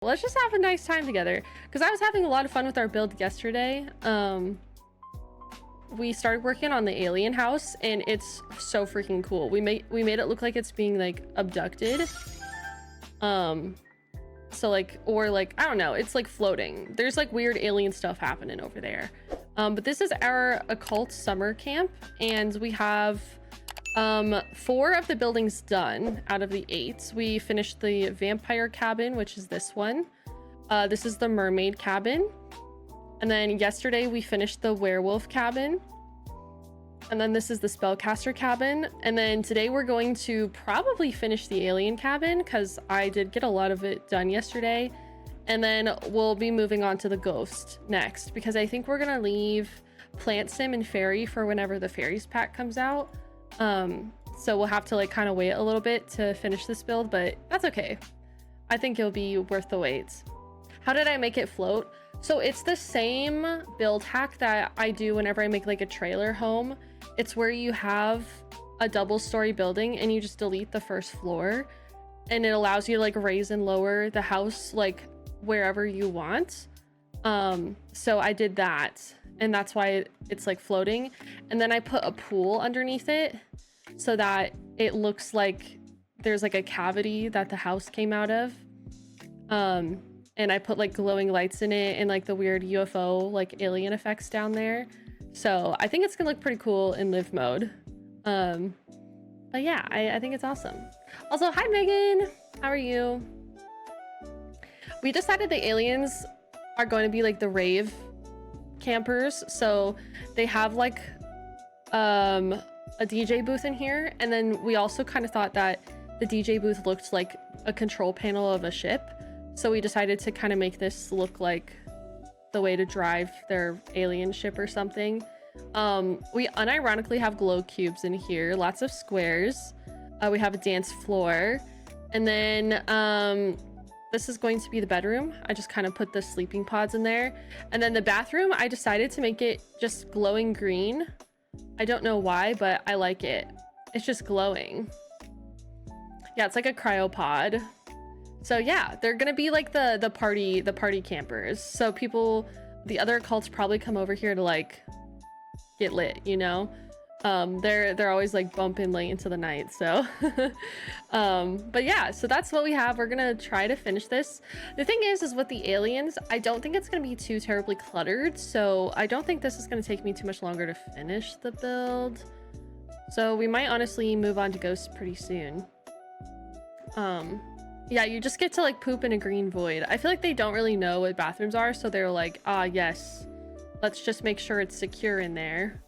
Let's just have a nice time together, because I was having a lot of fun with our build yesterday. We started working on the alien house, and it's so freaking cool. We made it look like it's being like abducted. So like, or like, I don't know, it's like floating. There's like weird alien stuff happening over there. But this is our occult summer camp, and we have 4 of the buildings done out of the 8. We finished the vampire cabin, which is this one. This is the mermaid cabin. And then yesterday we finished the werewolf cabin. And then this is the spellcaster cabin. And then today we're going to probably finish the alien cabin, because I did get a lot of it done yesterday. And then we'll be moving on to the ghost next, because I think we're gonna leave plant sim and fairy for whenever the fairies pack comes out. So we'll have to like kind of wait a little bit to finish this build, but that's okay. I think it'll be worth the wait. How did I make it float? So it's the same build hack that I do whenever I make like a trailer home. It's where you have a double-story building and you just delete the first floor, and it allows you to like raise and lower the house like wherever you want. So I did that, and that's why it's like floating. And then I put a pool underneath it so that it looks like there's like a cavity that the house came out of. And I put like glowing lights in it and like the weird UFO like alien effects down there. So I think it's gonna look pretty cool in live mode. But yeah, I think it's awesome. Also, hi Megan, how are you? We decided the aliens are going to be like the rave campers. So they have like a DJ booth in here. And then we also kind of thought that the DJ booth looked like a control panel of a ship. So we decided to kind of make this look like the way to drive their alien ship or something. We unironically have glow cubes in here, lots of squares. We have a dance floor, and then this is going to be the bedroom. I just kind of put the sleeping pods in there. And then the bathroom, I decided to make it just glowing green. I don't know why, but I like it. It's just glowing. Yeah, it's like a cryopod. So yeah, they're gonna be like the party campers. So people, the other cults probably come over here to like get lit, you know. They're always like bumping late into the night. So but yeah, so that's what we have. We're gonna try to finish this. The thing is with the aliens, I don't think it's gonna be too terribly cluttered, so I don't think this is gonna take me too much longer to finish the build. So we might honestly move on to ghosts pretty soon. Yeah, you just get to like poop in a green void. I feel like they don't really know what bathrooms are, so they're like, ah, yes, let's just make sure it's secure in there.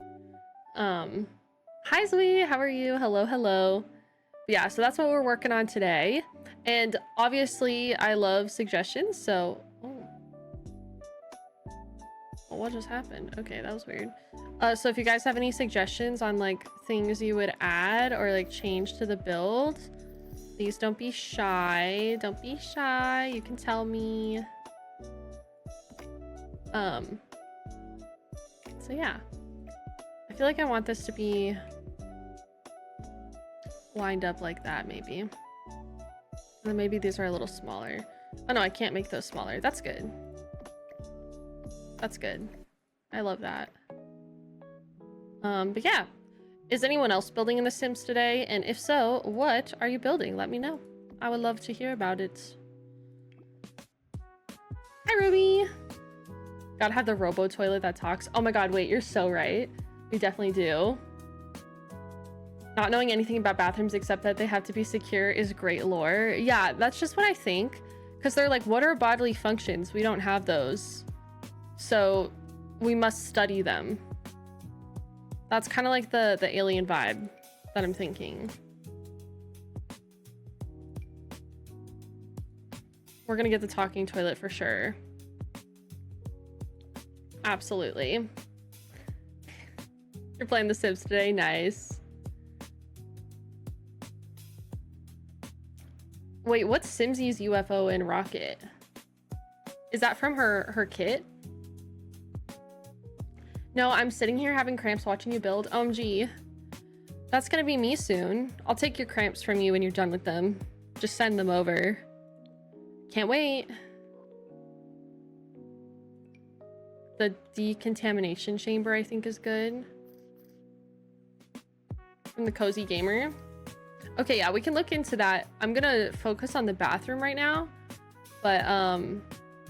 Hi Zoe, how are you? Hello, hello. But yeah, so that's what we're working on today. And obviously I love suggestions, so oh, what just happened? Okay, that was weird. So if you guys have any suggestions on like things you would add or like change to the build, please don't be shy. Don't be shy. You can tell me. So yeah. I feel like I want this to be lined up like that, maybe. And then maybe these are a little smaller. Oh no, I can't make those smaller. That's good. That's good. I love that. But yeah. Is anyone else building in The Sims today? And if so, what are you building? Let me know. I would love to hear about it. Hi, Ruby. Gotta have the robo toilet that talks. Oh my god, wait, you're so right. We definitely do. Not knowing anything about bathrooms except that they have to be secure is great lore. Yeah, that's just what I think. Because they're like, what are bodily functions? We don't have those. So we must study them. That's kind of like the alien vibe that I'm thinking. We're gonna get the talking toilet for sure. Absolutely. You're playing The Sims today? Nice. Wait, what's Simsy's UFO and rocket? Is that from her kit? No, I'm sitting here having cramps watching you build. OMG. That's gonna be me soon. I'll take your cramps from you when you're done with them. Just send them over. Can't wait. The decontamination chamber, I think, is good. From the Cozy Gamer. Okay, yeah, we can look into that. I'm gonna focus on the bathroom right now, but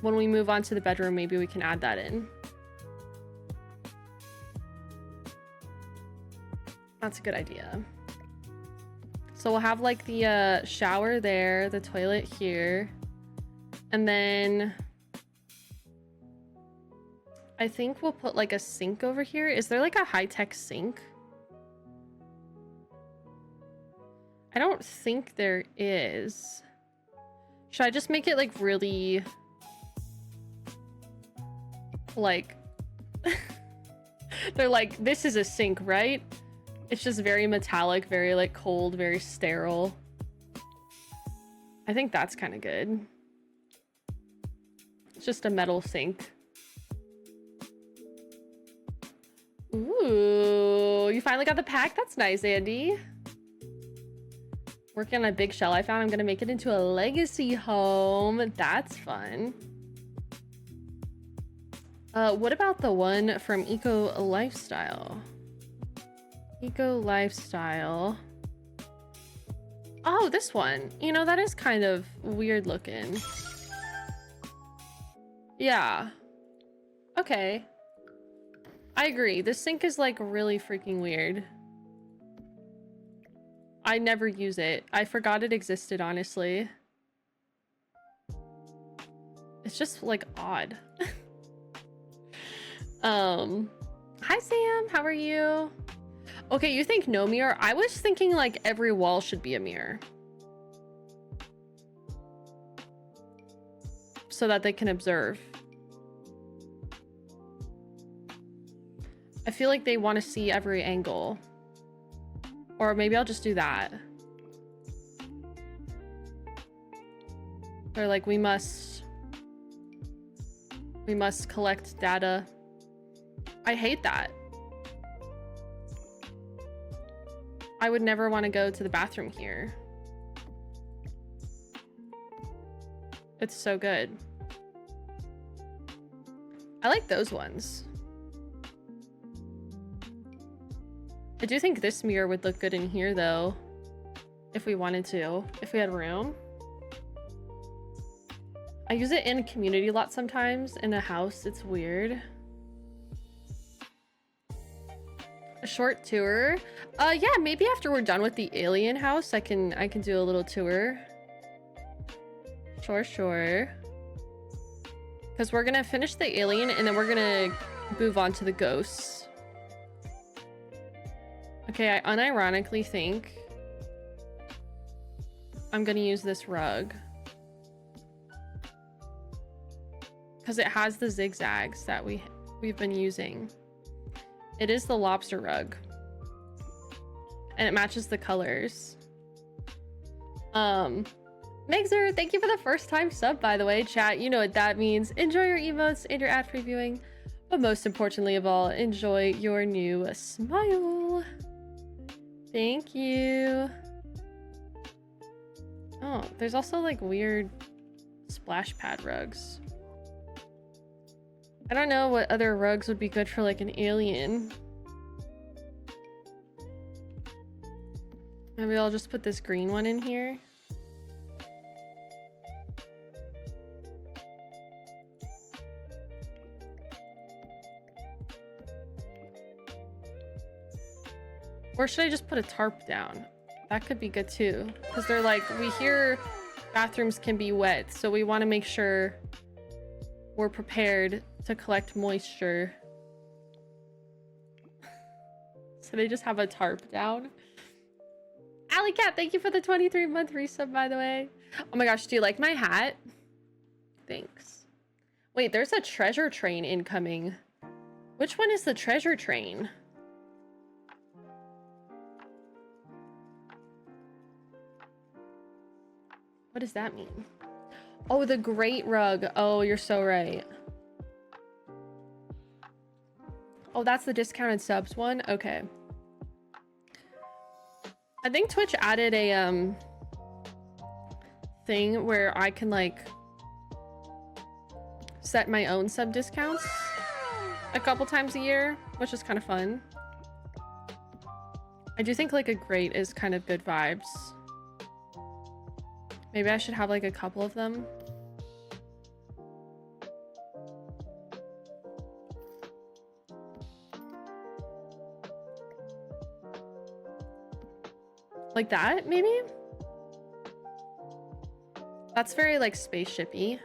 when we move on to the bedroom, maybe we can add that in. That's a good idea. So we'll have like the shower there, the toilet here, and then I think we'll put like a sink over here. Is there like a high-tech sink? I don't think there is. Should I just make it like really like they're like, this is a sink, right? It's just very metallic, very like cold, very sterile. I think that's kind of good. It's just a metal sink. Ooh, you finally got the pack? That's nice, Andy. Working on a big shell I found. I'm gonna make it into a legacy home. That's fun. What about the one from Eco Lifestyle? Eco Lifestyle. Oh, this one. You know, that is kind of weird looking. Yeah. Okay. I agree. This sink is like really freaking weird. I never use it. I forgot it existed, honestly. It's just like odd. Hi Sam, how are you? Okay, you think no mirror? I was thinking like every wall should be a mirror. So that they can observe. I feel like they want to see every angle. Or maybe I'll just do that. They're like, we must collect data. I hate that. I would never want to go to the bathroom here. It's so good. I like those ones. I do think this mirror would look good in here though, if we wanted to, if we had room. I use it in community a lot sometimes. In a house, it's weird. A short tour? Yeah, maybe after we're done with the alien house, I can do a little tour. Sure. Because we're gonna finish the alien and then we're gonna move on to the ghosts. Okay, I unironically think I'm gonna use this rug. Because it has the zigzags that we've been using. It is the lobster rug. And it matches the colors. Mixer, thank you for the first time sub, by the way. Chat, you know what that means. Enjoy your emotes and your ad previewing. But most importantly of all, enjoy your new smile. Thank you. Oh, there's also like weird splash pad rugs. I don't know what other rugs would be good for like an alien. Maybe I'll just put this green one in here. Or should I just put a tarp down? That could be good too. Because they're like, we hear bathrooms can be wet, so we want to make sure we're prepared to collect moisture. So they just have a tarp down. Alley Cat, thank you for the 23-month resub, by the way. Oh my gosh, do you like my hat? Thanks. Wait, there's a treasure train incoming. Which one is the treasure train? What does that mean? Oh, the great rug. Oh, you're so right. Oh, that's the discounted subs one? Okay. I think Twitch added a thing where I can like set my own sub discounts. a couple times a year, which is kind of fun. I do think like a grate is kind of good vibes. Maybe I should have like a couple of them. Like that, maybe? That's very like spaceshipy.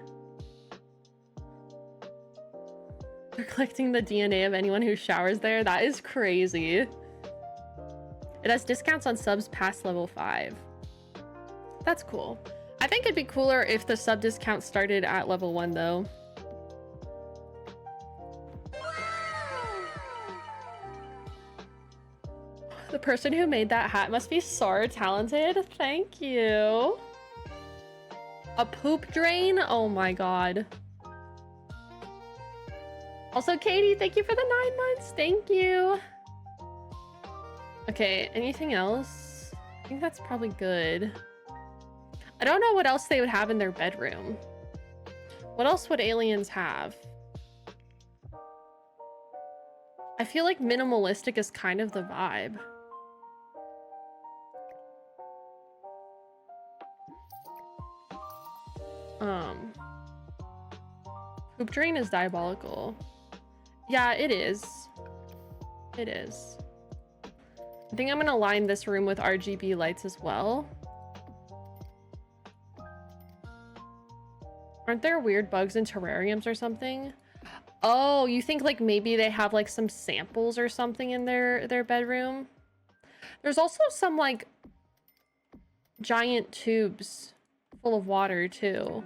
They're collecting the DNA of anyone who showers there. That is crazy. It has discounts on subs past level 5. That's cool. I think it'd be cooler if the sub discount started at level 1 though. The person who made that hat must be so talented. Thank you. A poop drain? Oh my god. Also, Katie, thank you for the 9 months. Thank you. Okay, anything else? I think that's probably good. I don't know what else they would have in their bedroom. What else would aliens have? I feel like minimalistic is kind of the vibe. Poop drain is diabolical. Yeah, it is. It is. I think I'm gonna line this room with RGB lights as well. Aren't there weird bugs in terrariums or something? Oh, you think like maybe they have like some samples or something in their bedroom? There's also some like giant tubes full of water too.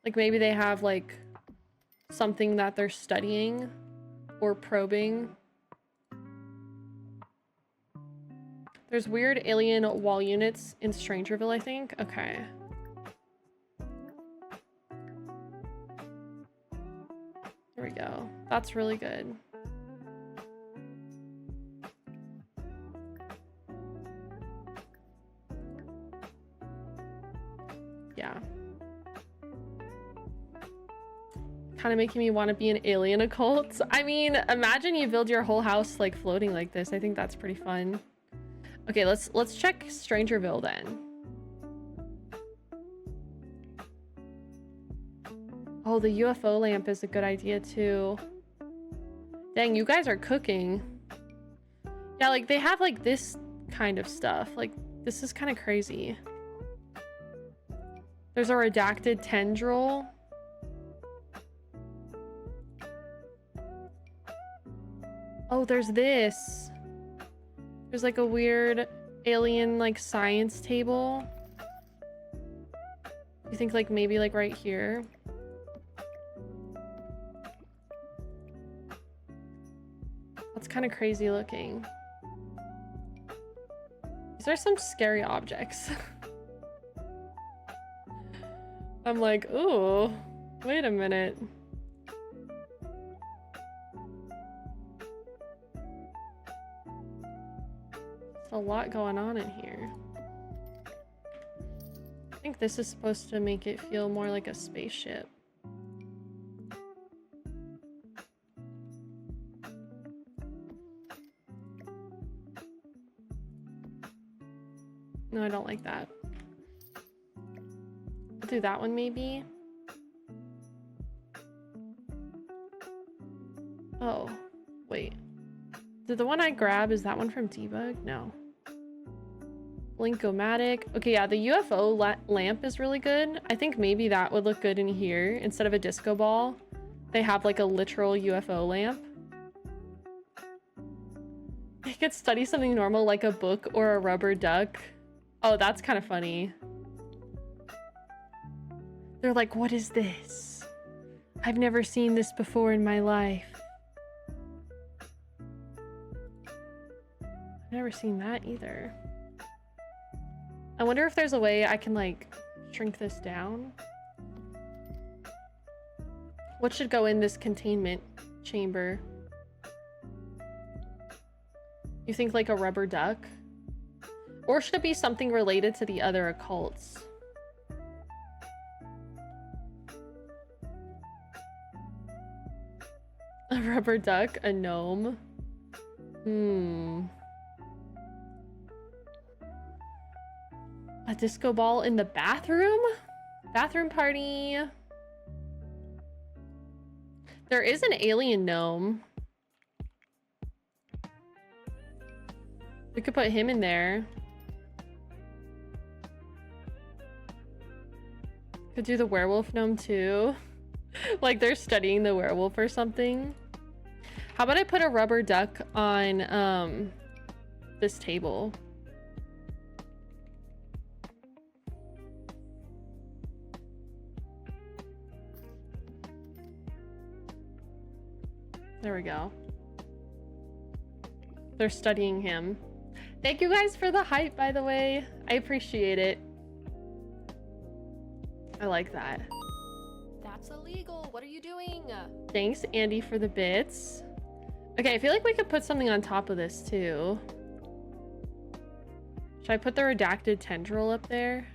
Like maybe they have like something that they're studying or probing. There's weird alien wall units in Strangerville, I think. Okay. There we go. That's really good. Yeah. Kind of making me want to be an alien occult. I mean, imagine you build your whole house like floating like this. I think that's pretty fun. Okay, let's check Strangerville then. Oh, the UFO lamp is a good idea too. Dang, you guys are cooking. Yeah, like they have like this kind of stuff. Like this is kind of crazy. There's a redacted tendril. Oh, there's this. There's like a weird alien like science table. You think like maybe like right here? That's kind of crazy looking. These are some scary objects. I'm like, ooh, wait a minute. A lot going on in here. I think this is supposed to make it feel more like a spaceship. No, I don't like that. I'll do that one maybe. Oh, wait. Did the one I grab, is that one from Debug? No. Blinkomatic. Okay, yeah, the UFO lamp is really good. I think maybe that would look good in here. Instead of a disco ball, they have like a literal UFO lamp. They could study something normal like a book or a rubber duck. Oh, that's kind of funny. They're like, what is this? I've never seen this before in my life. I've never seen that either. I wonder if there's a way I can like shrink this down. What should go in this containment chamber? You think like a rubber duck? Or should it be something related to the other occults? A rubber duck, a gnome. A disco ball in the bathroom? Bathroom party. There is an alien gnome. We could put him in there. Could do the werewolf gnome too. Like they're studying the werewolf or something. How about I put a rubber duck on this table? There we go. They're studying him. Thank you guys for the hype, by the way. I appreciate it. I like that. That's illegal. What are you doing? Thanks, Andy, for the bits. Okay, I feel like we could put something on top of this too. Should I put the redacted tendril up there?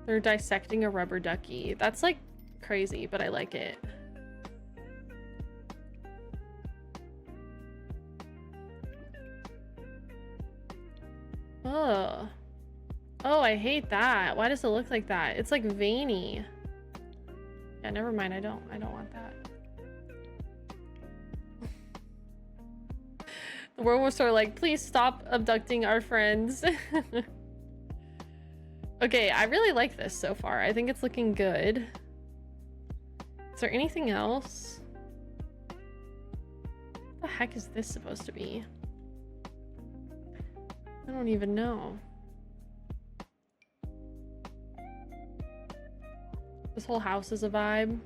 They're dissecting a rubber ducky. That's like crazy, but I like it. Oh. Oh, I hate that. Why does it look like that? It's like veiny. Yeah, never mind. I don't want that. The werewolves are like, please stop abducting our friends. Okay, I really like this so far. I think it's looking good. Is there anything else? What the heck is this supposed to be? I don't even know. This whole house is a vibe.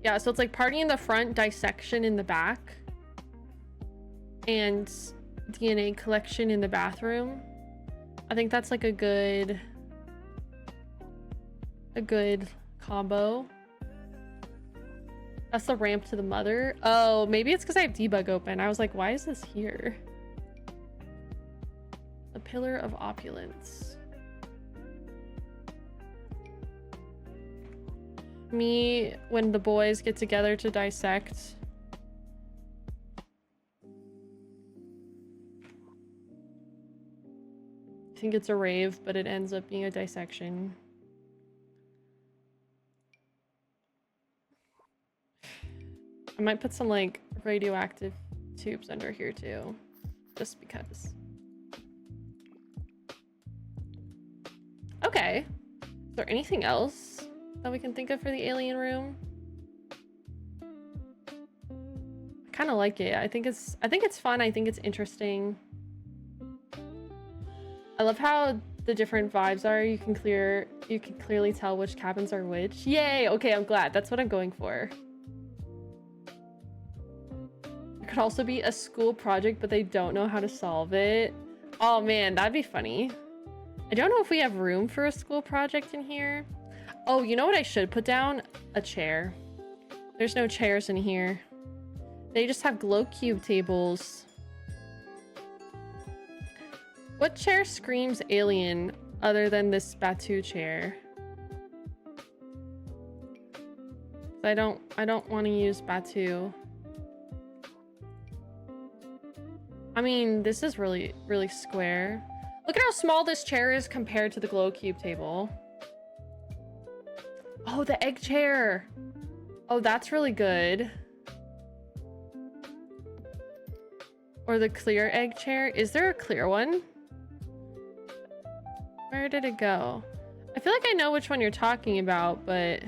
Yeah, so it's like party in the front, dissection in the back, and DNA collection in the bathroom. I think that's like a good combo. That's the ramp to the mother. Oh, maybe it's because I have debug open. I was like, why is this here? The pillar of opulence. Me when the boys get together to dissect. I think it's a rave, but it ends up being a dissection. I might put some like radioactive tubes under here too, just because. Okay. Is there anything else that we can think of for the alien room? I kind of like it. I think it's fun. I think it's interesting. I love how the different vibes are. You can clearly tell which cabins are which. Yay! Okay, I'm glad. That's what I'm going for. It could also be a school project, but they don't know how to solve it. Oh man, that'd be funny. I don't know if we have room for a school project in here. Oh, you know what I should put down? A chair. There's no chairs in here. They just have glow cube tables. What chair screams alien other than this Batu chair? I don't want to use Batu. I mean, this is really square. Look at how small this chair is compared to the glow cube table. Oh, the egg chair. Oh, that's really good. Or the clear egg chair. Is there a clear one? Where did it go? I feel like I know which one you're talking about, but...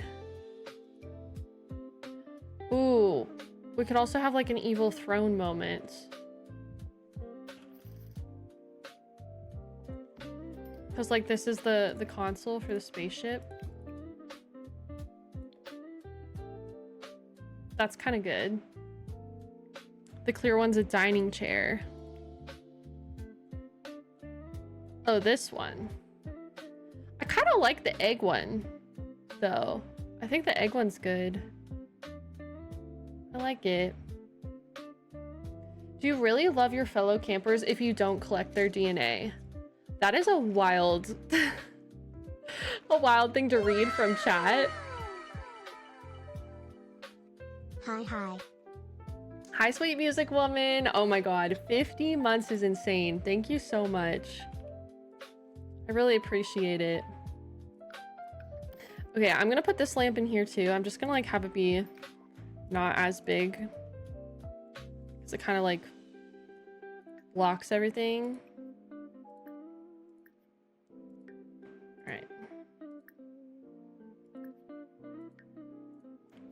Ooh. We could also have like an evil throne moment. Because like this is the console for the spaceship. That's kind of good. The clear one's a dining chair. Oh, this one. I kind of like the egg one, though. I think the egg one's good. I like it. Do you really love your fellow campers if you don't collect their DNA? That is a wild... a wild thing to read from chat. Hi. Hi, sweet music woman. Oh my god, 50 months is insane. Thank you so much. I really appreciate it. Okay, I'm gonna put this lamp in here too. I'm just gonna like have it be not as big, because it kind of like blocks everything. All right.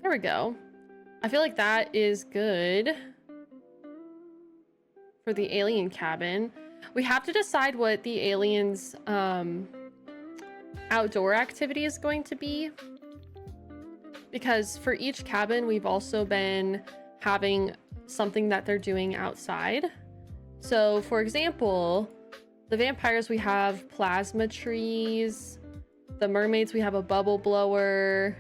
There we go. I feel like that is good for the alien cabin. We have to decide what the aliens outdoor activity is going to be, because for each cabin we've also been having something that they're doing outside. So for example, the vampires, we have plasma trees. The mermaids, we have a bubble blower.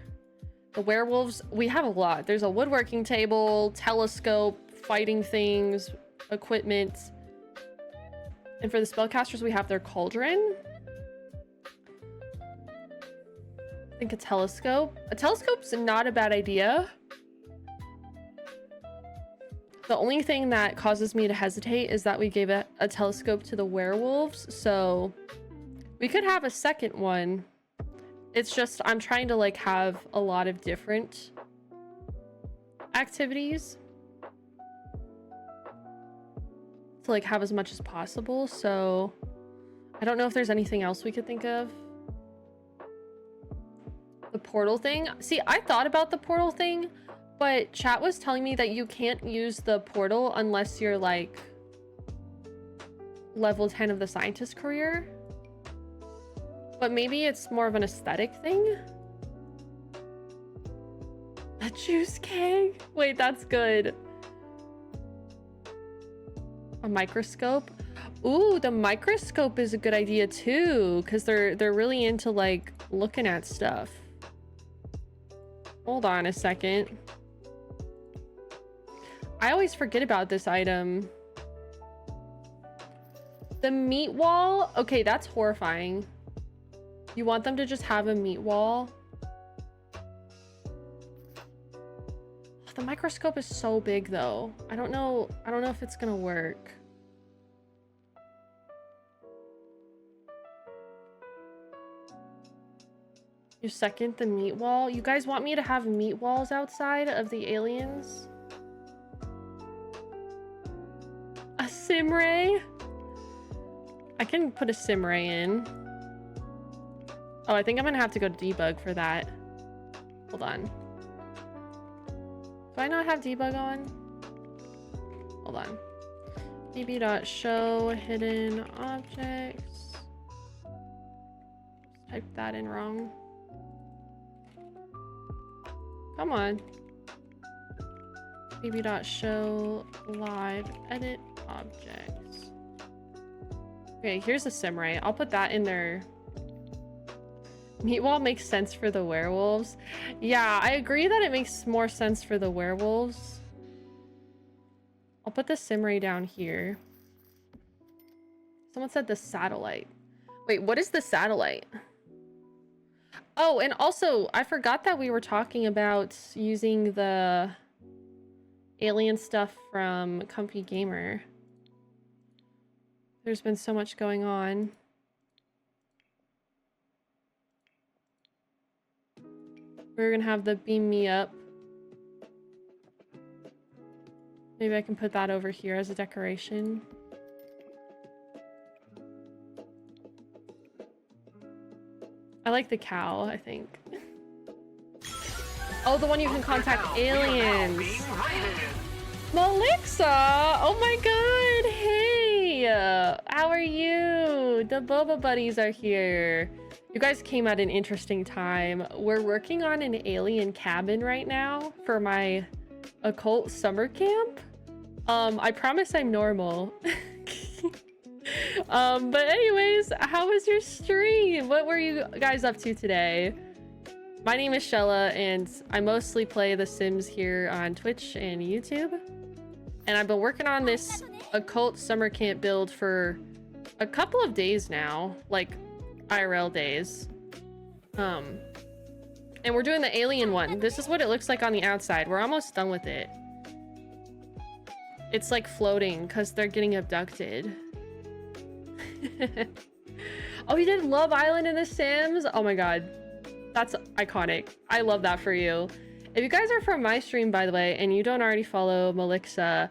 The werewolves, we have a lot. There's a woodworking table, telescope, fighting things, equipment. And for the spellcasters, we have their cauldron. I think a telescope. A telescope's not a bad idea. The only thing that causes me to hesitate is that we gave a telescope to the werewolves. So we could have a second one. It's just I'm trying to like have a lot of different activities to like have as much as possible. So I don't know if there's anything else we could think of. The portal thing. See, I thought about the portal thing, but chat was telling me that you can't use the portal unless you're like level 10 of the scientist career. But maybe it's more of an aesthetic thing. A juice keg? Wait, that's good. A microscope? Ooh, the microscope is a good idea too, because they're really into like looking at stuff. Hold on a second. I always forget about this item. The meat wall? Okay, that's horrifying. You want them to just have a meat wall? The microscope is so big though. I don't know if it's gonna work. You second the meat wall? You guys want me to have meat walls outside of the aliens? A simray? I can put a simray in. Oh, I think I'm gonna have to go to debug for that. Hold on. Do I not have debug on? Hold on. db.show hidden objects. Type that in wrong. Come on. db.show live edit objects. Okay, here's a simray. I'll put that in there. Meat wall makes sense for the werewolves. Yeah, I agree that it makes more sense for the werewolves. I'll put the simray down here. Someone said the satellite. Wait, what is the satellite? Oh, and also, I forgot that we were talking about using the alien stuff from Comfy Gamer. There's been so much going on. We're gonna have the beam me up. Maybe I can put that over here as a decoration. I like the cow, I think. Oh, the one you can contact aliens. Melixa! Oh my god! Hey! How are you? The Boba Buddies are here. You guys came at an interesting time. We're working on an alien cabin right now for my occult summer camp. I promise I'm normal. But anyways, how was your stream? What were you guys up to today? My name is Shella, and I mostly play The Sims here on Twitch and YouTube. And I've been working on this occult summer camp build for a couple of days now, like IRL days. And we're doing the alien one. This is what it looks like on the outside. We're almost done with it. It's like floating because they're getting abducted. Oh, you did Love Island in The Sims? Oh my god. That's iconic. I love that for you. If you guys are from my stream, by the way, and you don't already follow Melixa,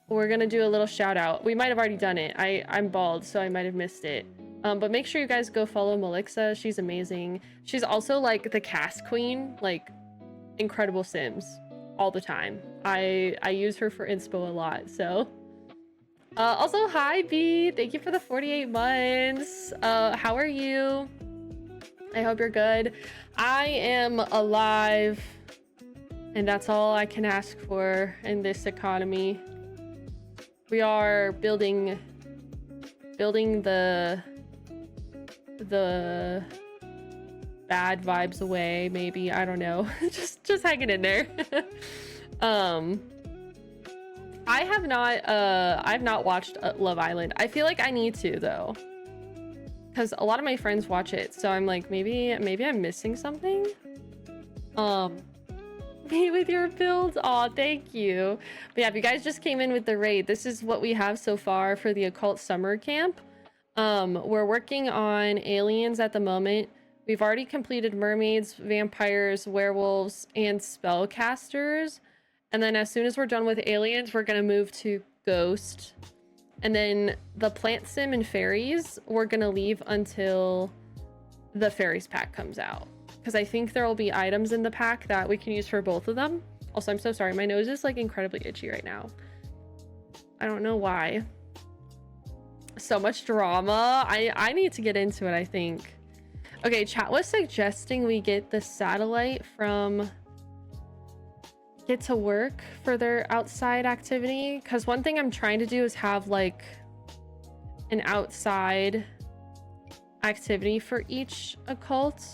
we're gonna do a little shout out. We might have already done it. I'm bald, so I might have missed it. But make sure you guys go follow Melixa. She's amazing. She's also like the cast queen, like incredible Sims all the time. I use her for inspo a lot, so. Also, hi B, thank you for the 48 months. How are you? I hope you're good. I am alive, and that's all I can ask for in this economy. We are building the bad vibes away, maybe. I don't know. just hanging in there. I've not watched Love Island. I feel like I need to though, because a lot of my friends watch it, so I'm like, maybe I'm missing something. Me with your build. Aw, thank you. But yeah, if you guys just came in with the raid, this is what we have so far for the Occult Summer Camp. We're working on aliens at the moment. We've already completed mermaids, vampires, werewolves, and spellcasters. And then as soon as we're done with aliens, we're gonna move to ghost. And then the plant sim and fairies, we're gonna leave until the fairies pack comes out. Because I think there will be items in the pack that we can use for both of them. Also, I'm so sorry. My nose is like incredibly itchy right now. I don't know why. So much drama. I need to get into it, I think. Okay, chat was suggesting we get the satellite from Get to Work for their outside activity. Because one thing I'm trying to do is have like an outside activity for each occult.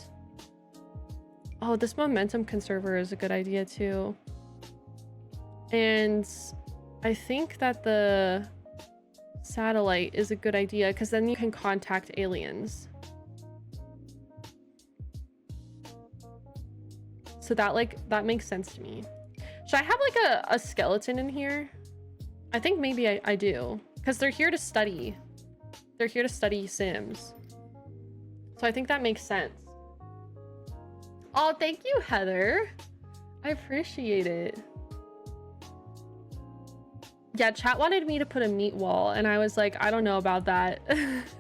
Oh, this momentum conserver is a good idea too. And I think that the satellite is a good idea because then you can contact aliens. So that makes sense to me. Should I have like a skeleton in here? I think maybe I do, because they're here to study. They're here to study Sims. So I think that makes sense. Oh, thank you, Heather. I appreciate it. Yeah, chat wanted me to put a meat wall, and I was like, I don't know about that.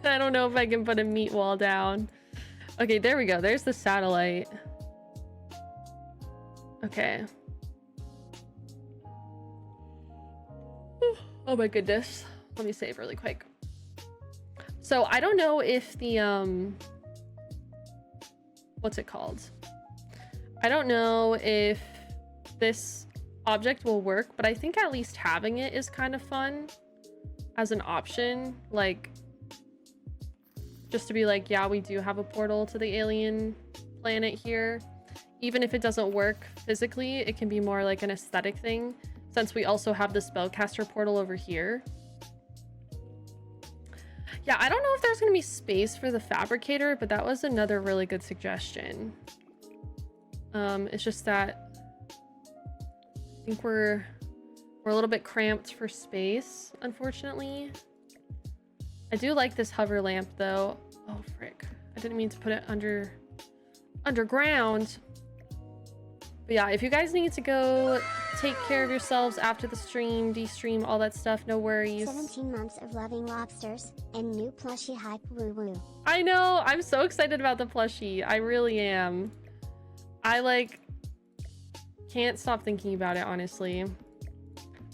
I don't know if I can put a meat wall down. Okay, there we go. There's the satellite. Okay. Oh my goodness. Let me save really quick. So I don't know if the what's it called? I don't know if this object will work, but I think at least having it is kind of fun as an option. Like, just to be like, yeah, we do have a portal to the alien planet here. Even if it doesn't work physically, it can be more like an aesthetic thing, since we also have the spellcaster portal over here. Yeah, I don't know if there's going to be space for the fabricator, but that was another really good suggestion. It's just that I think we're a little bit cramped for space, unfortunately. I do like this hover lamp though. Oh frick, I didn't mean to put it underground. But yeah, if you guys need to go take care of yourselves after the stream, de-stream, all that stuff, no worries. 17 months of loving lobsters and new plushie hype woo woo. I know, I'm so excited about the plushie. I really am. I like can't stop thinking about it, honestly.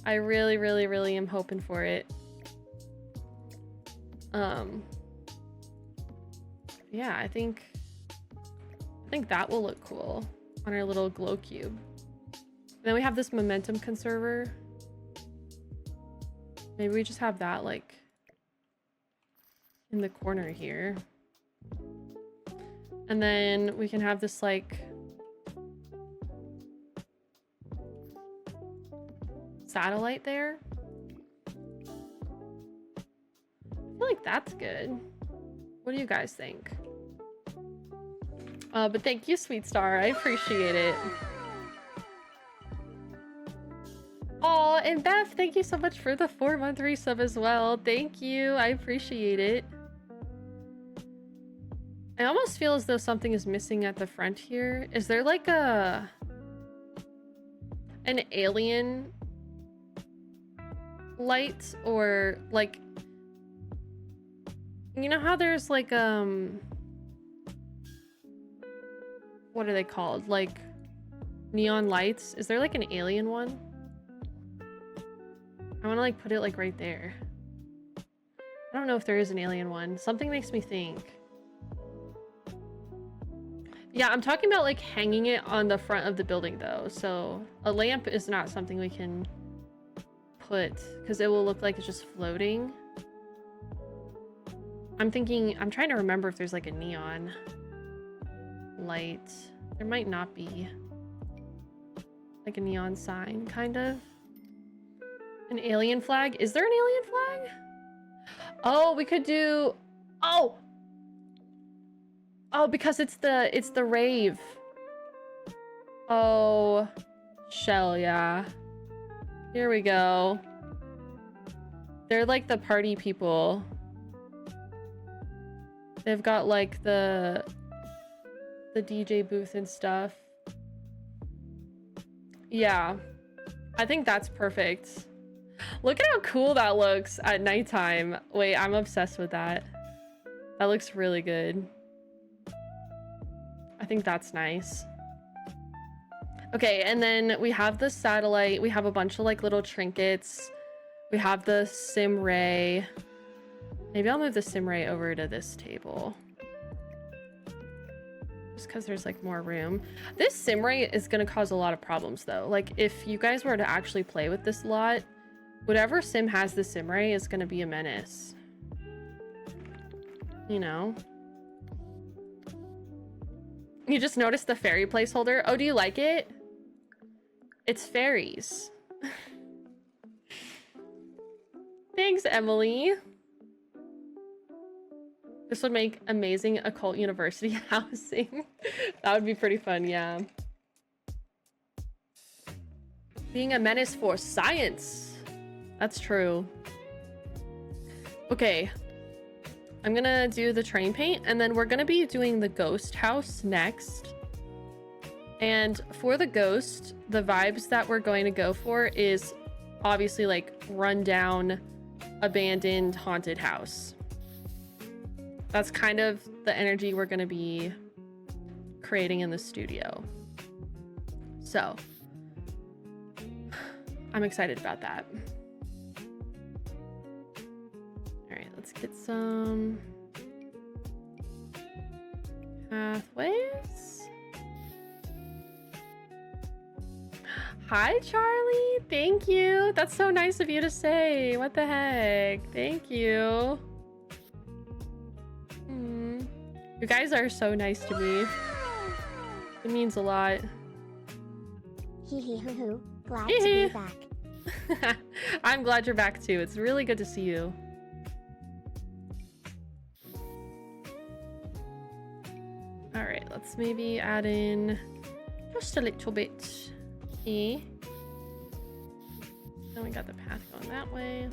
I really, really, really am hoping for it. Yeah, I think that will look cool on our little glow cube. And then we have this momentum conserver. Maybe we just have that like in the corner here. And then we can have this like satellite there. I feel like that's good. What do you guys think? But thank you, Sweet Star. I appreciate it. Oh, and Beth, thank you so much for the 4-month resub as well. Thank you. I appreciate it. I almost feel as though something is missing at the front here. Is there like an alien light, or like, you know how there's like what are they called, like neon lights? Is there like an alien one? I want to like put it like right there. I don't know if there is an alien one. Something makes me think. Yeah, I'm talking about like hanging it on the front of the building though. So a lamp is not something we can put because it will look like it's just floating. I'm trying to remember if there's like a neon light. There might not be. Like a neon sign, kind of. An alien flag? Is there an alien flag? Oh, we could do... Oh! Oh, because it's the rave. Oh, Shell, yeah. Here we go. They're like the party people. They've got like the DJ booth and stuff. Yeah, I think that's perfect. Look at how cool that looks at nighttime. Wait, I'm obsessed with that. That looks really good. I think that's nice. Okay, and then we have the satellite. We have a bunch of like little trinkets. We have the sim ray. Maybe I'll move the sim ray over to this table. Just because there's like more room. This sim ray is going to cause a lot of problems though. Like if you guys were to actually play with this a lot, whatever sim has the sim ray is going to be a menace. You know? You just noticed the fairy placeholder. Oh, do you like it? It's fairies. Thanks, Emily. This would make amazing occult university housing. That would be pretty fun, yeah. Being a menace for science. That's true. Okay. I'm gonna do the train paint, and then we're gonna be doing the ghost house next. And for the ghost, the vibes that we're going to go for is obviously like rundown, abandoned, haunted house. That's kind of the energy we're going to be creating in the studio. So, I'm excited about that. All right, let's get some pathways. Hi, Charlie. Thank you. That's so nice of you to say. What the heck? Thank you. You guys are so nice to me. It means a lot. Hee hee hoo hoo. Glad to be back. I'm glad you're back too. It's really good to see you. All right, let's maybe add in just a little bit here. Then we got the path going that way.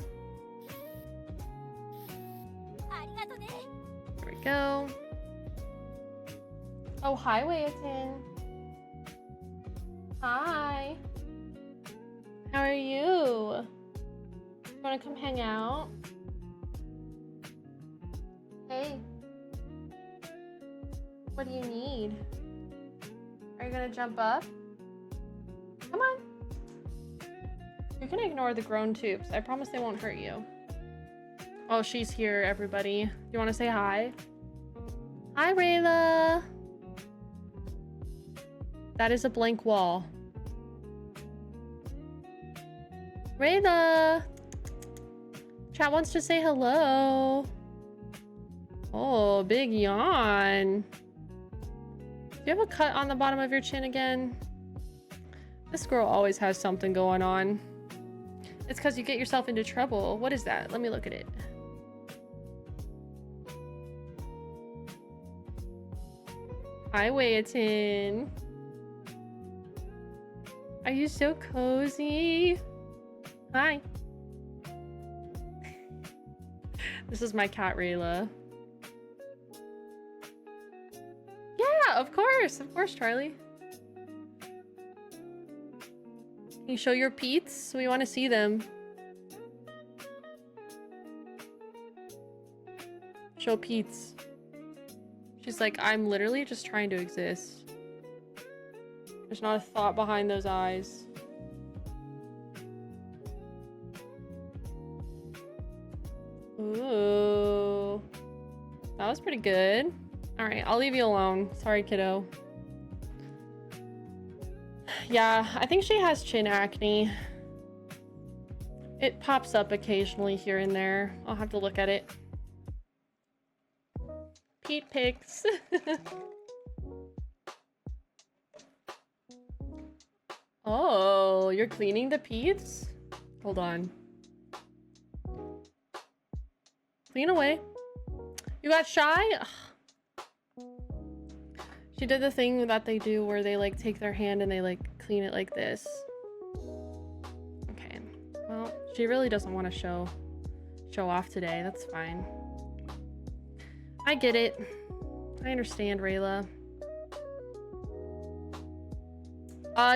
There we go. Oh, hi, Wayton. Hi. How are you? Wanna come hang out? Hey. What do you need? Are you gonna jump up? Come on. You can ignore the grown tubes. I promise they won't hurt you. Oh, she's here, everybody. Do you want to say hi? Hi, Rayla. That is a blank wall. Rayla. Chat wants to say hello. Oh, big yawn. Do you have a cut on the bottom of your chin again? This girl always has something going on. It's because you get yourself into trouble. What is that? Let me look at it. Hi, Waitin. Are you so cozy? Hi. This is my cat, Rayla. Yeah, of course, Charlie. Can you show your Pete's? We want to see them. Show Pete's. She's like, I'm literally just trying to exist. There's not a thought behind those eyes. Ooh. That was pretty good. Alright, I'll leave you alone. Sorry, kiddo. Yeah, I think she has chin acne. It pops up occasionally here and there. I'll have to look at it. Pete pics. Oh, you're cleaning the Pete's? Hold on. Clean away. You got shy? Ugh. She did the thing that they do where they like take their hand and they like clean it like this. Okay. Well, she really doesn't want to show off today. That's fine. I get it. I understand, Rayla.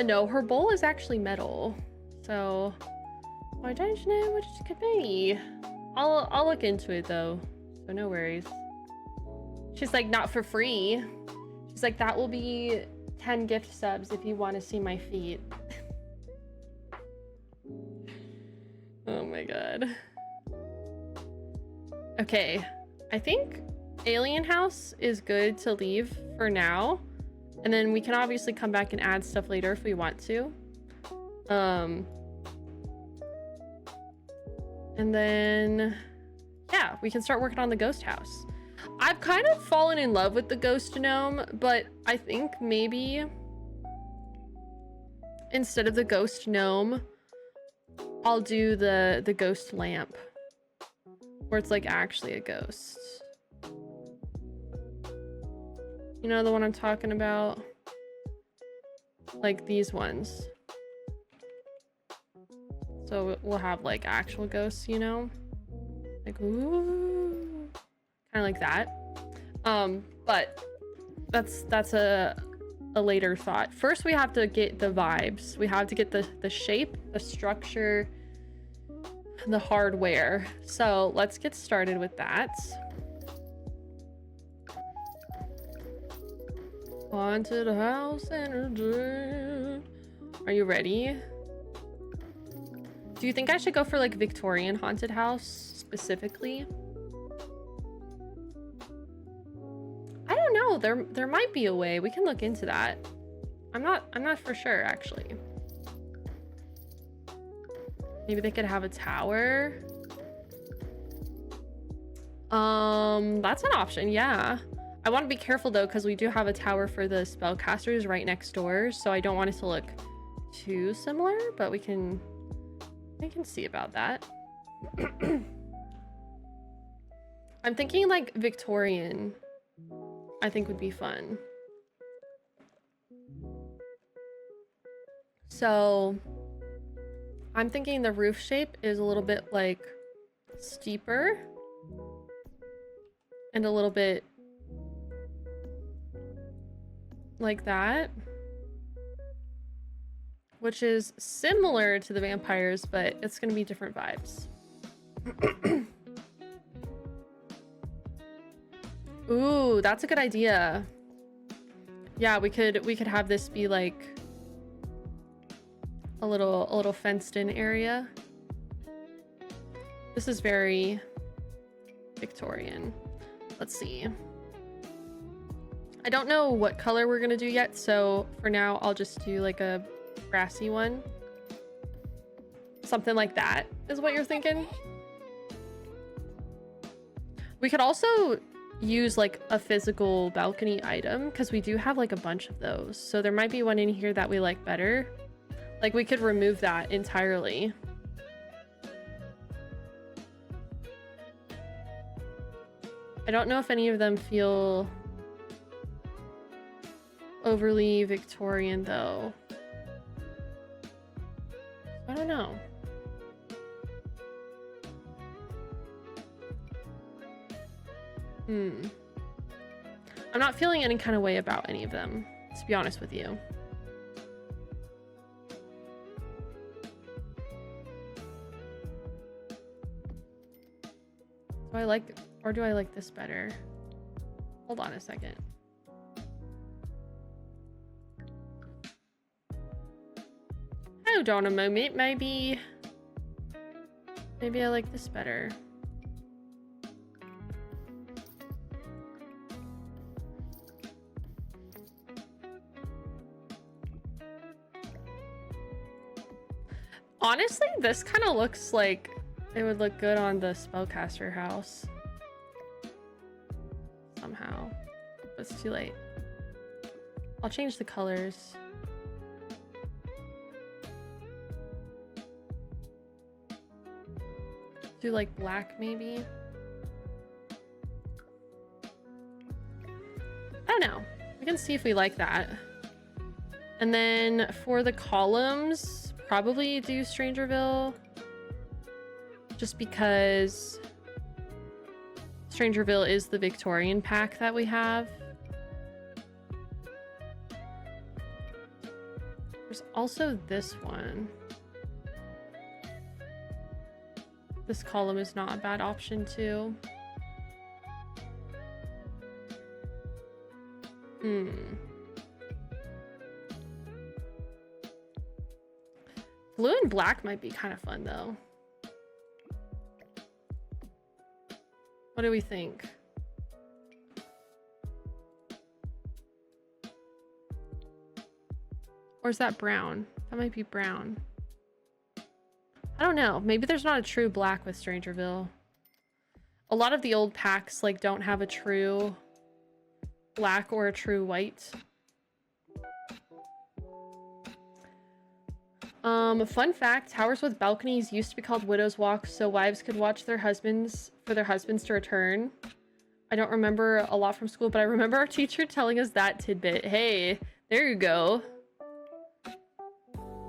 No, her bowl is actually metal. So I don't know what it could be. I'll look into it though. So no worries. She's like, not for free. She's like, that will be 10 gift subs if you want to see my feet. Oh my god. Okay. I think Alien House is good to leave for now. And then we can obviously come back and add stuff later if we want to. And then, yeah, we can start working on the ghost house. I've kind of fallen in love with the ghost gnome, but I think maybe instead of the ghost gnome, I'll do the ghost lamp, where it's like actually a ghost. You know the one I'm talking about? Like these ones. So we'll have like actual ghosts, you know? Like, ooh. Kind of like that. But that's a later thought. First we have to get the vibes. We have to get the shape, the structure, the hardware. So let's get started with that. Haunted house energy. Are you ready? Do you think I should go for like Victorian haunted house specifically? I don't know. There might be a way. We can look into that. I'm not for sure actually. Maybe they could have a tower. That's an option, yeah. I want to be careful though, because we do have a tower for the spellcasters right next door, so I don't want it to look too similar, but we can see about that. I'm thinking like Victorian, I think would be fun. So I'm thinking the roof shape is a little bit like steeper and a little bit like that, which is similar to the vampires, but it's gonna be different vibes. Ooh, that's a good idea. Yeah, we could have this be like a little fenced in area. This is very Victorian. Let's see. I don't know what color we're gonna do yet, so for now I'll just do like a grassy one. Something like that is what you're thinking. We could also use like a physical balcony item because we do have like a bunch of those. So there might be one in here that we like better. Like we could remove that entirely. I don't know if any of them feel overly Victorian though. I don't know. I'm not feeling any kind of way about any of them, to be honest with you. Do I like, or do I like this better? Hold on a second. Hold on a moment, maybe I like this better. Honestly, this kind of looks like it would look good on the spellcaster house. Somehow. But it's too late. I'll change the colors. Do like black maybe? I don't know. We can see if we like that. And then for the columns, probably do Strangerville. Just because Strangerville is the Victorian pack that we have. There's also this one. This column is not a bad option too. Blue and black might be kind of fun though. What do we think? Or is that brown? That might be brown. I don't know. Maybe there's not a true black with Strangerville. A lot of the old packs like don't have a true black or a true white. Fun fact, towers with balconies used to be called Widow's Walk so wives could watch their husbands for their husbands to return. I don't remember a lot from school, but I remember our teacher telling us that tidbit. Hey, there you go.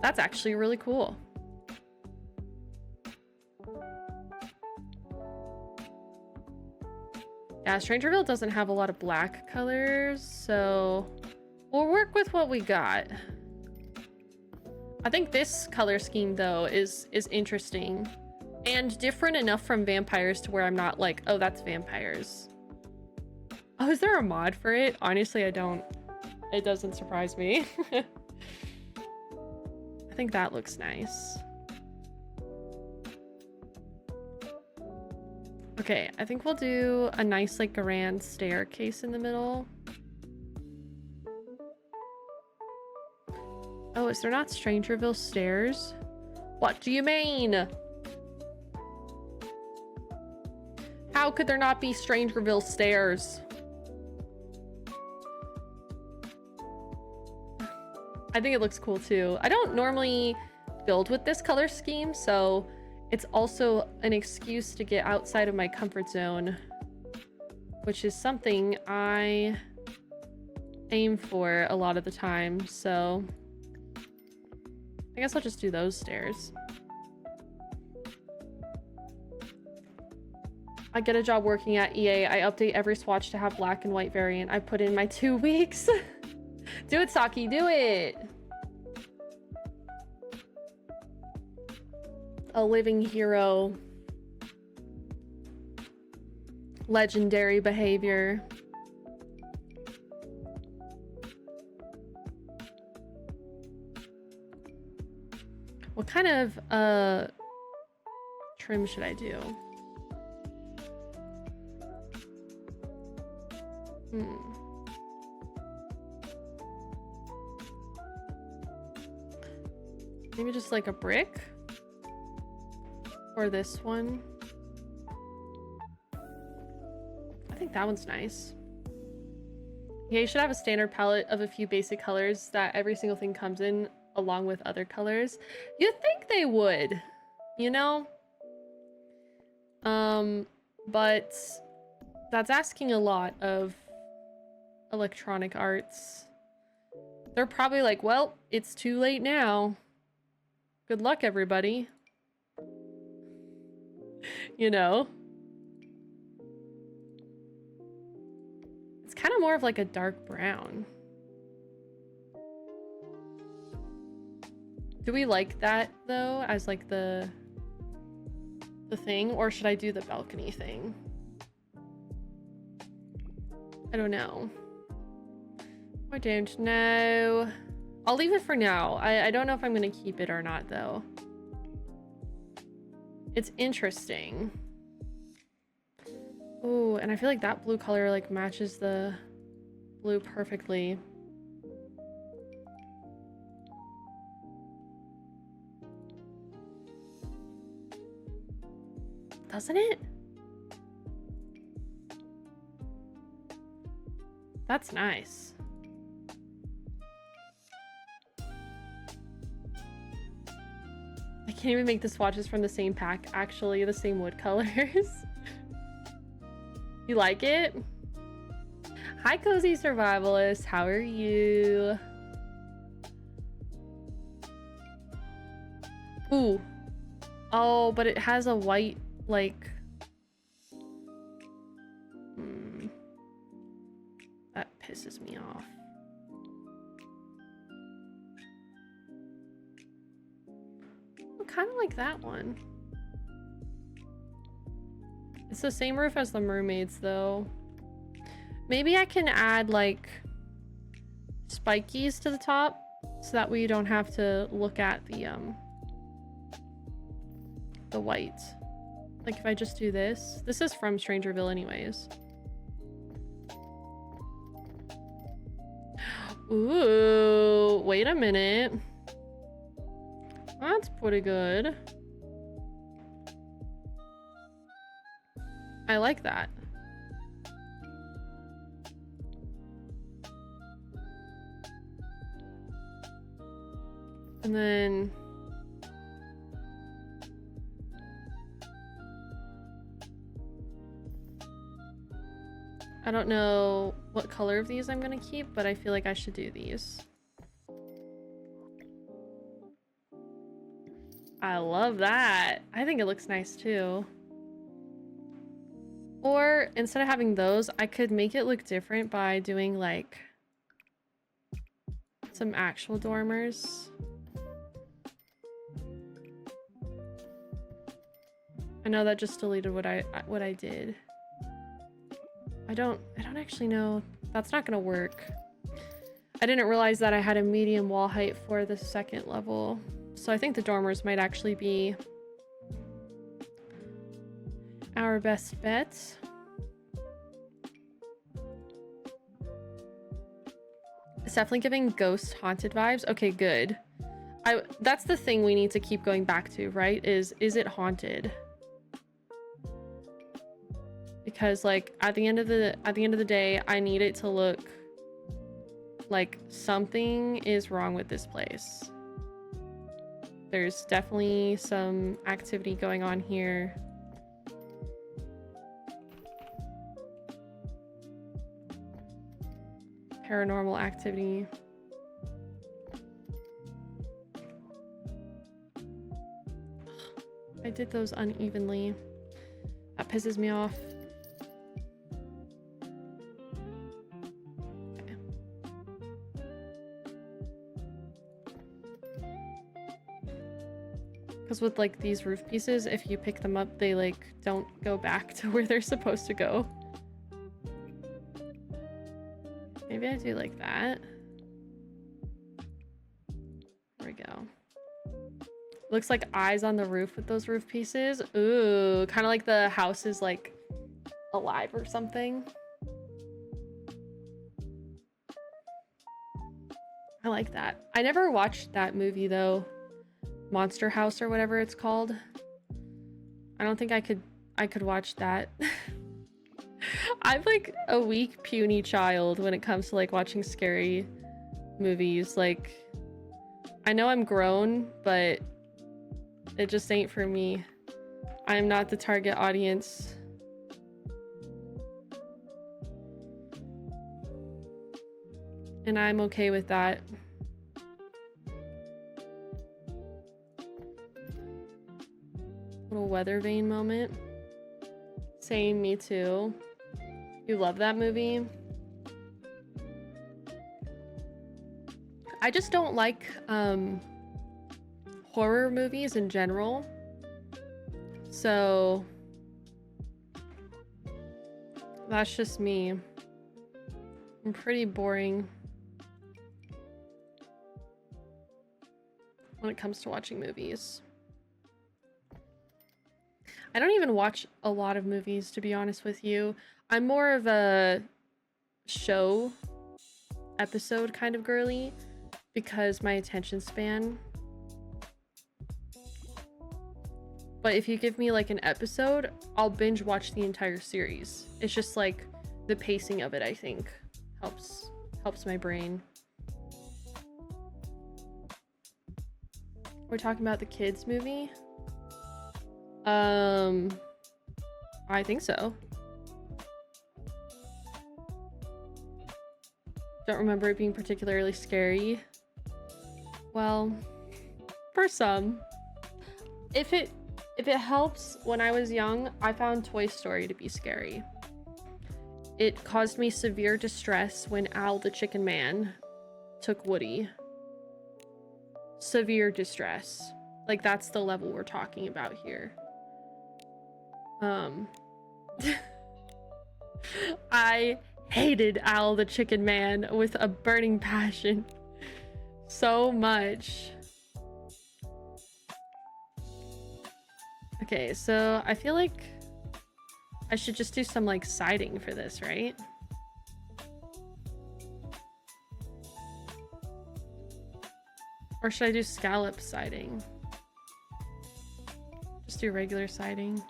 That's actually really cool. Yeah, Strangerville doesn't have a lot of black colors, so we'll work with what we got. I think this color scheme though is interesting and different enough from vampires to where I'm not like, oh, that's vampires. Oh, is there a mod for it? Honestly, I don't. It doesn't surprise me. I think that looks nice. Okay, I think we'll do a nice like grand staircase in the middle. Oh, is there not Strangerville stairs? What do you mean? How could there not be Strangerville stairs? I think it looks cool too. I don't normally build with this color scheme, so it's also an excuse to get outside of my comfort zone, which is something I aim for a lot of the time, so I guess I'll just do those stairs. I get a job working at EA. I update every swatch to have black and white variant. I put in my 2 weeks. Do it, Saki, do it. A living hero. Legendary behavior. What kind of trim should I do? Maybe just like a brick? Or this one? I think that one's nice. Yeah, you should have a standard palette of a few basic colors that every single thing comes in along with other colors. You'd think they would, you know? But that's asking a lot of Electronic Arts. They're probably like, well, it's too late now. Good luck, everybody. You know? It's kind of more of like a dark brown. Do we like that though as like the thing, or should I do the balcony thing? I don't know. I don't know. I'll leave it for now. I don't know if I'm gonna keep it or not though. It's interesting. Ooh, and I feel like that blue color like matches the blue perfectly. Doesn't it? That's nice. I can't even make the swatches from the same pack, actually, the same wood colors. You like it? Hi, Cozy Survivalist. How are you? Ooh. Oh, but it has a white, like... That pisses me off. I kind of like that one. It's the same roof as the mermaids, though. Maybe I can add, like, spikies to the top, so that way you don't have to look at the white. Like, if I just do this. This is from Strangerville anyways. Ooh, wait a minute. That's pretty good. I like that. And then I don't know what color of these I'm gonna keep, but I feel like I should do these. I love that. I think it looks nice too. Or instead of having those, I could make it look different by doing like some actual dormers. I know that just deleted what I did. I don't actually know. That's not gonna work. I didn't realize that I had a medium wall height for the second level. So I think the dormers might actually be our best bet. It's definitely giving ghost haunted vibes. Okay, good. That's the thing we need to keep going back to, right? Is it haunted? Because like at the end of the day, I need it to look like something is wrong with this place. There's definitely some activity going on here. Paranormal activity. I did those unevenly. That pisses me off. Okay. Because with like these roof pieces, if you pick them up, they like don't go back to where they're supposed to go. Maybe I do like that. There we go. Looks like eyes on the roof with those roof pieces. Ooh, kind of like the house is like alive or something. I like that. I never watched that movie though. Monster House or whatever it's called. I don't think I could watch that. I'm like a weak, puny child when it comes to like watching scary movies. Like, I know I'm grown, but it just ain't for me. I am not the target audience. And I'm okay with that. Little weather vane moment. Same, me too. You love that movie? I just don't like horror movies in general. So that's just me. I'm pretty boring when it comes to watching movies. I don't even watch a lot of movies, to be honest with you. I'm more of a show episode kind of girly because my attention span. But if you give me like an episode, I'll binge watch the entire series. It's just like the pacing of it, I think, helps my brain. We're talking about the kids movie. I think so. Don't remember it being particularly scary. Well, for some. If it helps, when I was young, I found Toy Story to be scary. It caused me severe distress when Al the Chicken Man took Woody. Severe distress. Like, that's the level we're talking about here. I hated Al the Chicken Man with a burning passion so much. Okay, so I feel like I should just do some like siding for this, right? Or should I do scallop siding? Just do regular siding.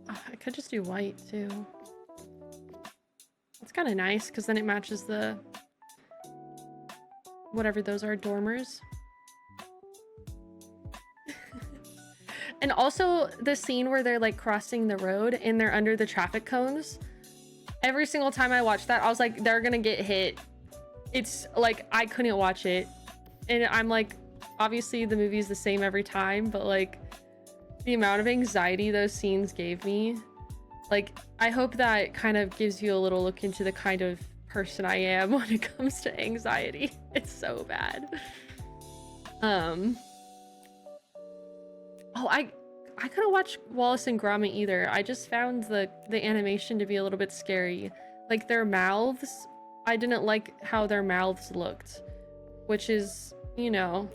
I could just do white too. It's kind of nice because then it matches the whatever those are, dormers. And also the scene where they're like crossing the road and they're under the traffic cones. Every single time I watched that, I was like, they're gonna get hit. It's like, I couldn't watch it. And I'm like, obviously the movie's the same every time, but like the amount of anxiety those scenes gave me, like, I hope that kind of gives you a little look into the kind of person I am when it comes to anxiety. It's so bad. Oh, I couldn't watch Wallace and Gromit either. I just found the animation to be a little bit scary. Like their mouths, I didn't like how their mouths looked, which is, you know,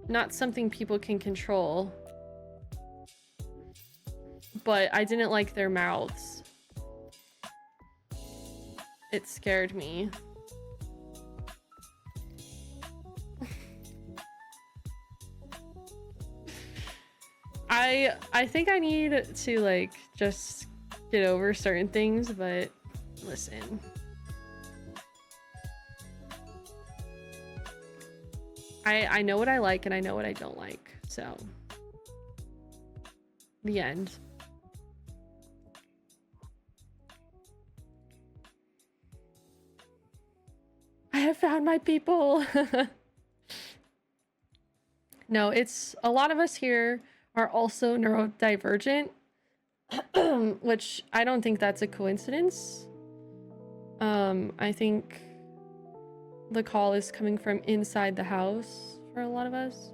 not something people can control. But I didn't like their mouths. It scared me. I think I need to like just get over certain things, but listen. I know what I like and I know what I don't like, so the end. I have found my people. No, it's a lot of us here are also neurodivergent, which I don't think that's a coincidence. I think the call is coming from inside the house for a lot of us,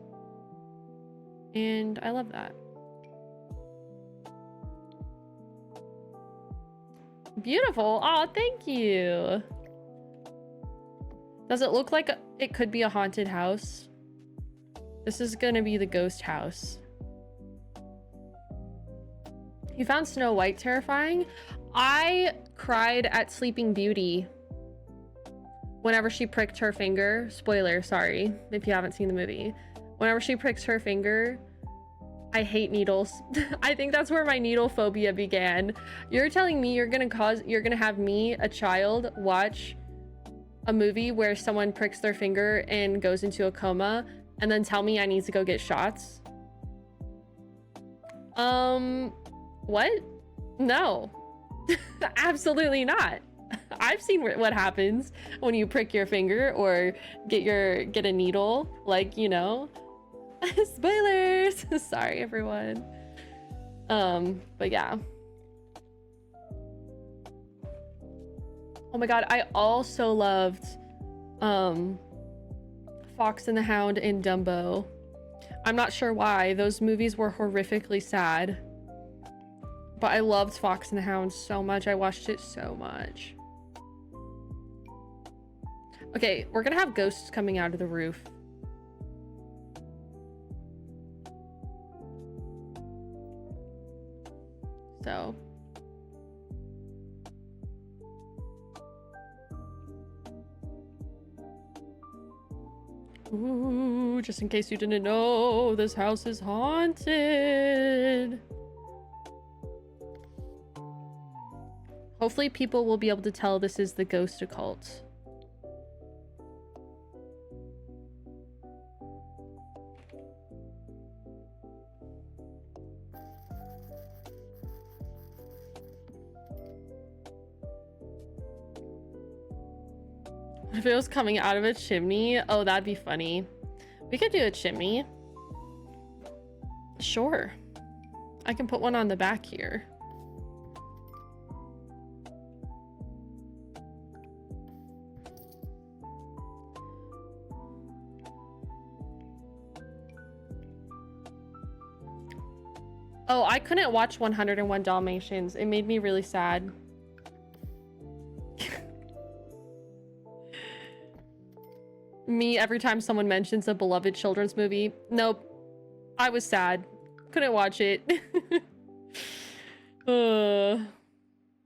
and I love that. Beautiful. Oh, thank you. Does it look like it could be a haunted house? This is gonna be the ghost house. You found Snow White terrifying? I cried at Sleeping Beauty whenever she pricked her finger. Spoiler, sorry, if you haven't seen the movie. Whenever she pricks her finger, I hate needles. I think that's where my needle phobia began. You're telling me you're gonna have me, a child, watch a movie where someone pricks their finger and goes into a coma and then tell me I need to go get shots? What? No. Absolutely not. I've seen what happens when you prick your finger or get a needle, like, you know. Spoilers. Sorry everyone. But yeah. Oh my god, I also loved Fox and the Hound and Dumbo. I'm not sure why. Those movies were horrifically sad. But I loved Fox and the Hound so much. I watched it so much. Okay, we're gonna have ghosts coming out of the roof. So. Ooh, just in case you didn't know, this house is haunted. Hopefully people will be able to tell this is the ghost occult. If it was coming out of a chimney, oh, that'd be funny. We could do a chimney. Sure. I can put one on the back here. Oh, I couldn't watch 101 Dalmatians. It made me really sad. Me, every time someone mentions a beloved children's movie. Nope. I was sad. Couldn't watch it.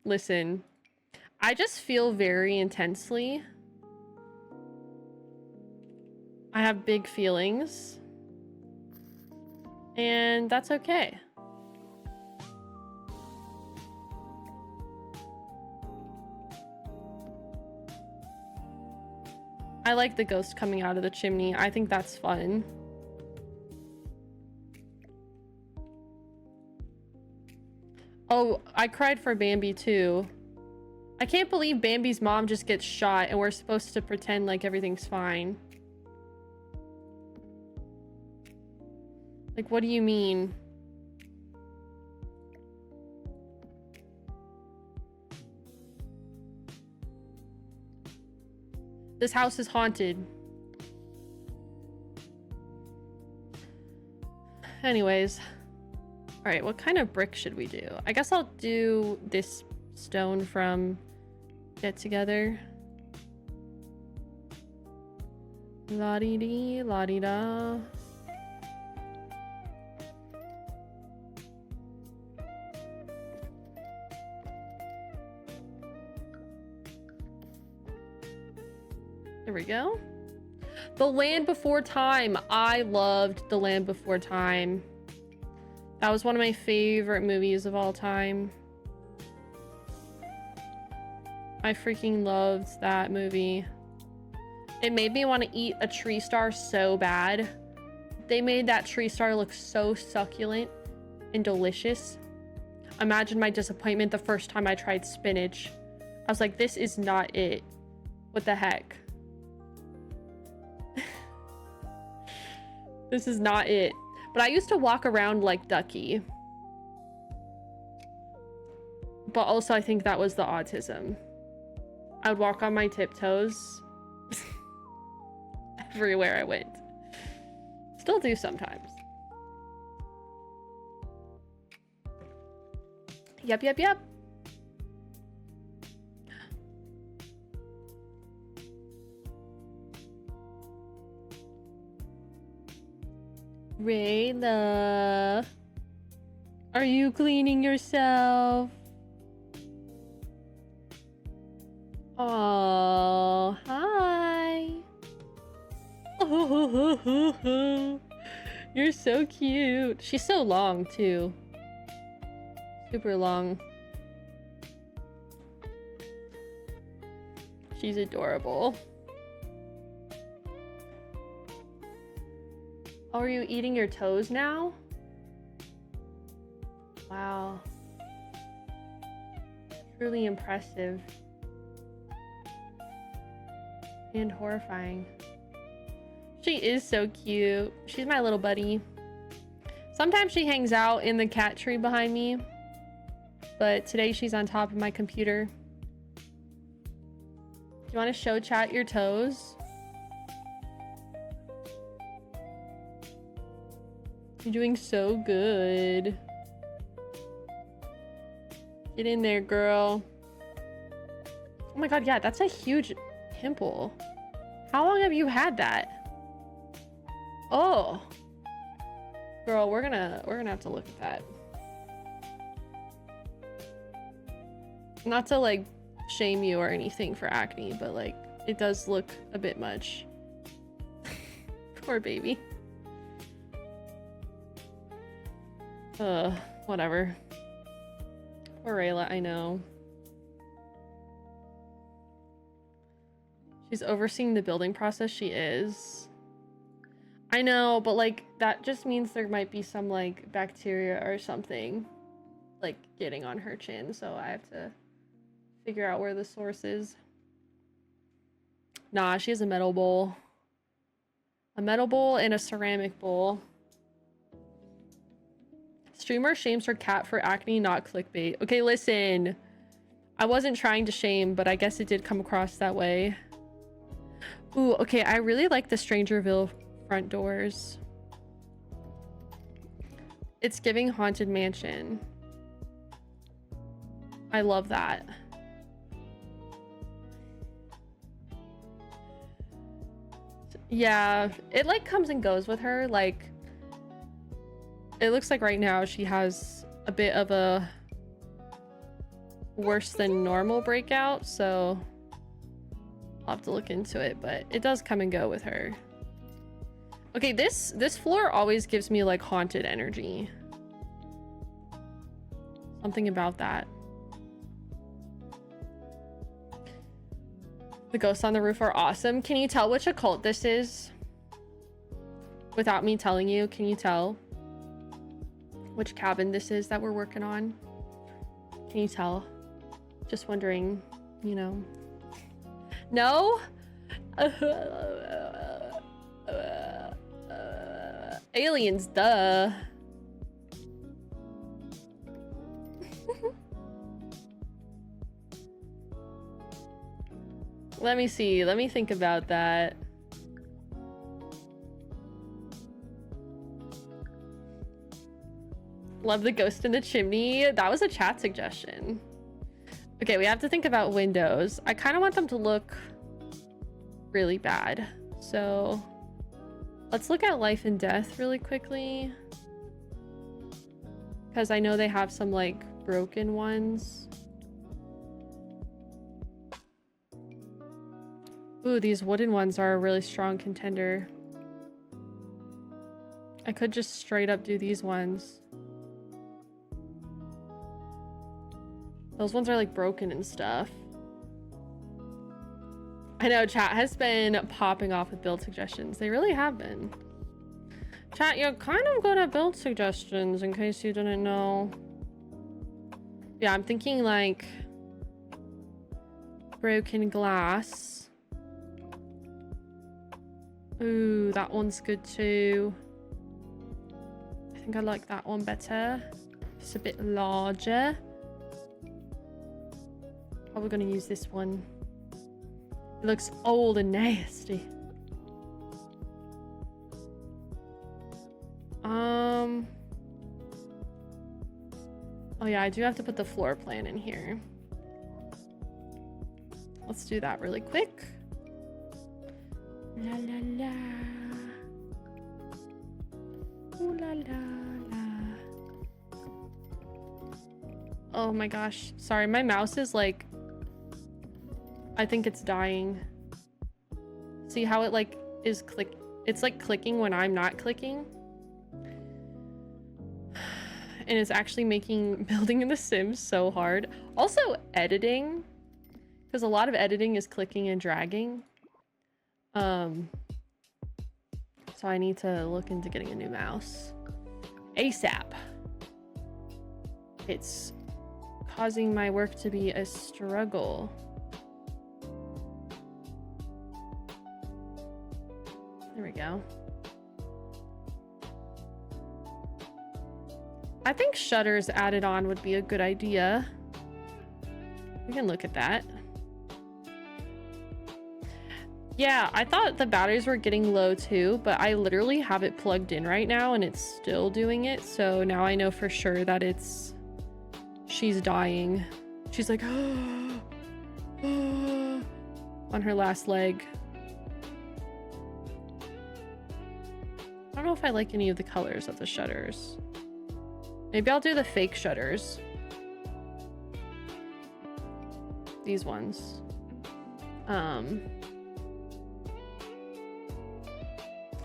Listen. I just feel very intensely. I have big feelings. And that's okay. I like the ghost coming out of the chimney. I think that's fun. Oh, I cried for Bambi too. I can't believe Bambi's mom just gets shot and we're supposed to pretend like everything's fine. Like, what do you mean? This house is haunted. Anyways. Alright, what kind of brick should we do? I guess I'll do this stone from Get Together. La-dee-dee, la-dee-da. There we go. The Land Before Time. I loved The Land Before Time. That was one of my favorite movies of all time. I freaking loved that movie. It made me want to eat a tree star so bad. They made that tree star look so succulent and delicious. Imagine my disappointment the first time I tried spinach. I was like, this is not it. What the heck? This is not it. But I used to walk around like Ducky. But also I think that was the autism. I would walk on my tiptoes everywhere I went. Still do sometimes. Yep, yep, yep. Rayla, are you cleaning yourself? Oh, hi. Oh, you're so cute. She's so long too. Super long. She's adorable. Oh, are you eating your toes now? Wow. Truly impressive. And horrifying. She is so cute. She's my little buddy. Sometimes she hangs out in the cat tree behind me, but today she's on top of my computer. Do you want to show chat your toes? You're doing so good. Get in there, girl. Oh my god, yeah, that's a huge pimple. How long have you had that? Oh. Girl, we're gonna have to look at that. Not to like shame you or anything for acne, but like it does look a bit much. Poor baby. Whatever. Poor Rayla, I know. She's overseeing the building process. She is. I know, but like that just means there might be some like bacteria or something like getting on her chin, so I have to figure out where the source is. Nah, she has a metal bowl. A metal bowl and a ceramic bowl. Streamer shames her cat for acne, not clickbait. Okay, listen. I wasn't trying to shame, but I guess it did come across that way. Ooh, okay, I really like the Strangerville front doors. It's giving Haunted Mansion. I love that. Yeah, it like comes and goes with her. Like, it looks like right now she has a bit of a worse than normal breakout, so I'll have to look into it, but it does come and go with her. Okay, this floor always gives me like haunted energy. Something about that. The ghosts on the roof are awesome. Can you tell which occult this is? Without me telling you, can you tell which cabin this is that we're working on? Can you tell? Just wondering, you know. No? Aliens, duh. Let me see. Let me think about that. Love the ghost in the chimney. That was a chat suggestion. Okay, we have to think about windows. I kind of want them to look really bad. So let's look at life and death really quickly. Because I know they have some like broken ones. Ooh, these wooden ones are a really strong contender. I could just straight up do these ones. Those ones are like broken and stuff. I know chat has been popping off with build suggestions. They really have been. Chat, you're kind of good at build suggestions in case you didn't know. Yeah, I'm thinking like broken glass. Ooh, that one's good too. I think I like that one better. It's a bit larger. Probably gonna use this one. It looks old and nasty. Oh yeah, I do have to put the floor plan in here. Let's do that really quick. La la la. Ooh la la la. Oh my gosh. Sorry, my mouse is like, I think it's dying. See how it like is it's like clicking when I'm not clicking. And it's actually making building in The Sims so hard. Also editing, because a lot of editing is clicking and dragging. So I need to look into getting a new mouse ASAP. It's causing my work to be a struggle. There we go. I think shutters added on would be a good idea. We can look at that. Yeah, I thought the batteries were getting low too, but I literally have it plugged in right now and it's still doing it. So now I know for sure that she's dying. She's like on her last leg. I don't know if I like any of the colors of the shutters. Maybe I'll do the fake shutters. These ones.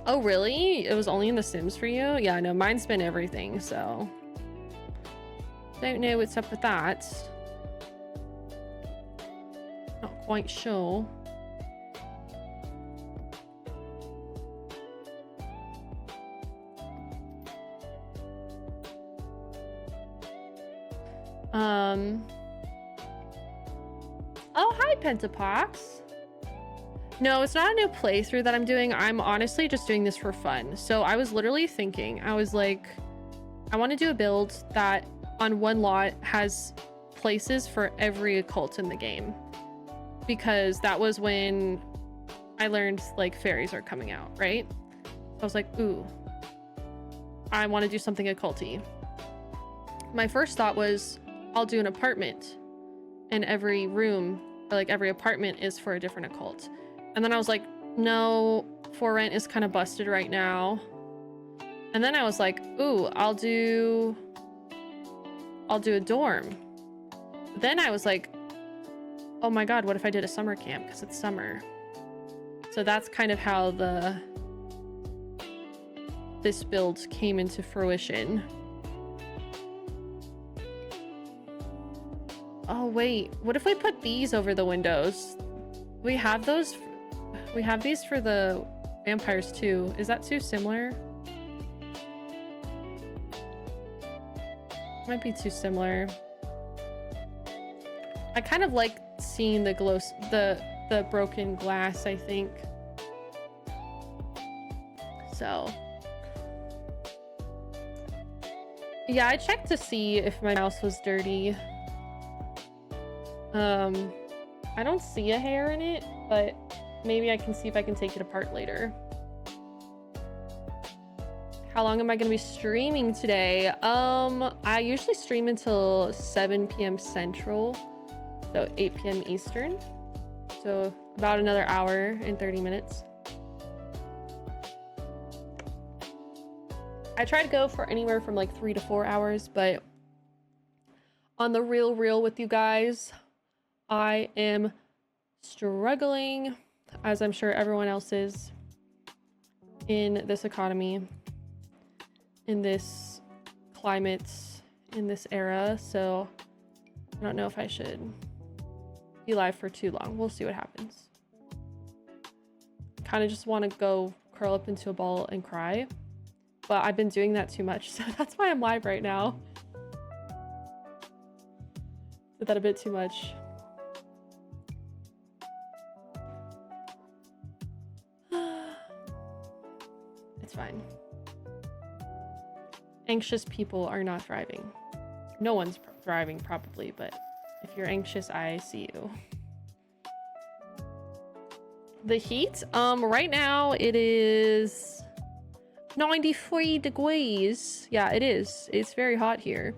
Oh, really? It was only in The Sims for you? Yeah, no, mine's been everything, so. Don't know what's up with that. Not quite sure. Oh, hi, Pentapox. No, it's not a new playthrough that I'm doing. I'm honestly just doing this for fun. So I was literally thinking, I was like, I want to do a build that on one lot has places for every occult in the game. Because that was when I learned like fairies are coming out, right? I was like, ooh, I want to do something occulty. My first thought was, I'll do an apartment and every room or like every apartment is for a different occult. And then I was like, no, For Rent is kind of busted right now. And then I was like, ooh, I'll do a dorm. Then I was like, oh my god, what if I did a summer camp because it's summer? So that's kind of how this build came into fruition. Oh wait, what if we put these over the windows? We have those. We have these for the vampires too. Is that too similar? Might be too similar. I kind of like seeing the the broken glass, I think. So yeah, I checked to see if my mouse was dirty. I don't see a hair in it, but maybe I can see if I can take it apart later. How long am I going to be streaming today? I usually stream until 7 p.m. Central, so 8 p.m. Eastern. So about another hour and 30 minutes. I try to go for anywhere from like 3 to 4 hours, but on the real with you guys, I am struggling, as I'm sure everyone else is, in this economy, in this climate, in this era. So I don't know if I should be live for too long. We'll see what happens. Kind of just want to go curl up into a ball and cry, but I've been doing that too much, so that's why I'm live right now. Did that a bit too much. It's fine. Anxious people are not thriving. No one's thriving probably, but if you're anxious, I see you. The heat, right now it is 93 degrees. Yeah, it is. It's very hot here.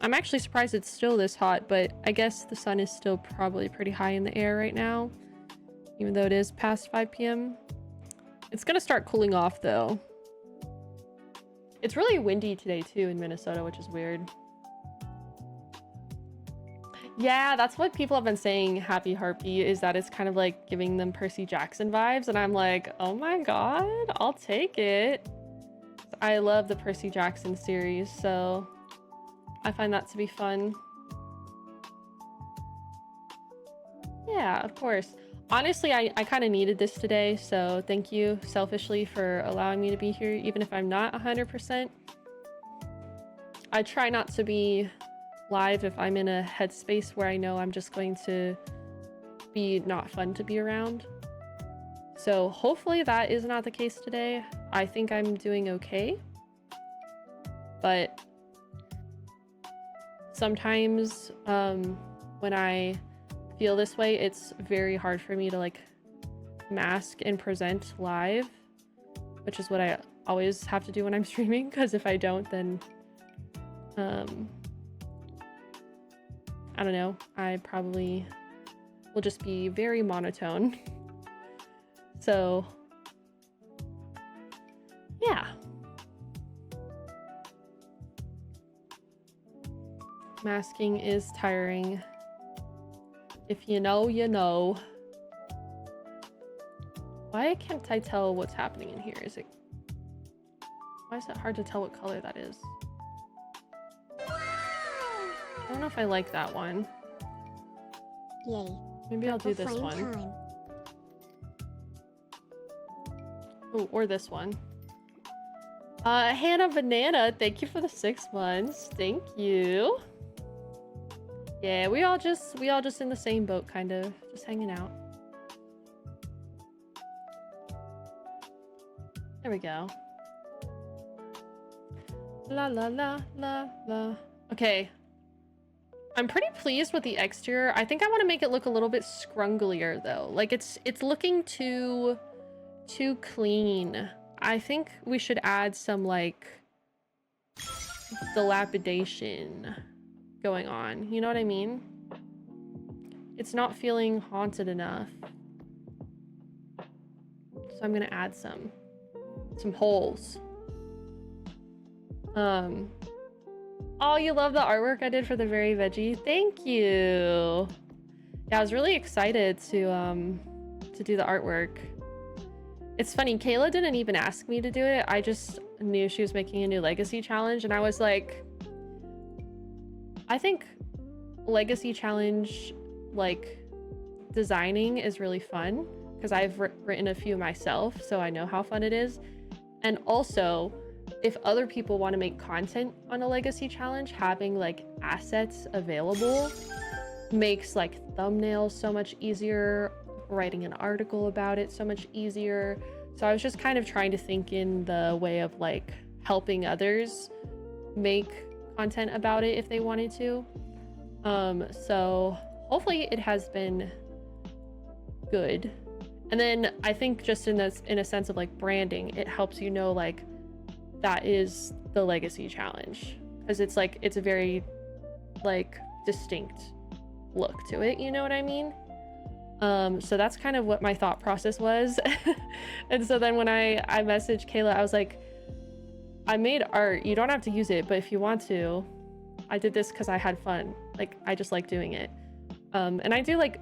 I'm actually surprised it's still this hot, but I guess the sun is still probably pretty high in the air right now, even though it is past 5 p.m. It's gonna start cooling off though. It's really windy today too in Minnesota, which is weird. Yeah, that's what people have been saying, Happy Harpy, is that it's kind of like giving them Percy Jackson vibes, and I'm like, oh my god, I'll take it. I love the Percy Jackson series, so I find that to be fun. Yeah, of course. Honestly, I kind of needed this today, so thank you selfishly for allowing me to be here, even if I'm not 100%. I try not to be live if I'm in a headspace where I know I'm just going to be not fun to be around. So hopefully that is not the case today. I think I'm doing okay. But sometimes when I feel this way, it's very hard for me to like mask and present live, which is what I always have to do when I'm streaming, because if I don't, then I don't know, I probably will just be very monotone. So yeah, masking is tiring. If you know, you know. Why can't I tell what's happening in here? Why is it hard to tell what color that is? I don't know if I like that one. Yay. Maybe I'll do this Flame one. time. Oh, or this one. Hannah Banana, thank you for the 6 months. Thank you. Yeah, we all just in the same boat, kind of, just hanging out. There we go. La la la la la. Okay. I'm pretty pleased with the exterior. I think I want to make it look a little bit scrunglier though. Like it's looking too clean. I think we should add some like dilapidation going on. You know what I mean? It's not feeling haunted enough. So I'm gonna add some holes. Oh, you love the artwork I did for the Very Veggie? Thank you. Yeah, I was really excited to do the artwork. It's funny, Kayla didn't even ask me to do it. I just knew she was making a new Legacy challenge, and I was like, I think Legacy challenge, like, designing is really fun, because I've written a few myself, so I know how fun it is. And also, if other people want to make content on a Legacy challenge, having like assets available makes like thumbnails so much easier, writing an article about it so much easier. So I was just kind of trying to think in the way of like helping others make content about it if they wanted to. So hopefully it has been good. And then I think just in a sense of like branding, it helps you know like that is the Legacy challenge, because it's like it's a very like distinct look to it, you know what I mean? So that's kind of what my thought process was. And so then when I messaged Kayla, I was like, I made art, you don't have to use it, but if you want to, I did this because I had fun, like I just like doing it. And I do like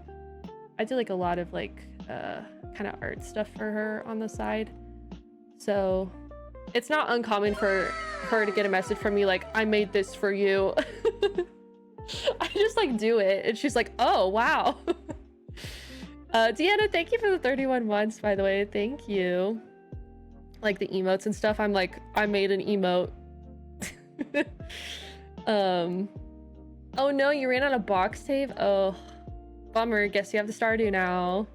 a lot of like kind of art stuff for her on the side, so it's not uncommon for her to get a message from me like, I made this for you. I just like do it, and she's like, oh wow. Deanna, thank you for the 31 months, by the way. Thank you. Like the emotes and stuff, I'm like, I made an emote. Oh no, you ran out of box tape. Oh, bummer. Guess you have the Stardew now.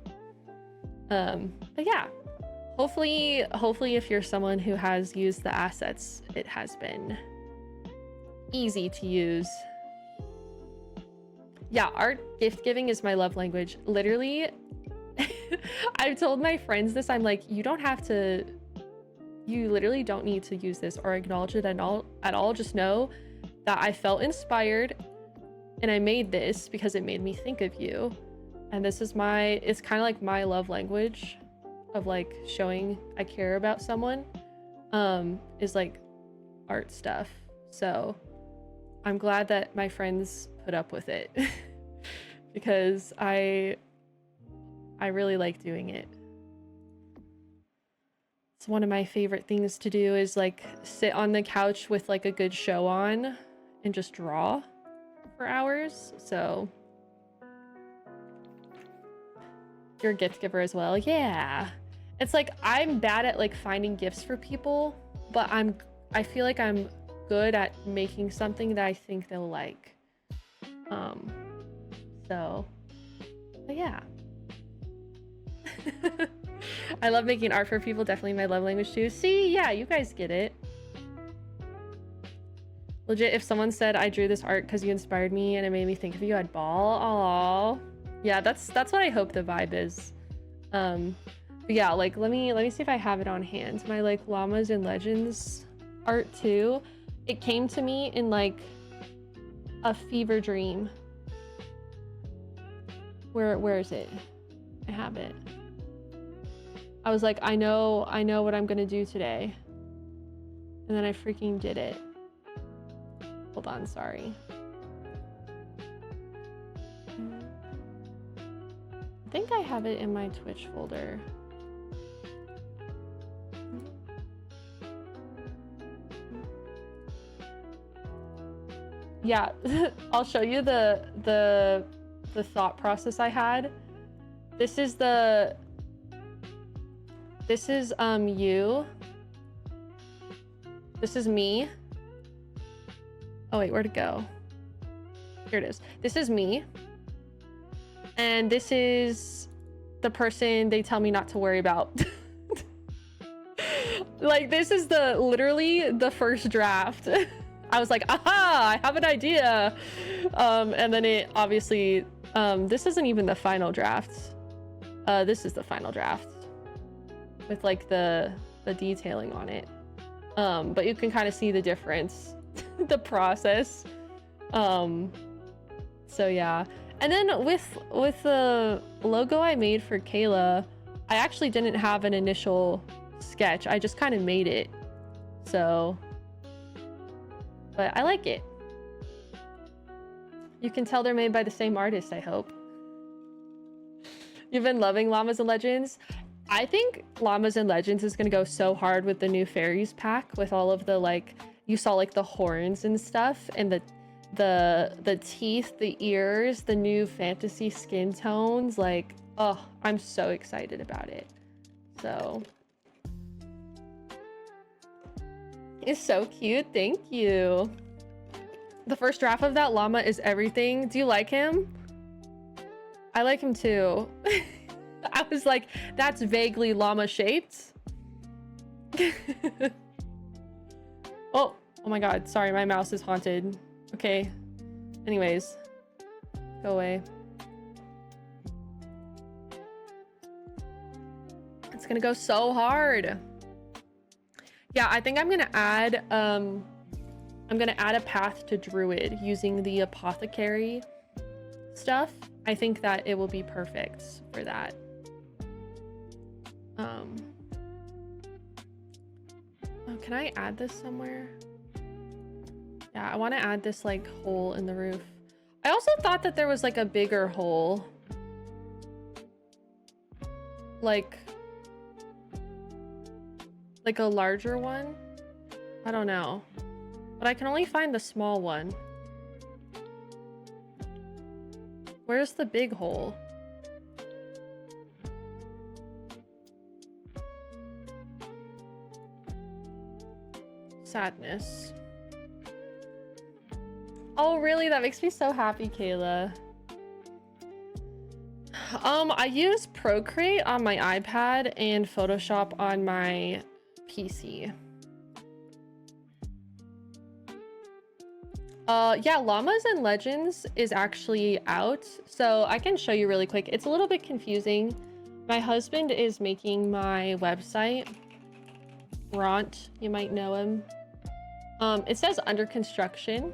But yeah, hopefully if you're someone who has used the assets, it has been easy to use. Yeah, art gift giving is my love language. Literally, I've told my friends this. I'm like, you literally don't need to use this or acknowledge it at all. Just know that I felt inspired and I made this because it made me think of you. And this is it's kind of like my love language of like showing I care about someone, is like art stuff. So I'm glad that my friends put up with it because I really like doing it. It's one of my favorite things to do is like sit on the couch with like a good show on and just draw for hours. So you're a gift giver as well. Yeah. It's like I'm bad at like finding gifts for people, but I feel like I'm good at making something that I think they'll like. So, but yeah. I love making art for people. Definitely my love language too. See, yeah, you guys get it. Legit, if someone said I drew this art because you inspired me and it made me think of you, I'd bawl. Aww. Yeah, that's what I hope the vibe is. But yeah, like let me see if I have it on hand. My like llamas and legends art too. It came to me in like a fever dream. Where is it? I have it. I was like, I know what I'm gonna do today. And then I freaking did it. Hold on, sorry. I think I have it in my Twitch folder. Yeah, I'll show you the thought process I had. This is you. This is me. Oh wait, where'd it go? Here it is. This is me. And this is the person they tell me not to worry about. Like this is literally the first draft. I was like, aha, I have an idea. And then it obviously, this isn't even the final draft. This is the final draft with like the detailing on it. But you can kind of see the difference, the process. So yeah. And then with the logo I made for Kayla, I actually didn't have an initial sketch. I just kind of made it. So, but I like it. You can tell they're made by the same artist, I hope. You've been loving Llamas and Legends. I think Llamas and Legends is gonna go so hard with the new fairies pack with all of the like, you saw like the horns and stuff and the teeth, the ears, the new fantasy skin tones. Like, oh, I'm so excited about it. So it's so cute. Thank you. The first draft of that llama is everything. Do you like him? I like him too. I was like, that's vaguely llama shaped. Oh my god, sorry, my mouse is haunted. Okay, anyways, go away. It's gonna go so hard. Yeah, I think I'm gonna add a path to druid using the apothecary stuff. I think that it will be perfect for that. Oh, can I add this somewhere? Yeah, I want to add this like hole in the roof. I also thought that there was like a bigger hole. Like a larger one. I don't know. But I can only find the small one. Where's the big hole? Sadness. Oh, really? That makes me so happy, Kayla. I use Procreate on my iPad and Photoshop on my PC. Yeah, Llamas and Legends is actually out, so I can show you really quick. It's a little bit confusing. My husband is making my website. Ront, you might know him. It says under construction,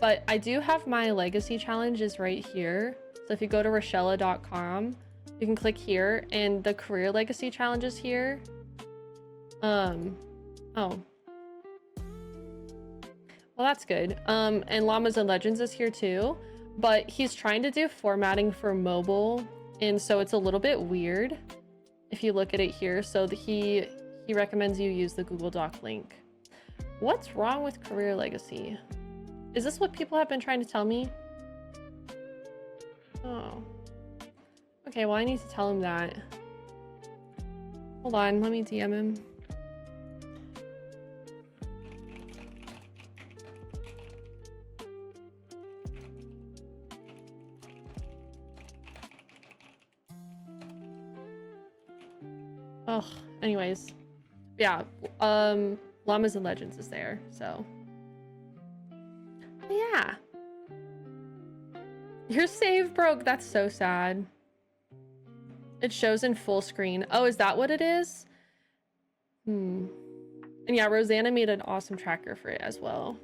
but I do have my legacy challenges right here. So if you go to Risshella.com, you can click here and the career legacy challenge is here. Oh. Well, that's good. And Llamas and Legends is here too, but he's trying to do formatting for mobile. And so it's a little bit weird if you look at it here. So he recommends you use the Google Doc link. What's wrong with career legacy? Is this what people have been trying to tell me? Oh. Okay, well, I need to tell him that. Hold on, let me DM him. Oh, anyways. Yeah, Llamas and Legends is there, so. But yeah. Your save broke. That's so sad. It shows in full screen. Oh, is that what it is? And yeah, Rosanna made an awesome tracker for it as well.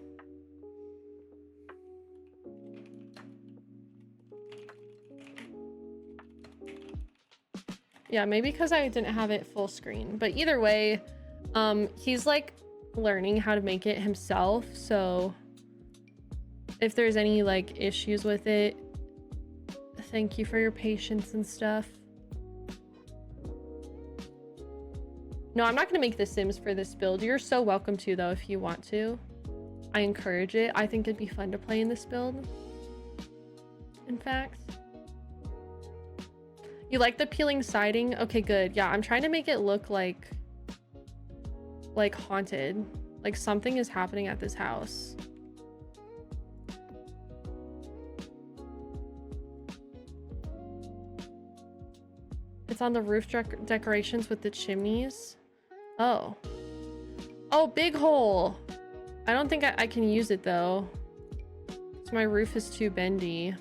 Yeah, maybe because I didn't have it full screen. But either way, he's like learning how to make it himself. So if there's any like issues with it, thank you for your patience and stuff. No, I'm not going to make the Sims for this build. You're so welcome to, though, if you want to. I encourage it. I think it'd be fun to play in this build. In fact. You like the peeling siding? Okay, good. Yeah, I'm trying to make it look like haunted. Like something is happening at this house. It's on the roof decorations with the chimneys. Oh. Oh, big hole. I don't think I can use it though. So my roof is too bendy.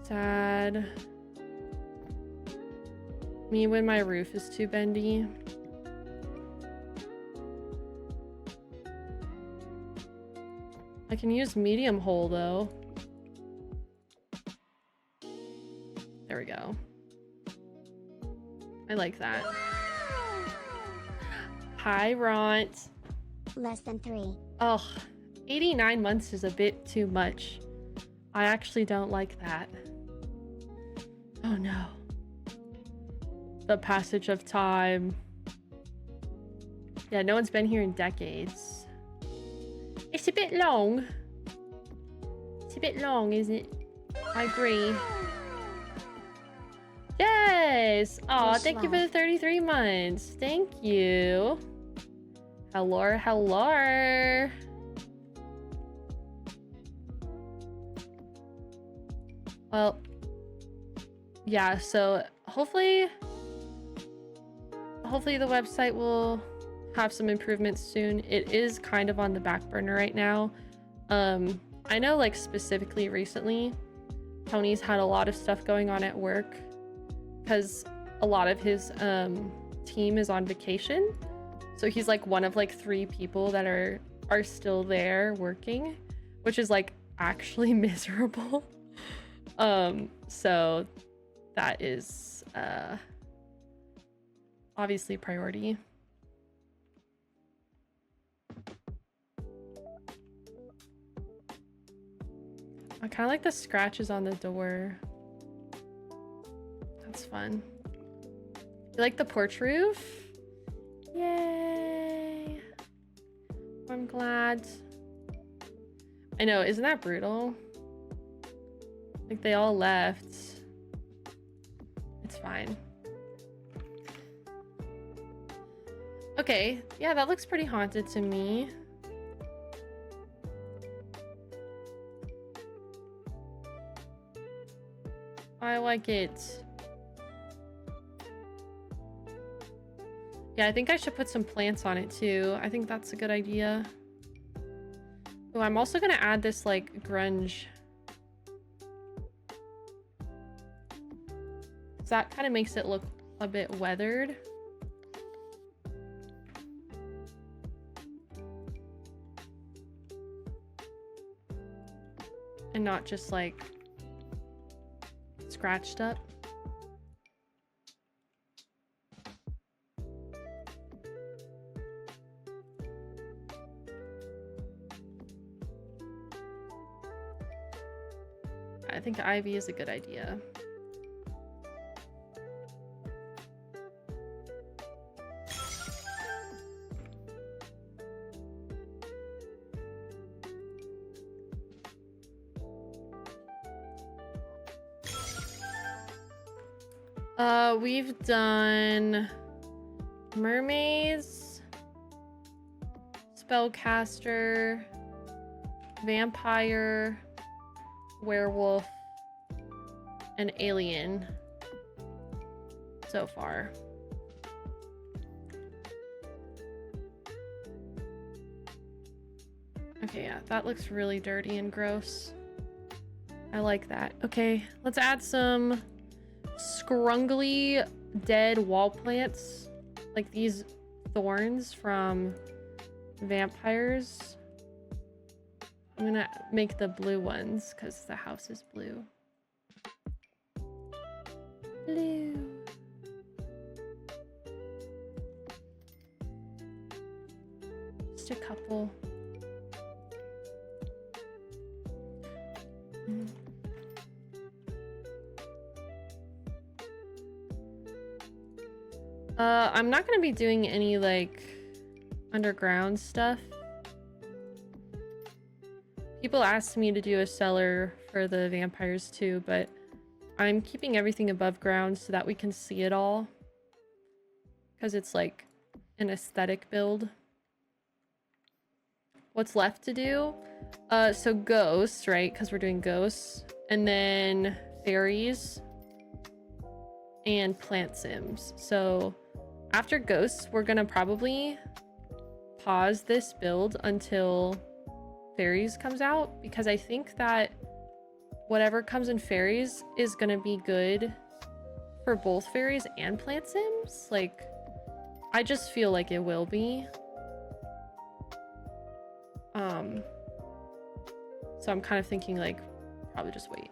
Sad. Me when my roof is too bendy. I can use medium hole though. There we go. I like that. Hi, Ront. Less than 3. Oh, 89 months is a bit too much. I actually don't like that. Oh no. The passage of time. Yeah, no one's been here in decades. It's a bit long. It's a bit long, isn't it? I agree. Yes! Aw, thank you for the 33 months. Thank you. Hello, hello. Well, yeah, so hopefully the website will have some improvements soon. It is kind of on the back burner right now. I know like specifically recently, Tony's had a lot of stuff going on at work because a lot of his team is on vacation. So he's like one of like 3 people that are still there working, which is like actually miserable. So that is obviously priority. I kind of like the scratches on the door. That's fun. You like the porch roof? Yay! I'm glad. I know, isn't that brutal? Like they all left. It's fine. Okay, yeah, that looks pretty haunted to me. I like it. Yeah, I think I should put some plants on it too. I think that's a good idea. Oh, I'm also gonna add this like grunge. That kind of makes it look a bit weathered. And not just like scratched up. I think ivy is a good idea. We've done mermaids, spellcaster, vampire, werewolf, and alien so far. Okay, yeah, that looks really dirty and gross. I like that. Okay, let's add some scrungly dead wall plants, like these thorns from vampires. I'm gonna make the blue ones because the house is blue. Blue. Just a couple. I'm not gonna be doing any like underground stuff. People asked me to do a cellar for the vampires too, but I'm keeping everything above ground so that we can see it all. Because it's like an aesthetic build. What's left to do? So ghosts, right? Because we're doing ghosts. And then fairies. And plant sims. So after ghosts, we're gonna probably pause this build until fairies comes out, because I think that whatever comes in fairies is gonna be good for both fairies and plant sims. Like, I just feel like it will be. So I'm kind of thinking like probably just wait.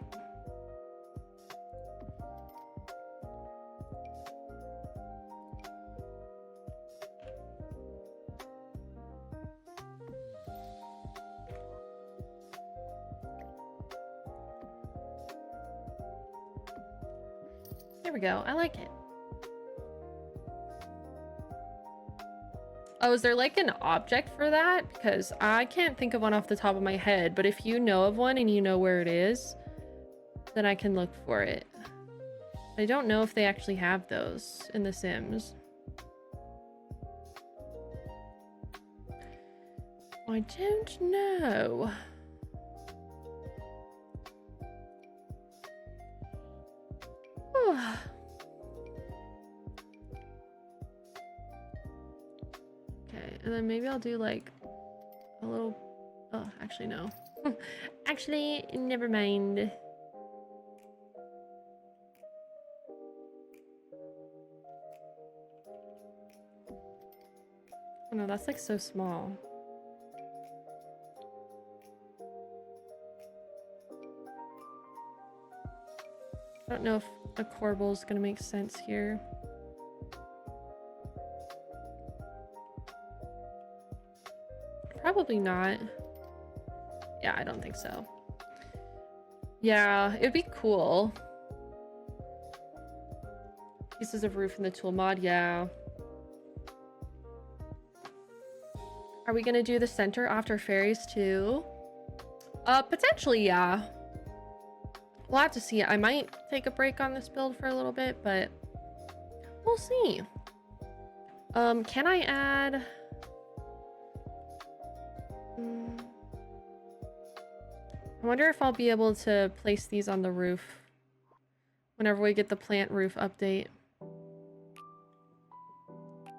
There we go. I like it. Oh, is there like an object for that? Because I can't think of one off the top of my head, but if you know of one and you know where it is, then I can look for it. I don't know if they actually have those in The Sims. I don't know. Okay, and then maybe I'll do like a little... Oh, actually no. Actually, never mind. Oh no, that's like so small. I don't know if a corbel is gonna make sense here. Probably not. Yeah, I don't think so. Yeah, it'd be cool. Pieces of roof in the tool mod, yeah. Are we gonna do the center after fairies too? Potentially, yeah. We'll have to see. I might take a break on this build for a little bit, but we'll see. Can I add... I wonder if I'll be able to place these on the roof whenever we get the plant roof update.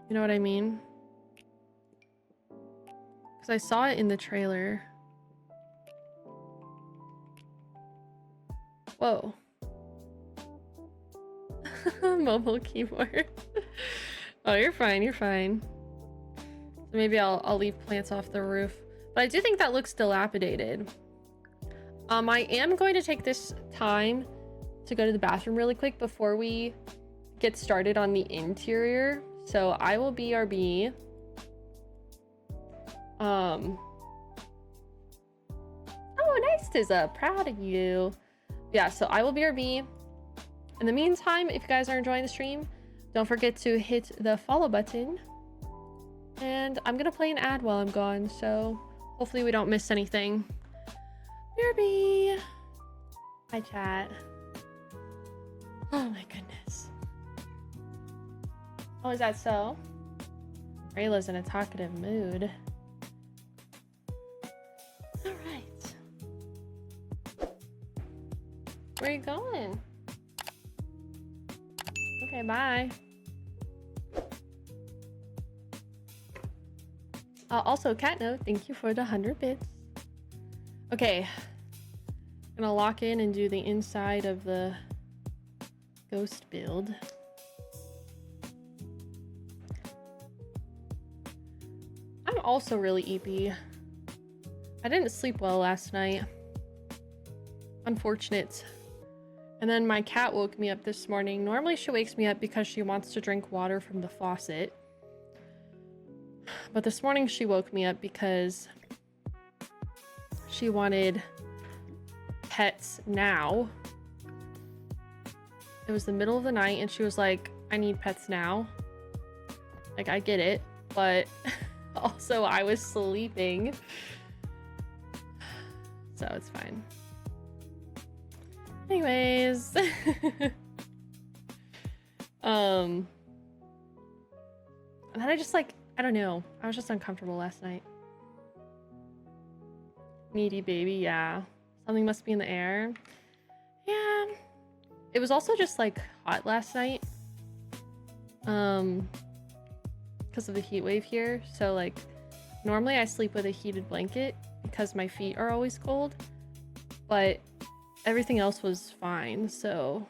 You know what I mean? Because I saw it in the trailer. Whoa. Mobile keyboard. Oh, you're fine, you're fine. So maybe I'll leave plants off the roof. But I do think that looks dilapidated. I am going to take this time to go to the bathroom really quick before we get started on the interior. So I will BRB. Oh, nice, Tizza. Proud of you. Yeah, so I will BRB. In the meantime, if you guys are enjoying the stream, don't forget to hit the follow button. And I'm gonna play an ad while I'm gone, so hopefully we don't miss anything. BRB. Hi, chat. Oh my goodness. Oh, is that so? Rayla's in a talkative mood. All right. Where are you going? Okay, bye. Also, Cat Note, thank you for the 100 bits. Okay. Gonna lock in and do the inside of the ghost build. I'm also really eepy. I didn't sleep well last night. Unfortunate. And then my cat woke me up this morning. Normally she wakes me up because she wants to drink water from the faucet. But this morning she woke me up because she wanted pets now. It was the middle of the night and she was like, I need pets now. Like, I get it, but also I was sleeping. So it's fine. Anyways. And then I just like, I don't know. I was just uncomfortable last night. Needy baby, yeah. Something must be in the air. Yeah. It was also just like hot last night. Because of the heat wave here. So like normally I sleep with a heated blanket because my feet are always cold. But everything else was fine. So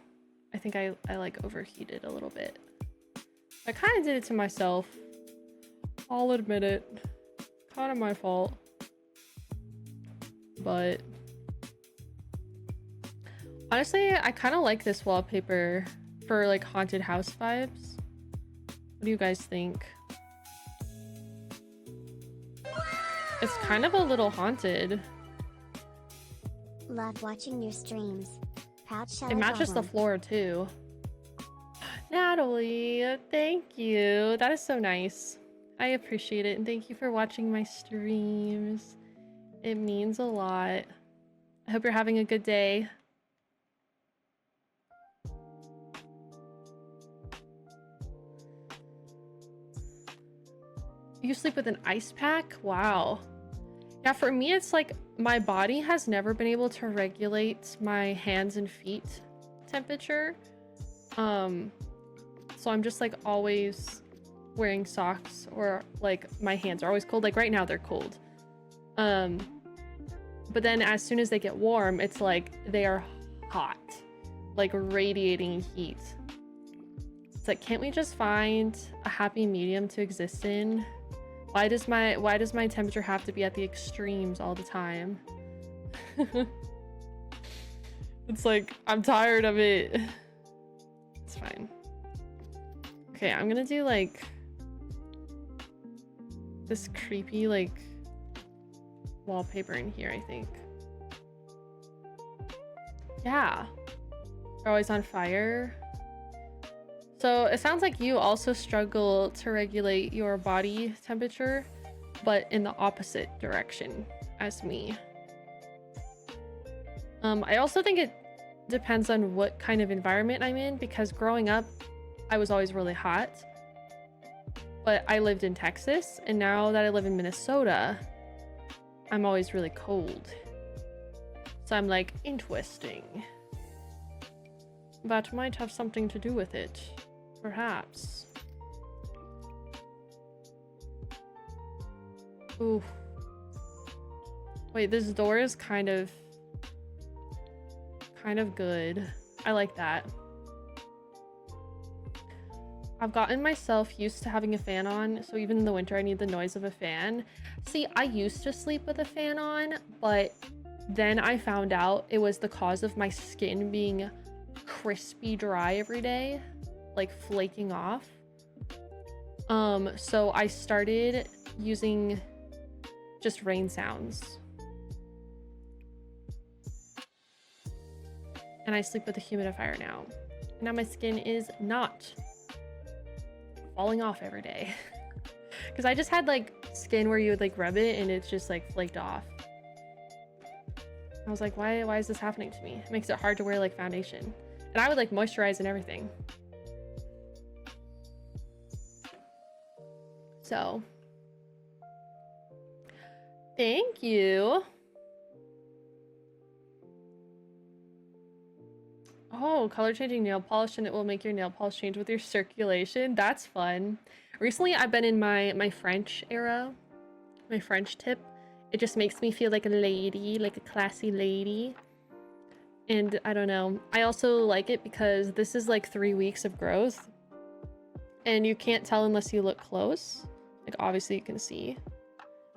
I think I like overheated a little bit. I kind of did it to myself. I'll admit it. Kind of my fault. But honestly, I kind of like this wallpaper for like haunted house vibes. What do you guys think? It's kind of a little haunted. Love watching your streams. Proud Shella. It matches the floor too. Natalie, thank you. That is so nice. I appreciate it, and thank you for watching my streams. It means a lot. I hope you're having a good day. You sleep with an ice pack? Wow. Yeah, for me, it's like my body has never been able to regulate my hands and feet temperature. So I'm just like always wearing socks, or like my hands are always cold. Like right now they're cold. But then as soon as they get warm, it's like they are hot, like radiating heat. It's like, can't we just find a happy medium to exist in? Why does my temperature have to be at the extremes all the time? It's like, I'm tired of it. It's fine. Okay, I'm gonna do like this creepy like wallpaper in here, I think. Yeah. They're always on fire. So it sounds like you also struggle to regulate your body temperature, but in the opposite direction as me. I also think it depends on what kind of environment I'm in, because growing up, I was always really hot, but I lived in Texas, and now that I live in Minnesota, I'm always really cold. So I'm like, interesting. That might have something to do with it. Perhaps. Ooh. Wait, this door is kind of good. I like that. I've gotten myself used to having a fan on, so even in the winter I need the noise of a fan. See, I used to sleep with a fan on, but then I found out it was the cause of my skin being crispy dry every day, like flaking off. So I started using just rain sounds. And I sleep with a humidifier now. And now my skin is not falling off every day. Because I just had like skin where you would like rub it and it's just like flaked off. I was like, why is this happening to me? It makes it hard to wear like foundation. And I would like moisturize and everything. So, thank you. Oh, color changing nail polish, and it will make your nail polish change with your circulation. That's fun. Recently, I've been in my French era, my French tip, It just makes me feel like a lady, like a classy lady. And I don't know. I also like it because this is like 3 weeks of growth. And you can't tell unless you look close. Like, obviously you can see.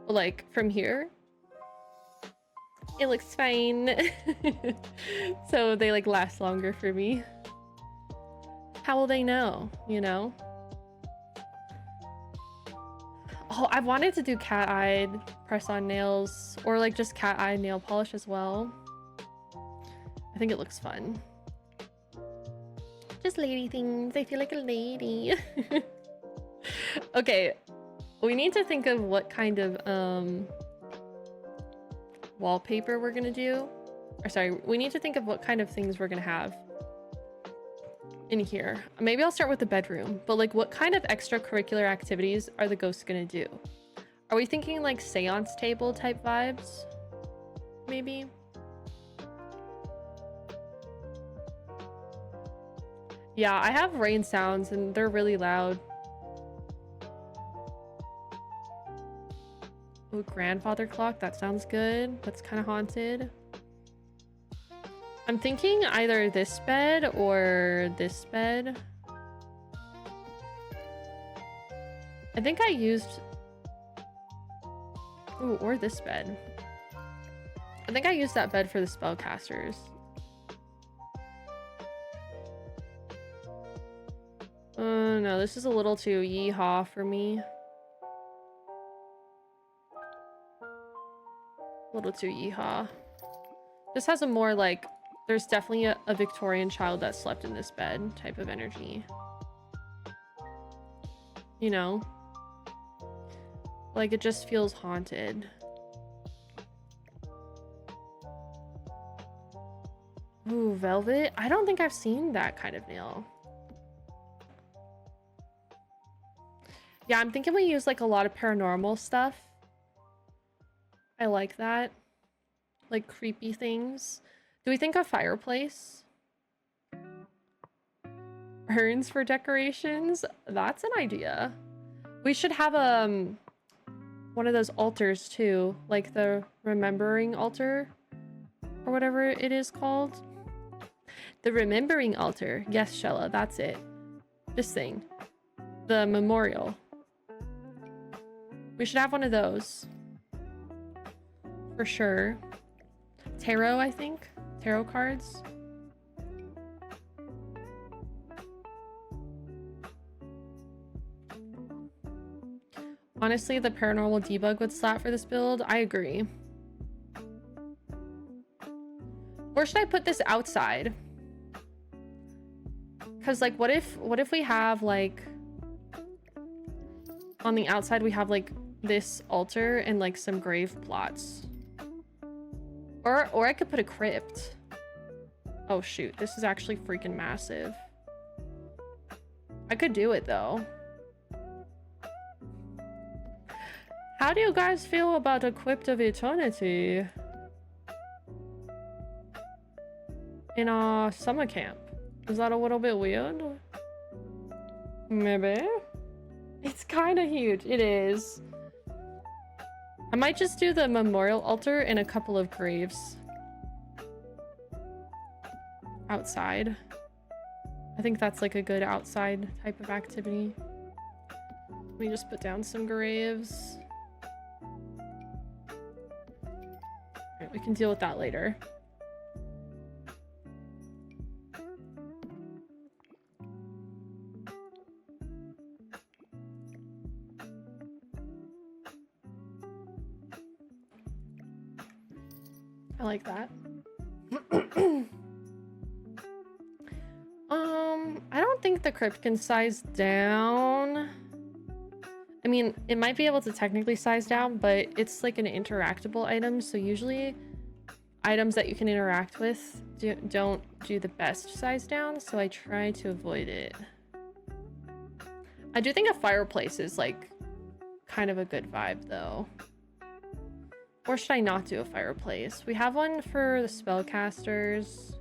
But like, from here, it looks fine. So they like last longer for me. How will they know, you know? Oh, I've wanted to do cat-eyed press-on nails or like just cat-eye nail polish as well. I think it looks fun. Just lady things. I feel like a lady. Okay, we need to think of what kind of wallpaper we're gonna do. Or sorry, we need to think of what kind of things we're gonna have in here. Maybe I'll start with the bedroom, but like what kind of extracurricular activities are the ghosts gonna do? Are we thinking like seance table type vibes? Maybe? Yeah, I have rain sounds and they're really loud. Ooh, grandfather clock, that sounds good. That's kind of haunted. I'm thinking either this bed or this bed. I think I used... Ooh, or this bed. I think I used that bed for the spellcasters. No, this is a little too yeehaw for me. A little too yeehaw. This has a more like... There's definitely a Victorian child that slept in this bed type of energy. You know? Like, it just feels haunted. Ooh, velvet? I don't think I've seen that kind of nail. Yeah, I'm thinking we use like a lot of paranormal stuff. I like that. Like creepy things. Do we think a fireplace? Urns for decorations? That's an idea. We should have one of those altars too, like the remembering altar or whatever it is called. The remembering altar. Yes, Shella, that's it. This thing. The memorial. We should have one of those. For sure. Tarot, I think. Tarot cards. Honestly, the paranormal debug would slap for this build. I agree. Or should I put this outside? Because like, what if we have like on the outside we have like this altar and like some grave plots. Or I could put a crypt. Oh shoot, this is actually freaking massive. I could do it though. How do you guys feel about a crypt of eternity in a summer camp? Is that a little bit weird? Maybe. It's kind of huge. It is. I might just do the memorial altar and a couple of graves outside. I think that's like a good outside type of activity. Let me just put down some graves. Alright, we can deal with that later. I like that. I don't think the crypt can size down. I mean, it might be able to technically size down, but it's like an interactable item, so usually items that you can interact with don't do the best size down, so I try to avoid it. I do think a fireplace is like kind of a good vibe though. Or should I not do a fireplace? We have one for the spellcasters.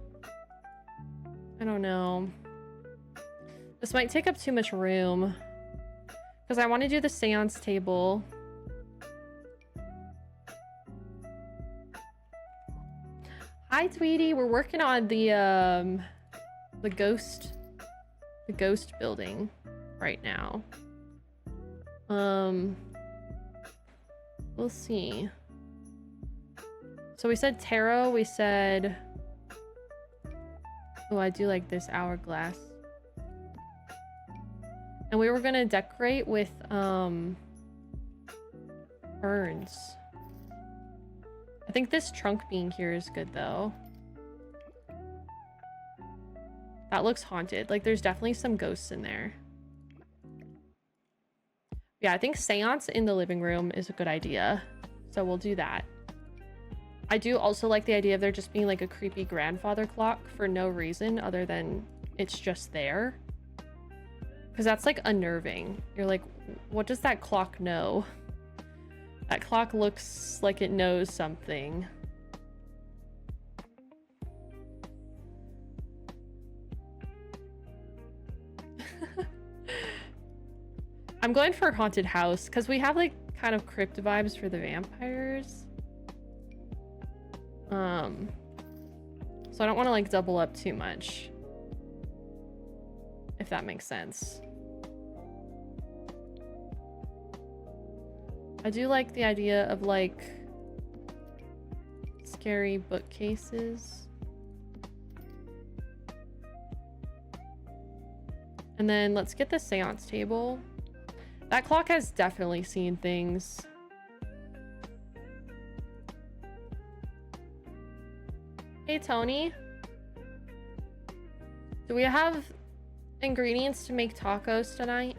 I don't know. This might take up too much room. Because I want to do the seance table. Hi, Tweety. We're working on the ghost building right now. We'll see. So we said tarot, we said... Oh, I do like this hourglass. And we were gonna decorate with, urns. I think this trunk being here is good, though. That looks haunted. Like, there's definitely some ghosts in there. Yeah, I think seance in the living room is a good idea. So we'll do that. I do also like the idea of there just being like a creepy grandfather clock for no reason other than it's just there. Because that's like unnerving. You're like, what does that clock know? That clock looks like it knows something. I'm going for haunted house because we have like kind of crypt vibes for the vampires. So I don't want to like double up too much, if that makes sense. I do like the idea of like scary bookcases. And then let's get the seance table. That clock has definitely seen things. Hey, Tony. Do we have ingredients to make tacos tonight?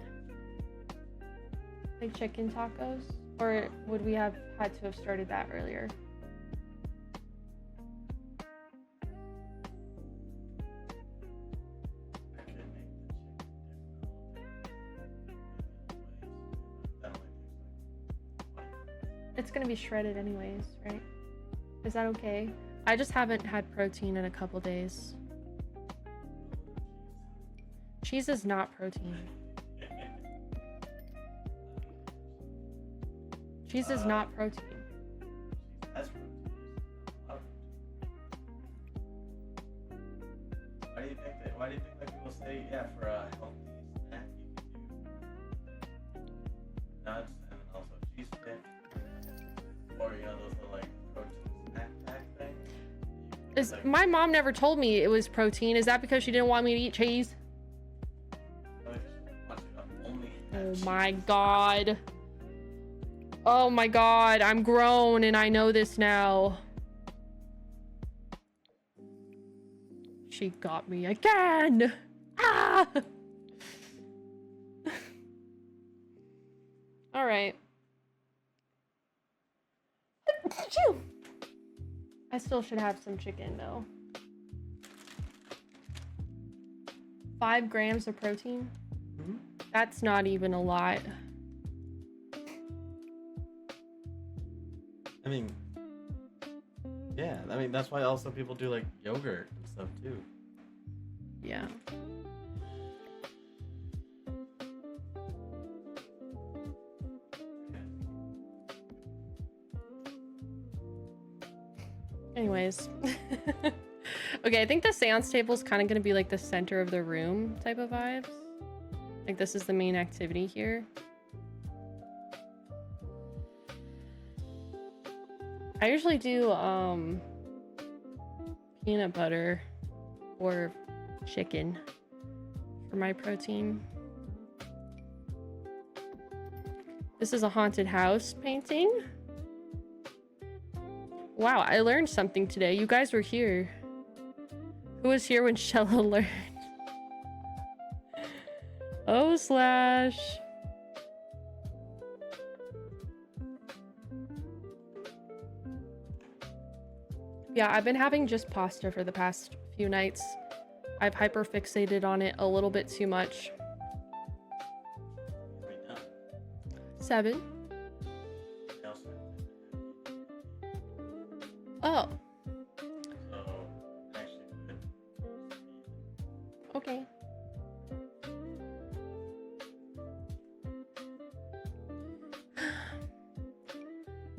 Like chicken tacos? Or would we have had to have started that earlier? It's gonna be shredded anyways, right? Is that okay? I just haven't had protein in a couple days. Cheese is not protein. Cheese is not protein. That's protein. Why do you think that people say, yeah, for a healthy snack you can do nuts and also cheese stick, or those are like protein snack pack things? My mom never told me it was protein. Is that because she didn't want me to eat cheese? Oh my god. Oh my god, I'm grown and I know this now. She got me again. Ah! All right. I still should have some chicken though. 5 grams of protein? Mm-hmm. That's not even a lot. I mean, yeah, I mean, that's why also people do like yogurt and stuff too. Yeah. Anyways. Okay, I think the seance table is kind of going to be like the center of the room type of vibes. Like this is the main activity here. I usually do peanut butter or chicken for my protein. This is a haunted house painting. Wow, I learned something today. You guys were here. Who was here when Shella learned? Oh, slash. Yeah, I've been having just pasta for the past few nights. I've hyperfixated on it a little bit too much. 7. Oh. Okay.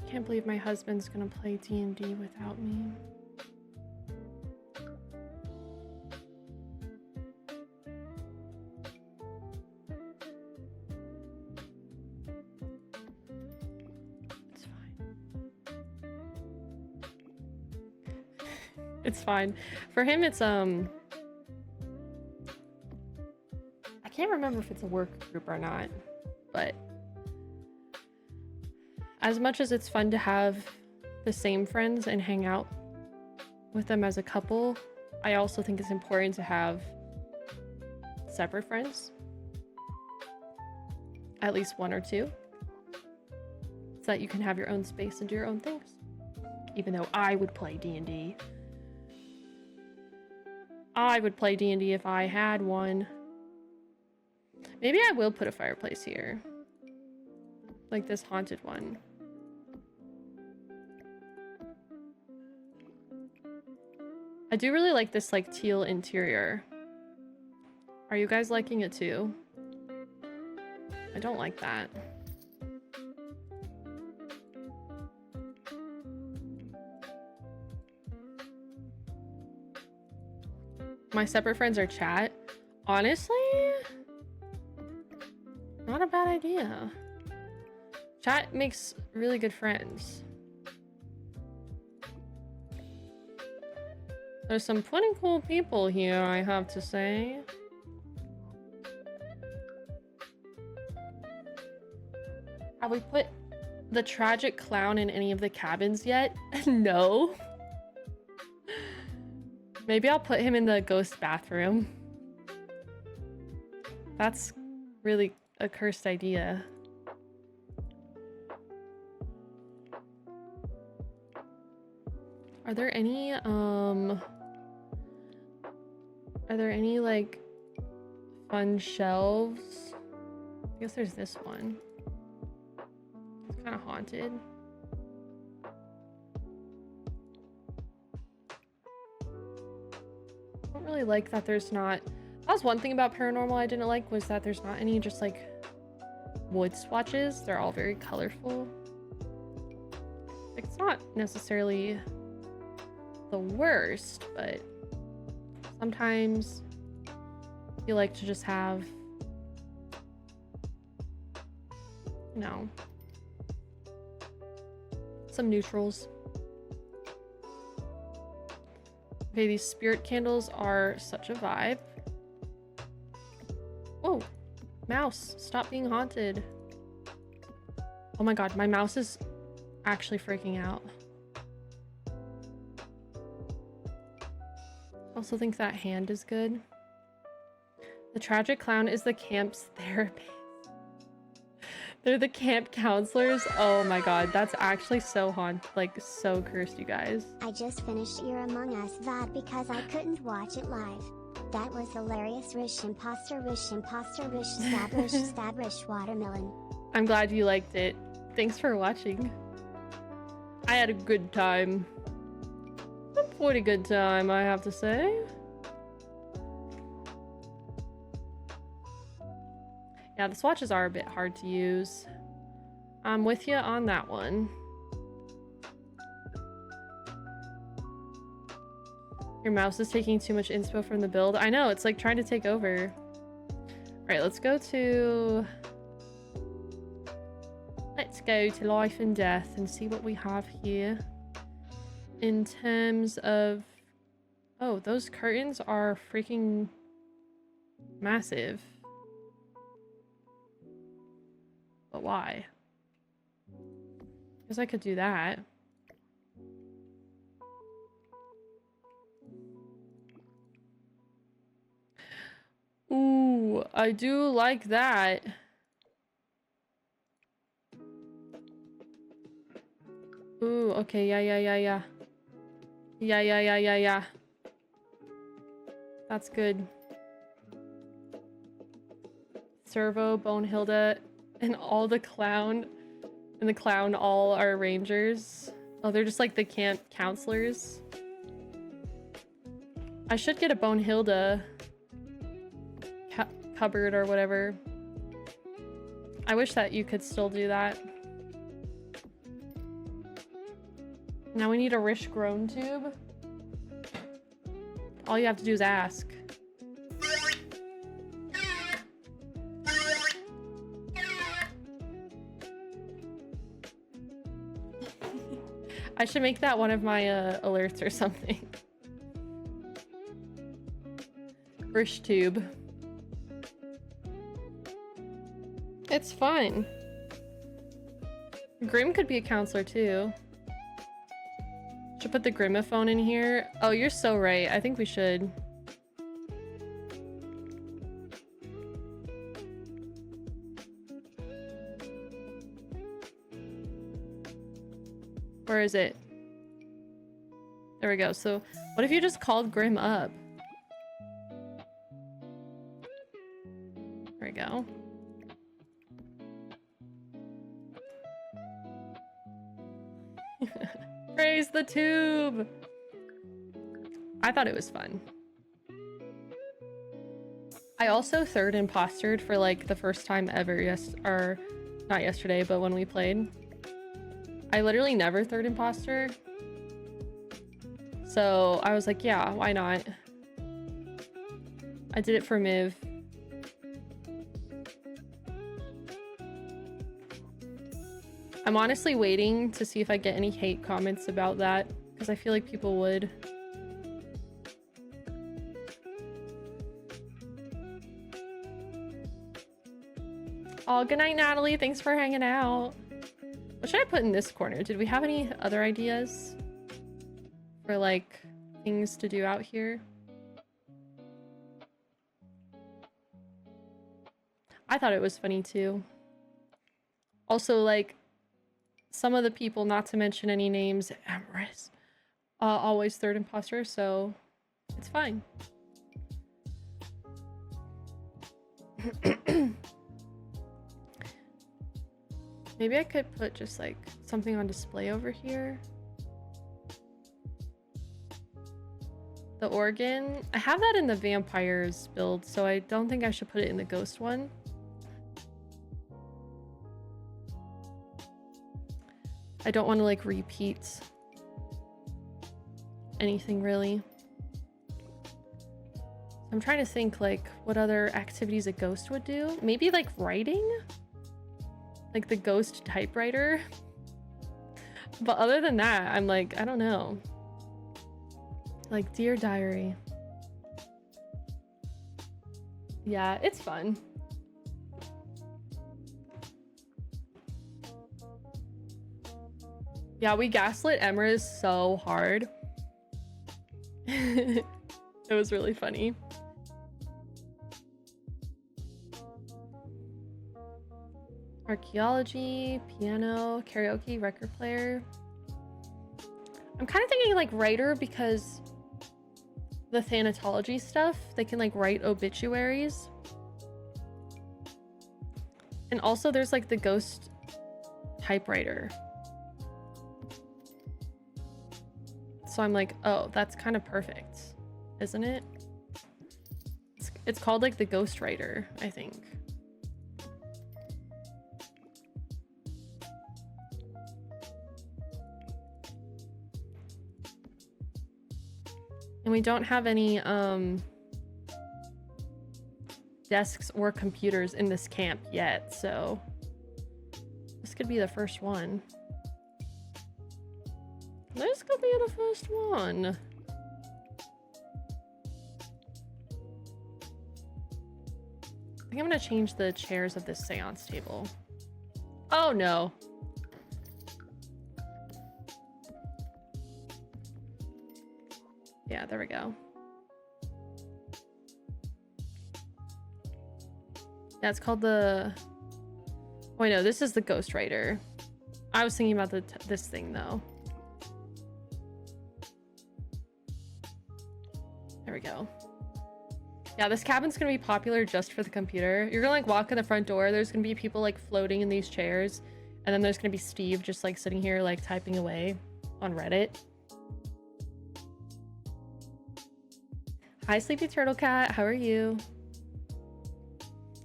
Can't believe my husband's gonna play D&D without me. It's fine. For him, it's I can't remember if it's a work group or not, but as much as it's fun to have the same friends and hang out with them as a couple, I also think it's important to have separate friends. At least one or two. So that you can have your own space and do your own things. Even though I would play D&D. I would play D&D if I had one. Maybe I will put a fireplace here. Like this haunted one. I do really like this like teal interior. Are you guys liking it too? I don't like that. My separate friends are chat. Honestly, not a bad idea. Chat makes really good friends. There's some pretty cool people here, I have to say. Have we put the tragic clown in any of the cabins yet? No. Maybe I'll put him in the ghost bathroom. That's really a cursed idea. Are there any like fun shelves? I guess there's this one. It's kind of haunted. I don't really like that there's not... That was one thing about paranormal I didn't like, was that there's not any just like wood swatches. They're all very colorful. It's not necessarily the worst, but sometimes you like to just have, you know, some neutrals. Okay, these spirit candles are such a vibe. Oh, mouse, stop being haunted. Oh my god, my mouse is actually freaking out. I also think that hand is good. The tragic clown is the camp's therapist. They're the camp counselors. Oh my god, that's actually so so cursed, you guys. I just finished your Among Us VOD because I couldn't watch it live. That was hilarious. Rish imposter, rish stab, rish watermelon. I'm glad you liked it. Thanks for watching. I had a good time. A pretty good time, I have to say. Yeah, the swatches are a bit hard to use. I'm with you on that one. Your mouse is taking too much inspo from the build. I know, it's like trying to take over. Alright, let's go to life and death and see what we have here. In terms of... Oh, those curtains are freaking massive. But why? Because I could do that. Ooh, I do like that. Ooh, okay, yeah. Yeah. That's good. Servo, Bonehilda, and all the clown, and the clown all are rangers. Oh, they're just like the camp counselors. I should get a Bonehilda cupboard or whatever. I wish that you could still do that. Now we need a Rish groan tube. All you have to do is ask. I should make that one of my alerts or something. Rish tube. It's fun. Grim could be a counselor too. Should put the Grimophone in here. Oh, you're so right. I think we should. Where is it? There we go. So what if you just called Grim up? There we go. Praise the tube. I thought it was fun. I also third impostered for like the first time ever. Yes, or not yesterday, but when we played. I literally never third imposter. So I was like, yeah, why not? I did it for Miv. I'm honestly waiting to see if I get any hate comments about that, because I feel like people would. Oh, good night, Natalie. Thanks for hanging out. What should I put in this corner? Did we have any other ideas for like things to do out here? I thought it was funny too. Also, like, some of the people, not to mention any names, Amaris, always third imposter, so it's fine. Maybe I could put just like something on display over here. The organ, I have that in the vampires build, so I don't think I should put it in the ghost one. I don't want to like repeat anything really. I'm trying to think like what other activities a ghost would do. Maybe like writing? Like the ghost typewriter? But other than that, I'm like, I don't know. Like Dear Diary. Yeah, it's fun. Yeah, we gaslit Emrys so hard. It was really funny. Archaeology, piano, karaoke, record player. I'm kind of thinking like writer, because the thanatology stuff, they can like write obituaries. And also there's like the ghost typewriter. So I'm like, oh, that's kind of perfect, isn't it? It's called like the ghostwriter, I think. And we don't have any desks or computers in this camp yet, so this could be the first one. This could be the first one. I think I'm gonna change the chairs of this seance table. Oh no. Yeah, there we go. That's called the... Wait, no, this is the ghostwriter. I was thinking about this thing though. There we go. Yeah, this cabin's gonna be popular just for the computer. You're gonna like walk in the front door, there's gonna be people like floating in these chairs, and then there's gonna be Steve just like sitting here like typing away on Reddit. Hi, Sleepy Turtle Cat, how are you?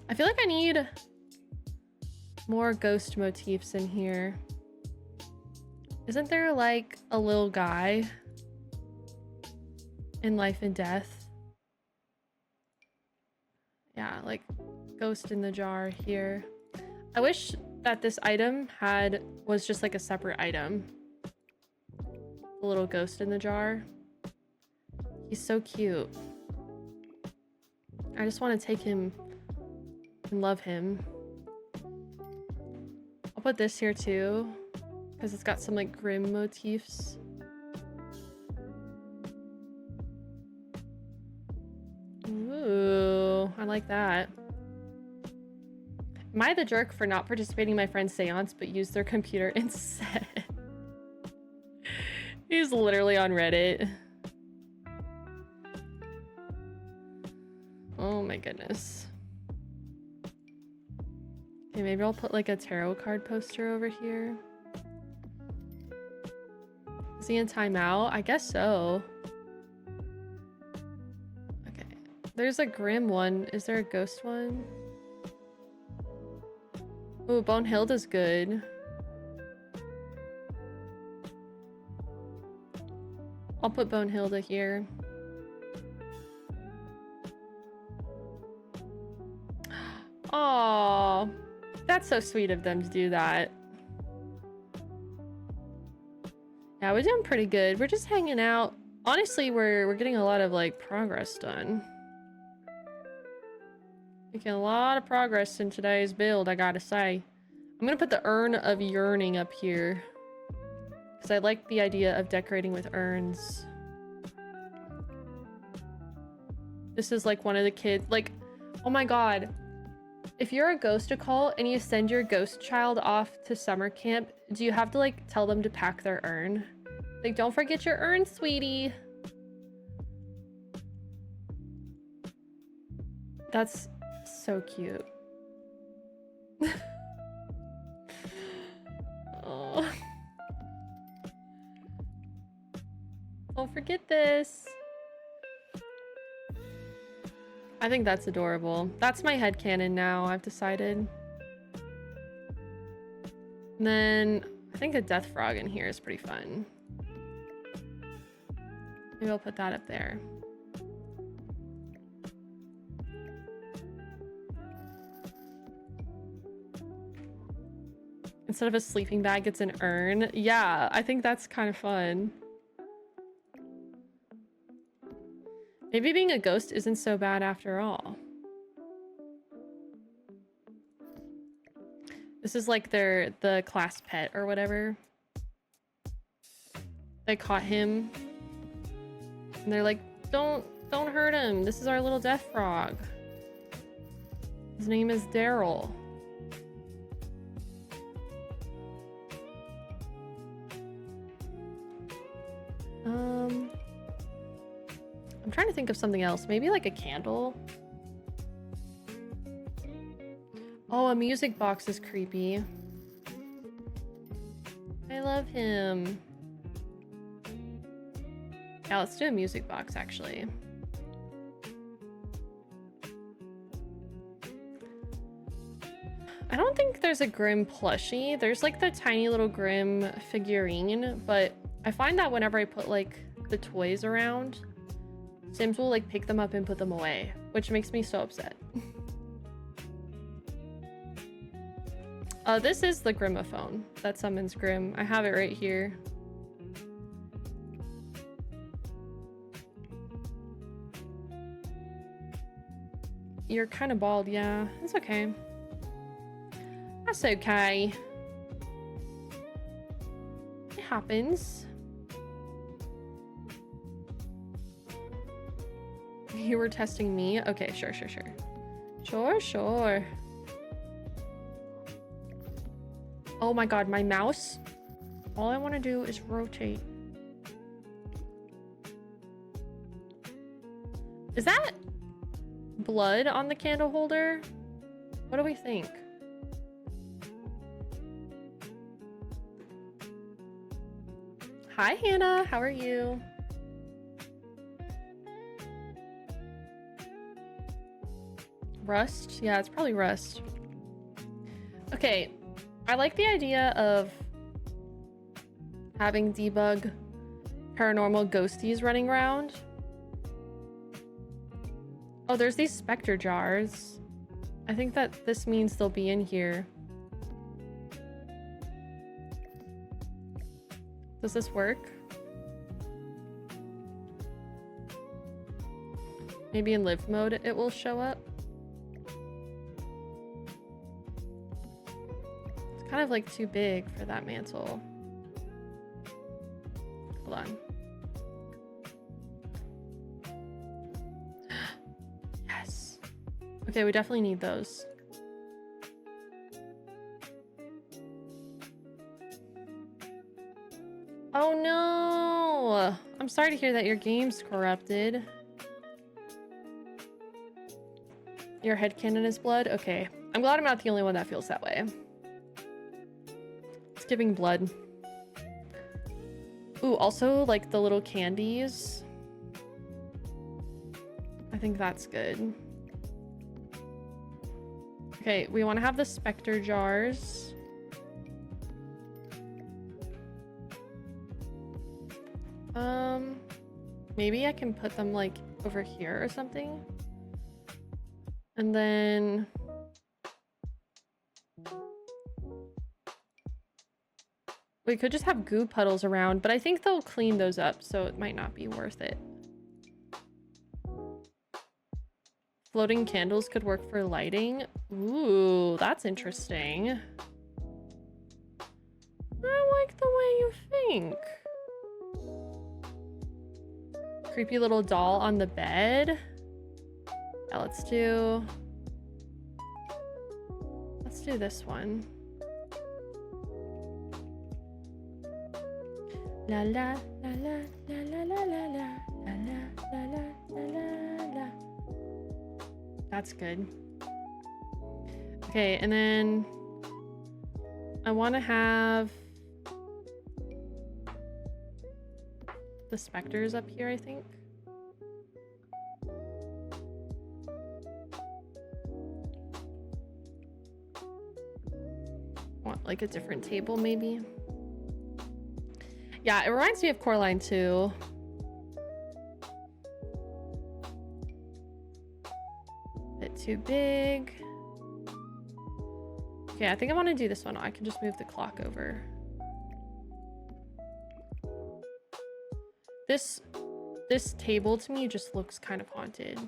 I feel like I need more ghost motifs in here. Isn't there like a little guy in Life and Death? Yeah, like ghost in the jar here. I wish that this item was just like a separate item. The little ghost in the jar. He's so cute. I just want to take him and love him. I'll put this here too, because it's got some like grim motifs. Ooh, I like that. Am I the jerk for not participating in my friend's seance but use their computer instead? He's literally on Reddit. Oh my goodness. Okay, maybe I'll put like a tarot card poster over here. Is he in timeout? I guess so. Okay. There's a grim one. Is there a ghost one? Ooh, Bonehilda's good. I'll put Bonehilda here. Aww. That's so sweet of them to do that. Yeah, we're doing pretty good. We're just hanging out. Honestly, we're getting a lot of like progress done. Making a lot of progress in today's build, I gotta say. I'm gonna put the Urn of Yearning up here, because I like the idea of decorating with urns. This is like one of the kids, like, oh my god. If you're a ghost occult and you send your ghost child off to summer camp, do you have to like tell them to pack their urn? Like, don't forget your urn, sweetie. That's so cute. Oh. Don't forget this. I think that's adorable. That's my headcanon now, I've decided. And then I think a death frog in here is pretty fun. Maybe I'll put that up there. Instead of a sleeping bag, it's an urn. Yeah, I think that's kind of fun. Maybe being a ghost isn't so bad after all. This is like the class pet or whatever. They caught him. And they're like, don't hurt him. This is our little death frog. His name is Daryl. I'm trying to think of something else. Maybe like a candle. Oh, a music box is creepy. I love him. Yeah, let's do a music box actually. I don't think there's a Grim plushie. There's like the tiny little Grim figurine, but I find that whenever I put like the toys around, Sims will like pick them up and put them away, which makes me so upset. This is the Grimophone that summons Grim. I have it right here. You're kind of bald, yeah. It's okay. That's okay. It happens. You were testing me? Okay, sure. Sure. Oh my god, my mouse. All I want to do is rotate. Is that blood on the candle holder? What do we think? Hi, Hannah. How are you? Rust? Yeah, it's probably rust. Okay, I like the idea of having debug paranormal ghosties running around. Oh, there's these specter jars. I think that this means they'll be in here. Does this work? Maybe in live mode it will show up. It's kind of like too big for that mantle. Hold on. Yes. Okay, we definitely need those. Oh no! I'm sorry to hear that your game's corrupted. Your headcanon is blood? Okay. I'm glad I'm not the only one that feels that way. It's giving blood. Ooh, also, like, the little candies. I think that's good. Okay, we want to have the specter jars. Maybe I can put them, like, over here or something. And then... we could just have goo puddles around, but I think they'll clean those up, so it might not be worth it. Floating candles could work for lighting. Ooh, that's interesting. I like the way you think. Creepy little doll on the bed. Yeah, let's do this one. La la la la la la la la la la la la la. That's good. Okay, and then I want to have the specters up here, I think. Want like a different table maybe? Yeah, it reminds me of Coraline too. Bit too big. Okay, I think I want to do this one. I can just move the clock over. This table to me just looks kind of haunted.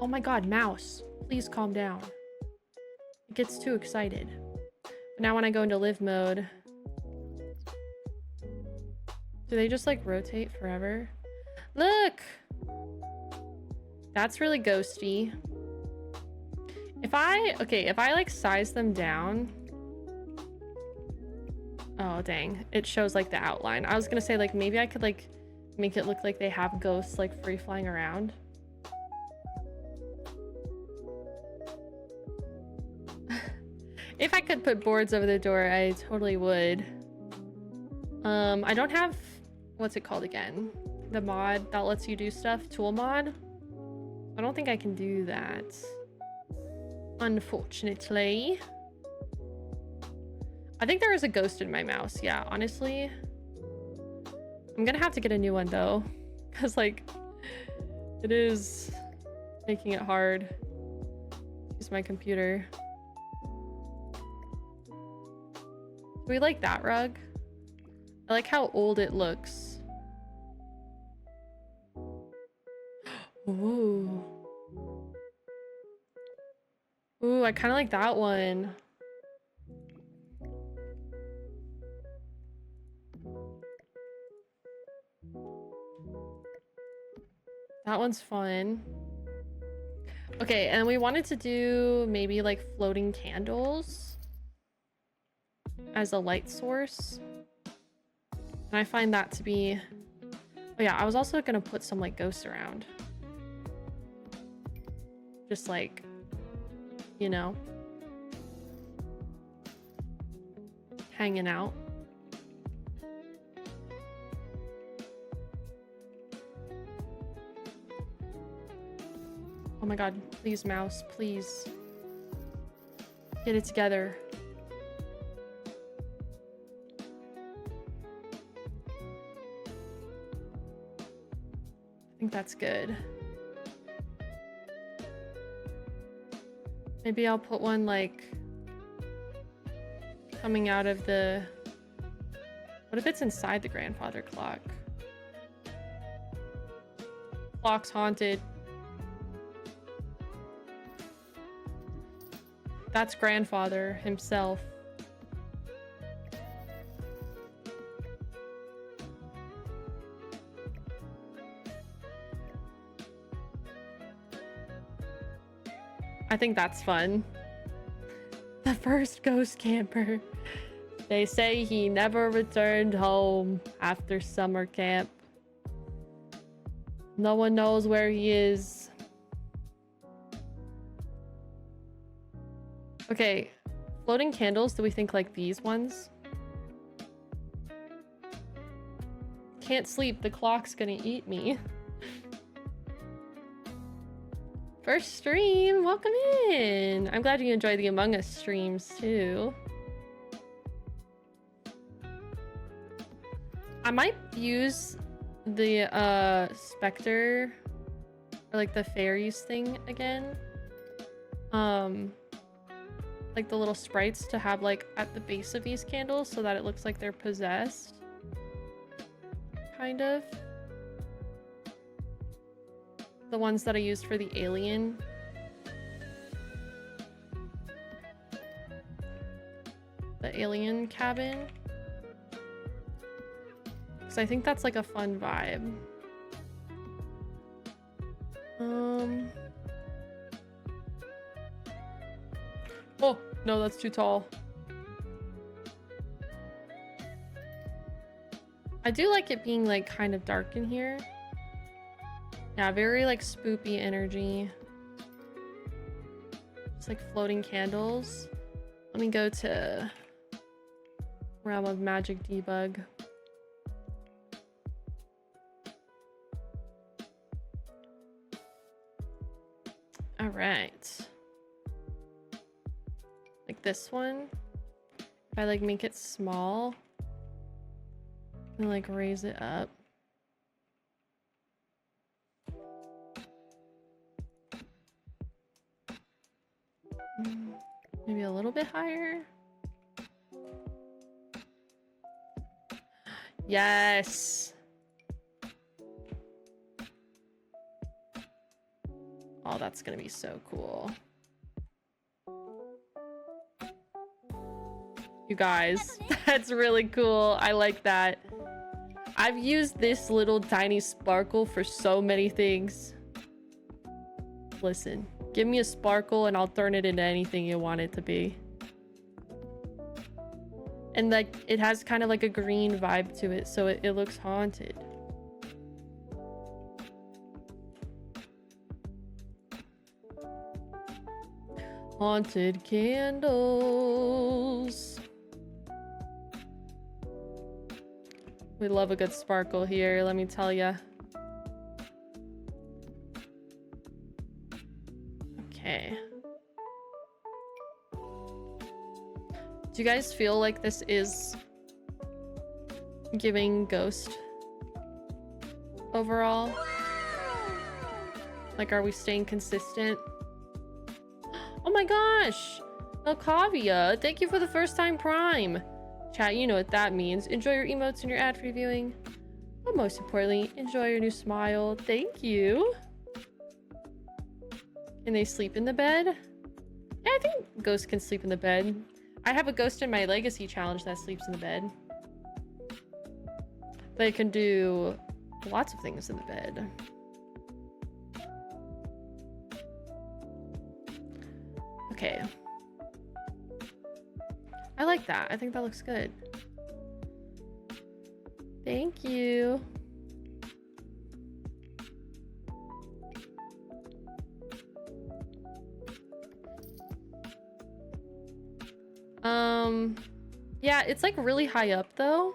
Oh my god, mouse. Please calm down. It gets too excited. But now when I go into live mode, do they just like rotate forever? Look! That's really ghosty. If I like size them down. Oh, dang. It shows like the outline. I was gonna say like maybe I could like make it look like they have ghosts like free flying around. If I could put boards over the door, I totally would. I don't have, what's it called again? The mod that lets you do stuff, tool mod. I don't think I can do that, unfortunately. I think there is a ghost in my mouse. Yeah, honestly. I'm gonna have to get a new one though, because like it is making it hard to use my computer. Do we like that rug? I like how old it looks. Ooh. Ooh, I kind of like that one. That one's fun. Okay, and we wanted to do maybe like floating candles as a light source. And I find that to be... oh yeah, I was also gonna put some like ghosts around. Just like, you know, hanging out. Oh my god, please mouse, please. Get it together. I think that's good. Maybe I'll put one like coming out of the... what if it's inside the grandfather clock? Clock's haunted. That's grandfather himself. I think that's fun. The first ghost camper. They say he never returned home after summer camp. No one knows where he is. Okay, floating candles, do we think like these ones? Can't sleep, the clock's gonna eat me. First stream, welcome in. I'm glad you enjoy the Among Us streams too. I might use the specter or like the fairies thing again. Like the little sprites to have like at the base of these candles so that it looks like they're possessed. Kind of. The ones that I used for the alien. The alien cabin. Because I think that's like a fun vibe. Oh, no, that's too tall. I do like it being like kind of dark in here. Yeah, very like spoopy energy. It's like floating candles. Let me go to Realm of Magic debug. All right. Like this one. If I like make it small and like raise it up. Maybe a little bit higher. Yes. Oh, that's gonna be so cool. You guys, that's really cool. I like that. I've used this little tiny sparkle for so many things. Listen, give me a sparkle and I'll turn it into anything you want it to be. And like, it has kind of like a green vibe to it, so it looks haunted. Haunted candles. We love a good sparkle here, let me tell ya. Okay. Do you guys feel like this is giving ghost overall? Like, are we staying consistent? Oh my gosh! Alcavia, thank you for the first time Prime. Chat, you know what that means. Enjoy your emotes and your ad-free viewing. But most importantly, enjoy your new smile. Thank you. Can they sleep in the bed? Yeah, I think ghosts can sleep in the bed. I have a ghost in my legacy challenge that sleeps in the bed. They can do lots of things in the bed. Okay. I like that. I think that looks good. Thank you. Yeah, it's like really high up though.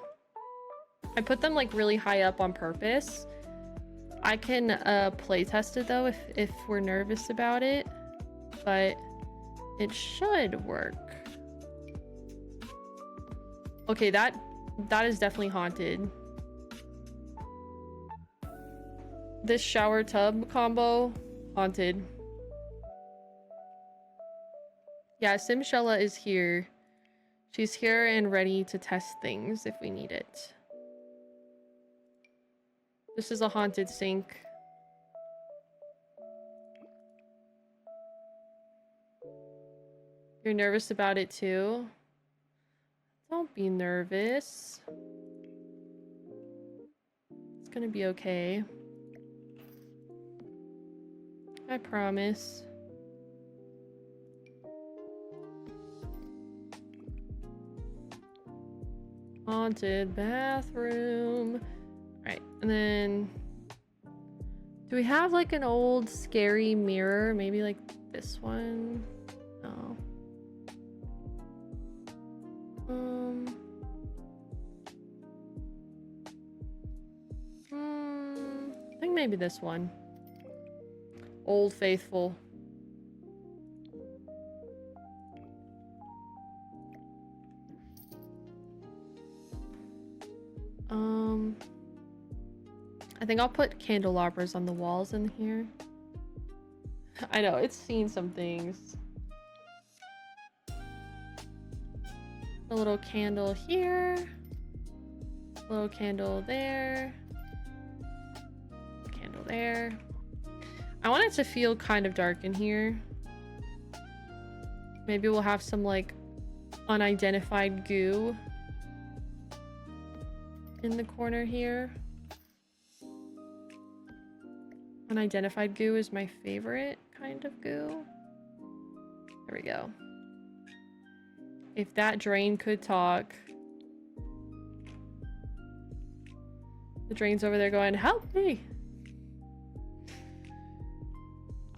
I put them like really high up on purpose. I can play test it though if we're nervous about it, but it should work. Okay, that is definitely haunted. This shower tub combo, haunted. Yeah, Shella is here. She's here and ready to test things if we need it. This is a haunted sink. You're nervous about it too? Don't be nervous. It's gonna be okay. I promise. Haunted bathroom. Alright, and then... do we have like an old scary mirror? Maybe like this one? No. I think maybe this one. Old Faithful. I think I'll put candelabras on the walls in here. I know, it's seen some things. A little candle here. A little candle there. Candle there. I want it to feel kind of dark in here. Maybe we'll have some like unidentified goo in the corner here. Unidentified goo is my favorite kind of goo. There we go. If that drain could talk. The drain's over there going, help me!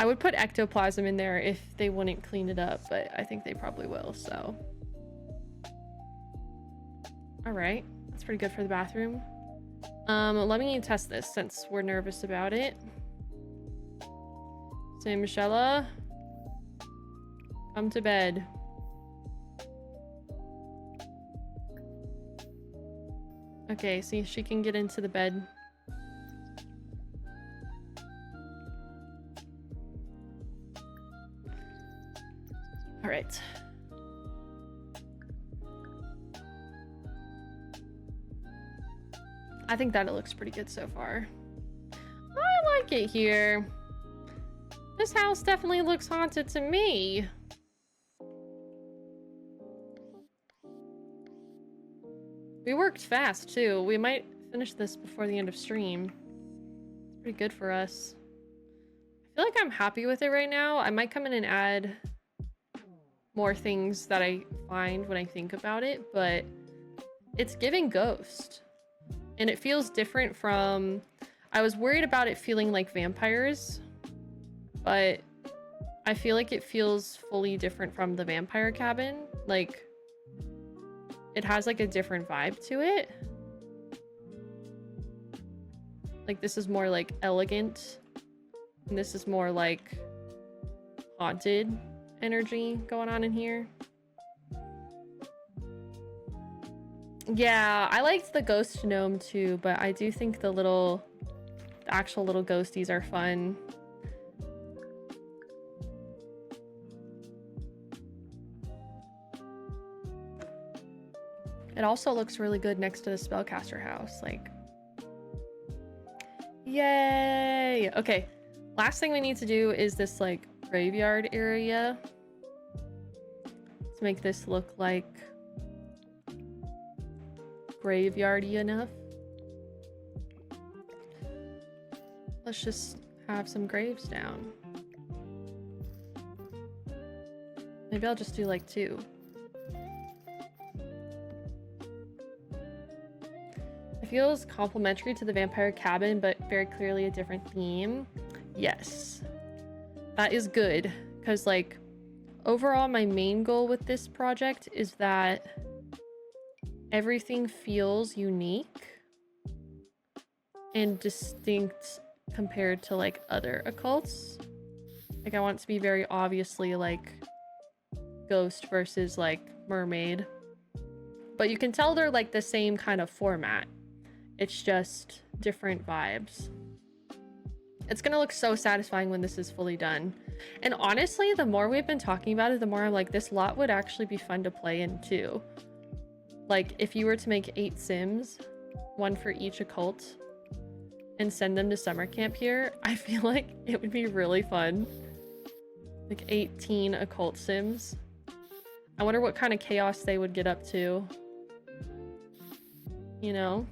I would put ectoplasm in there if they wouldn't clean it up, but I think they probably will, so. Alright, that's pretty good for the bathroom. Let me test this since we're nervous about it. Say, Shella, come to bed. Okay, see, she can get into the bed. All right. I think that it looks pretty good so far. I like it here. This house definitely looks haunted to me. We worked fast too. We might finish this before the end of stream. It's pretty good for us. I feel like I'm happy with it right now. I might come in and add more things that I find when I think about it, but it's giving ghost. And it feels different from... I was worried about it feeling like vampires, but I feel like it feels fully different from the vampire cabin. Like, it has like a different vibe to it. Like, this is more like elegant, and this is more like haunted energy going on in here. Yeah, I liked the ghost gnome too, but I do think the actual little ghosties are fun. It also looks really good next to the spellcaster house, like, yay. Okay, last thing we need to do is this like graveyard area to make this look like graveyardy enough. Let's just have some graves down. Maybe I'll just do like 2. It feels complementary to the vampire cabin, but very clearly a different theme. Yes, that is good, because like overall my main goal with this project is that everything feels unique and distinct compared to like other occults. Like, I want it to be very obviously like ghost versus like mermaid, but you can tell they're like the same kind of format. It's just different vibes. It's gonna look so satisfying when this is fully done. And honestly, the more we've been talking about it, the more I'm like, this lot would actually be fun to play in too. Like, if you were to make 8 Sims, 1 for each occult, and send them to summer camp here, I feel like it would be really fun. Like 18 occult Sims. I wonder what kind of chaos they would get up to. You know?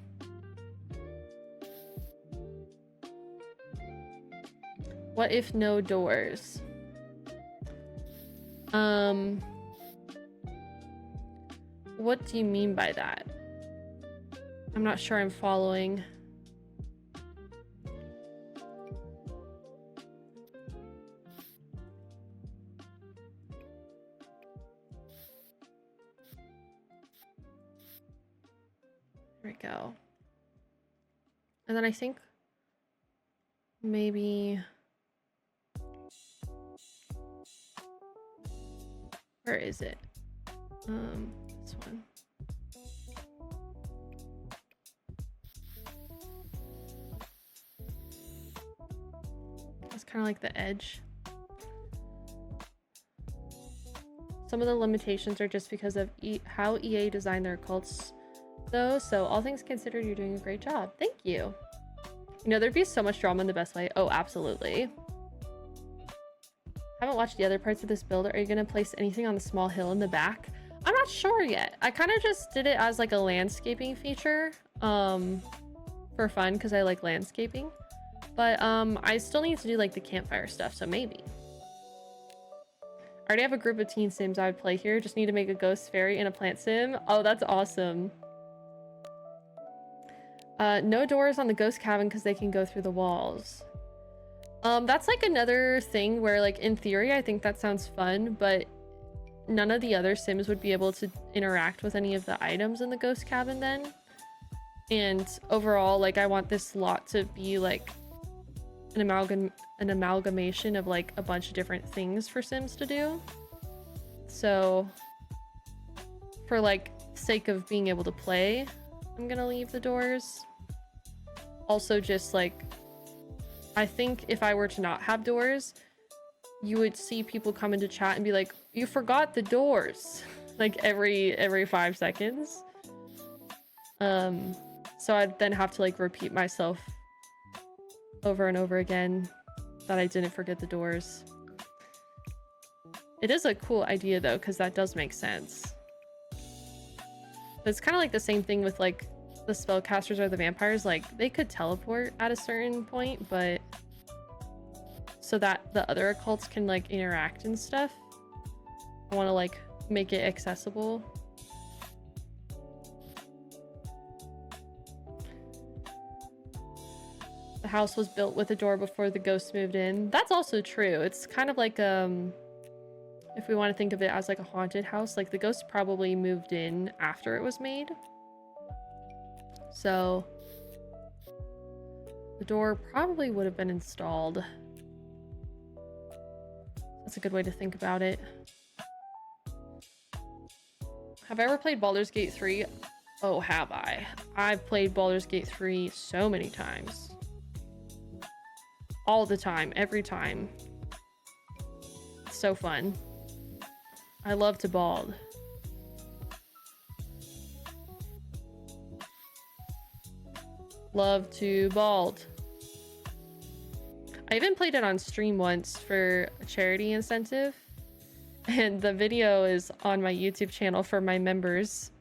What if no doors? What do you mean by that? I'm not sure I'm following. There we go. And then I think maybe... Where is it? This one. It's kind of like the edge. Some of the limitations are just because of how EA designed their cults, though. So all things considered, you're doing a great job. Thank you. You know, there'd be so much drama in the best way. Oh, absolutely. Haven't watched the other parts of this build. Are you going to place anything on the small hill in the back? I'm not sure yet. I kind of just did it as like a landscaping feature for fun because I like landscaping. But I still need to do like the campfire stuff, so maybe. I already have a group of teen sims I would play here. Just need to make a ghost fairy and a plant sim. Oh, that's awesome. No doors on the ghost cabin because they can go through the walls. That's like another thing where like in theory I think that sounds fun, but none of the other sims would be able to interact with any of the items in the ghost cabin then. And overall, like I want this lot to be like an amalgamation of like a bunch of different things for sims to do. So for like sake of being able to play, I'm gonna leave the doors. Also just like I think if I were to not have doors, you would see people come into chat and be like, you forgot the doors, like every 5 seconds. So I'd then have to like repeat myself over and over again that I didn't forget the doors. It is a cool idea though, because that does make sense. It's kind of like the same thing with like the spellcasters or the vampires. Like they could teleport at a certain point, but so that the other occults can like interact and stuff, I want to like make it accessible. The house was built with a door before the ghosts moved in. That's also true. It's kind of like if we want to think of it as like a haunted house, like the ghosts probably moved in after it was made. So the door probably would have been installed. That's a good way to think about it. Have I ever played Baldur's Gate 3? Oh, have I? I've played Baldur's Gate 3 so many times. All the time, every time. It's so fun. I love to bald. Love to bald. I even played it on stream once for a charity incentive, and the video is on my YouTube channel for my members.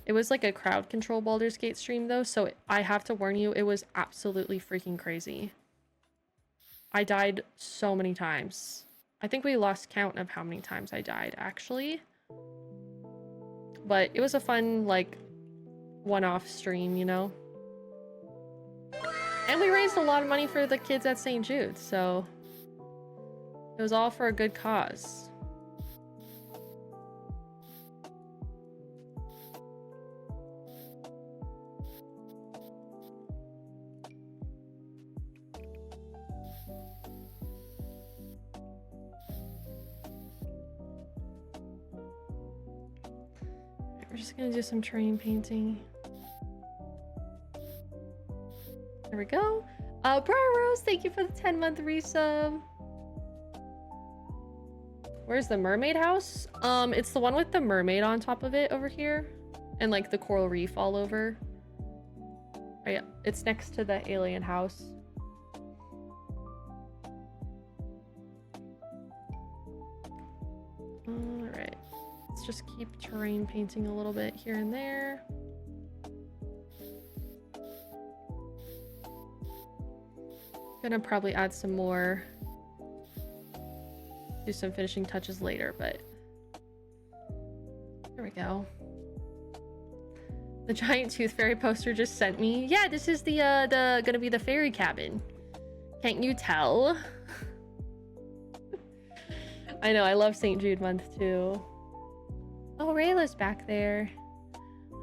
It was like a crowd control Baldur's Gate stream though, so I have to warn you, it was absolutely freaking crazy. I died so many times. I think we lost count of how many times I died actually. But it was a fun like one-off stream, you know? And we raised a lot of money for the kids at St. Jude, so it was all for a good cause. We're just gonna do some terrain painting. There we go. Briar Rose, thank you for the 10-month resub. Where's the mermaid house? It's the one with the mermaid on top of it over here. And like the coral reef all over. Oh, yeah, it's next to the alien house. Alright. just keep terrain painting a little bit here and there. Gonna probably add some more, do some finishing touches later, but there we go. The giant tooth fairy poster just sent me. Yeah, this is the gonna be the fairy cabin. Can't you tell? I know, I love St. Jude month too. Oh, Rayla's back there.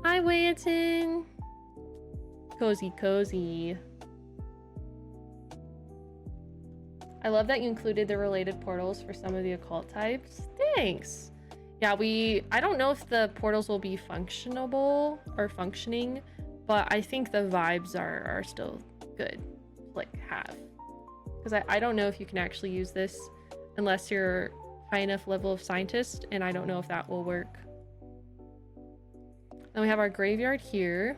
Hi, Wanton. Cozy, cozy. I love that you included the related portals for some of the occult types. Thanks. Yeah, I don't know if the portals will be functionable or functioning, but I think the vibes are still good to like have. Because I don't know if you can actually use this unless you're high enough level of scientist, and I don't know if that will work. Then we have our graveyard here.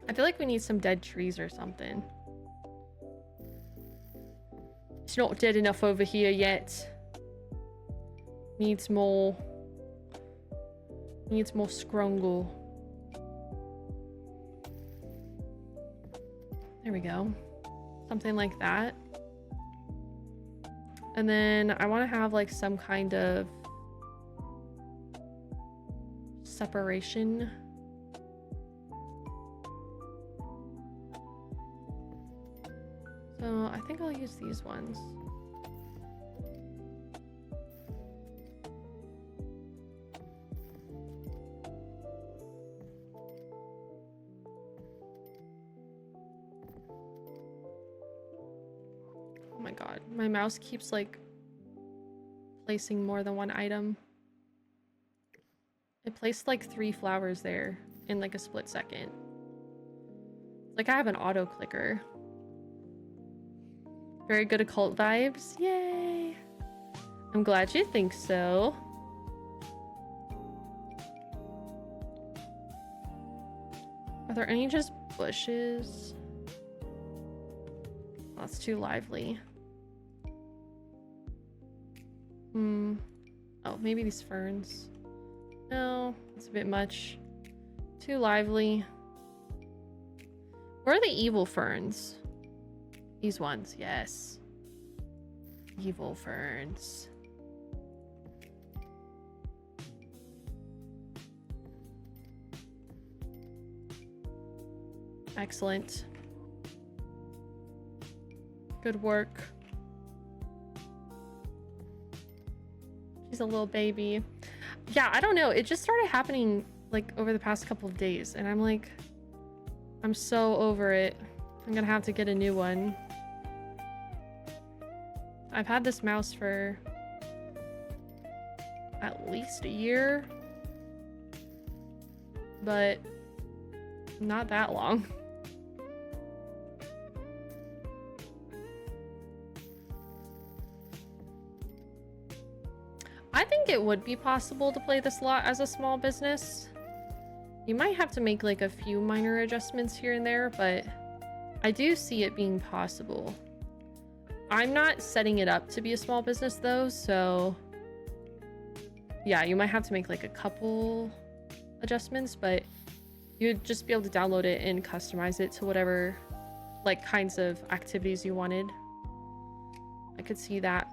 I feel like we need some dead trees or something. It's not dead enough over here yet. Needs more scrungle. There we go. Something like that. And then I want to have like some kind of separation. So I think I'll use these ones. Oh my god, my mouse keeps like placing more than one item. It placed like 3 flowers there in like a split second. Like I have an auto clicker. Very good occult vibes. Yay! I'm glad you think so. Are there any just bushes? Oh, that's too lively. Oh, maybe these ferns. No, it's a bit much. Too lively. Where are the evil ferns? These ones, yes. Evil ferns. Excellent. Good work. She's a little baby. Yeah, I don't know. It just started happening like over the past couple of days, and I'm like, I'm so over it. I'm gonna have to get a new one. I've had this mouse for at least a year, but not that long. I think it would be possible to play this lot as a small business. You might have to make like a few minor adjustments here and there, but I do see it being possible. I'm not setting it up to be a small business though, so yeah, you might have to make like a couple adjustments, but you'd just be able to download it and customize it to whatever like kinds of activities you wanted. I could see that.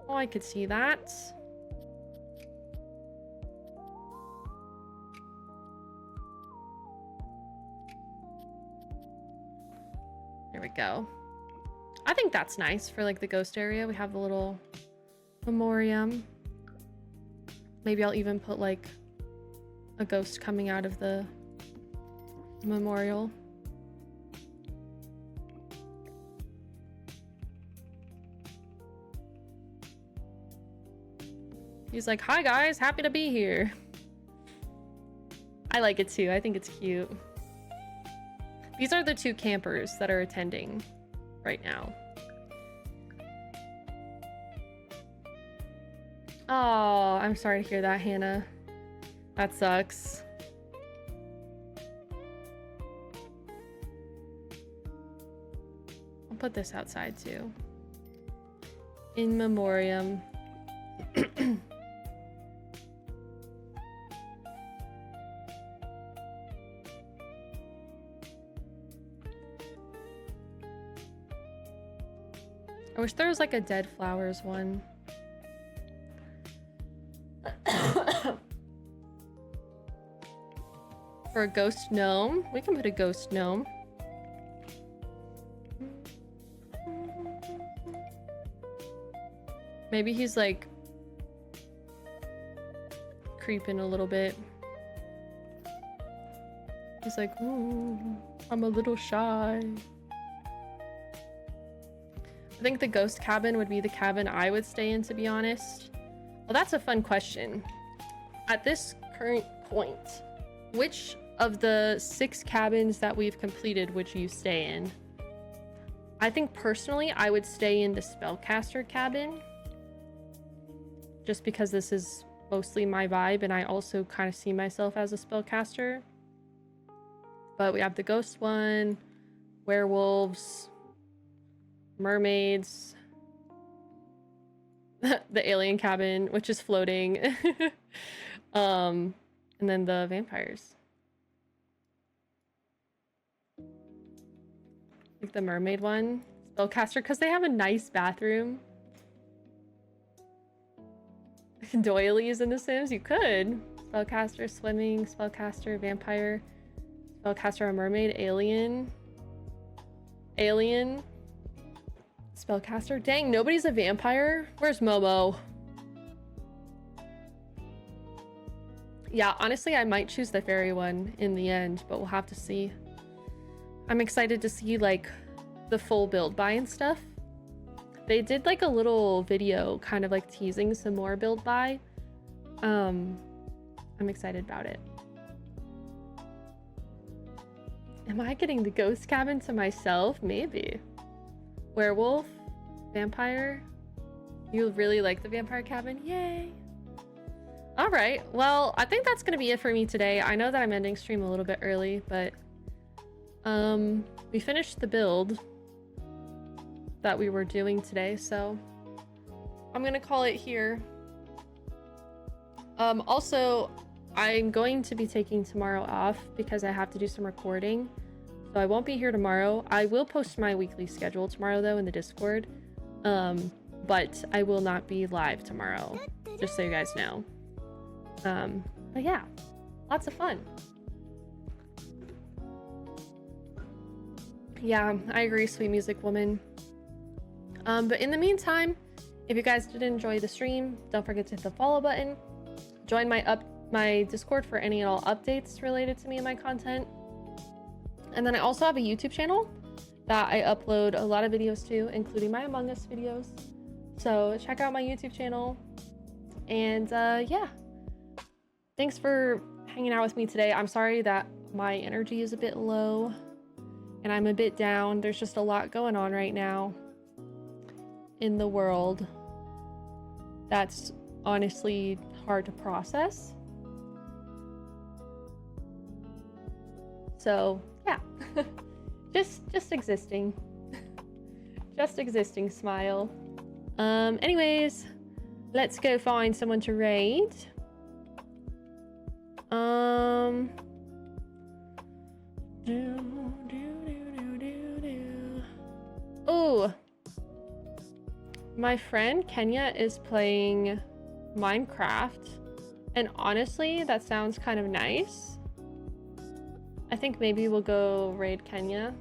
Oh, I could see that. There we go. I think that's nice for like the ghost area. We have the little memoriam. Maybe I'll even put like a ghost coming out of the memorial. He's like, hi guys, happy to be here. I like it too. I think it's cute. These are the 2 campers that are attending right now. Oh, I'm sorry to hear that, Hannah. That sucks. I'll put this outside too. In memoriam. I wish there was like a dead flowers one. For a ghost gnome, we can put a ghost gnome. Maybe he's like creeping a little bit. He's like, ooh, I'm a little shy. I think the ghost cabin would be the cabin I would stay in, to be honest. Well, that's a fun question. At this current point, which of the 6 cabins that we've completed would you stay in? I think personally, I would stay in the spellcaster cabin. Just because this is mostly my vibe, and I also kind of see myself as a spellcaster. But we have the ghost one, werewolves, mermaids, the alien cabin, which is floating, and then the vampires. Like the mermaid one, spellcaster, because they have a nice bathroom. Doilies in The Sims, you could. Spellcaster, swimming, spellcaster, vampire, spellcaster, a mermaid, alien, spellcaster. Dang, nobody's a vampire. Where's Momo? Yeah, honestly, I might choose the fairy one in the end, but we'll have to see. I'm excited to see like the full build buy and stuff. They did like a little video kind of like teasing some more build buy. I'm excited about it. Am I getting the ghost cabin to myself? Maybe. Werewolf, vampire. You really like the vampire cabin? Yay. All right. Well, I think that's going to be it for me today. I know that I'm ending stream a little bit early, but we finished the build that we were doing today, so I'm gonna call it here. Also, I'm going to be taking tomorrow off because I have to do some recording, so I won't be here tomorrow. I will post my weekly schedule tomorrow though in the Discord, but I will not be live tomorrow, just so you guys know. But yeah, lots of fun. Yeah, I agree, sweet music woman. But in the meantime, if you guys did enjoy the stream, don't forget to hit the follow button. Join my Discord for any and all updates related to me and my content. And then I also have a YouTube channel that I upload a lot of videos to, including my Among Us videos. So check out my YouTube channel. And yeah, thanks for hanging out with me today. I'm sorry that my energy is a bit low and I'm a bit down. There's just a lot going on right now in the world that's honestly hard to process. So yeah, just existing. Just existing, smile. Anyways, let's go find someone to raid. Oh, my friend Kenya is playing Minecraft, and honestly, that sounds kind of nice. I think maybe we'll go raid Kenya.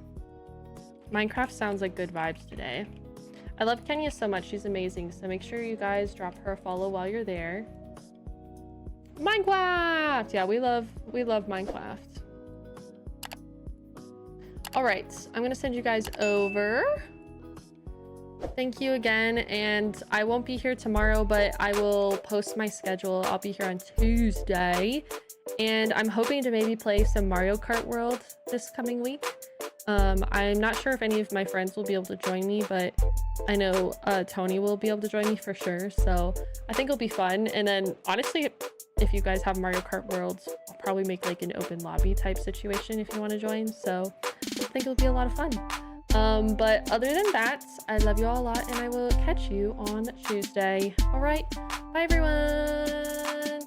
Minecraft sounds like good vibes today. I love Kenya so much. She's amazing. So make sure you guys drop her a follow while you're there. Minecraft! Yeah, we love Minecraft. All right, I'm gonna send you guys over. Thank you again, and I won't be here tomorrow, but I will post my schedule. I'll be here on Tuesday, and I'm hoping to maybe play some Mario Kart World this coming week. I'm not sure if any of my friends will be able to join me, but I know Tony will be able to join me for sure, so I think it'll be fun. And then honestly, if you guys have Mario Kart World, I'll probably make like an open lobby type situation if you want to join, so I think it'll be a lot of fun. But other than that, I love you all a lot, and I will catch you on Tuesday. All right, Bye, everyone.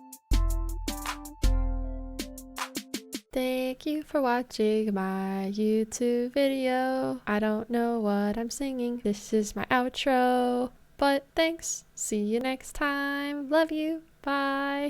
Thank you for watching my YouTube video. I don't know what I'm singing. This is my outro. But thanks. See you next time. Love you. Bye.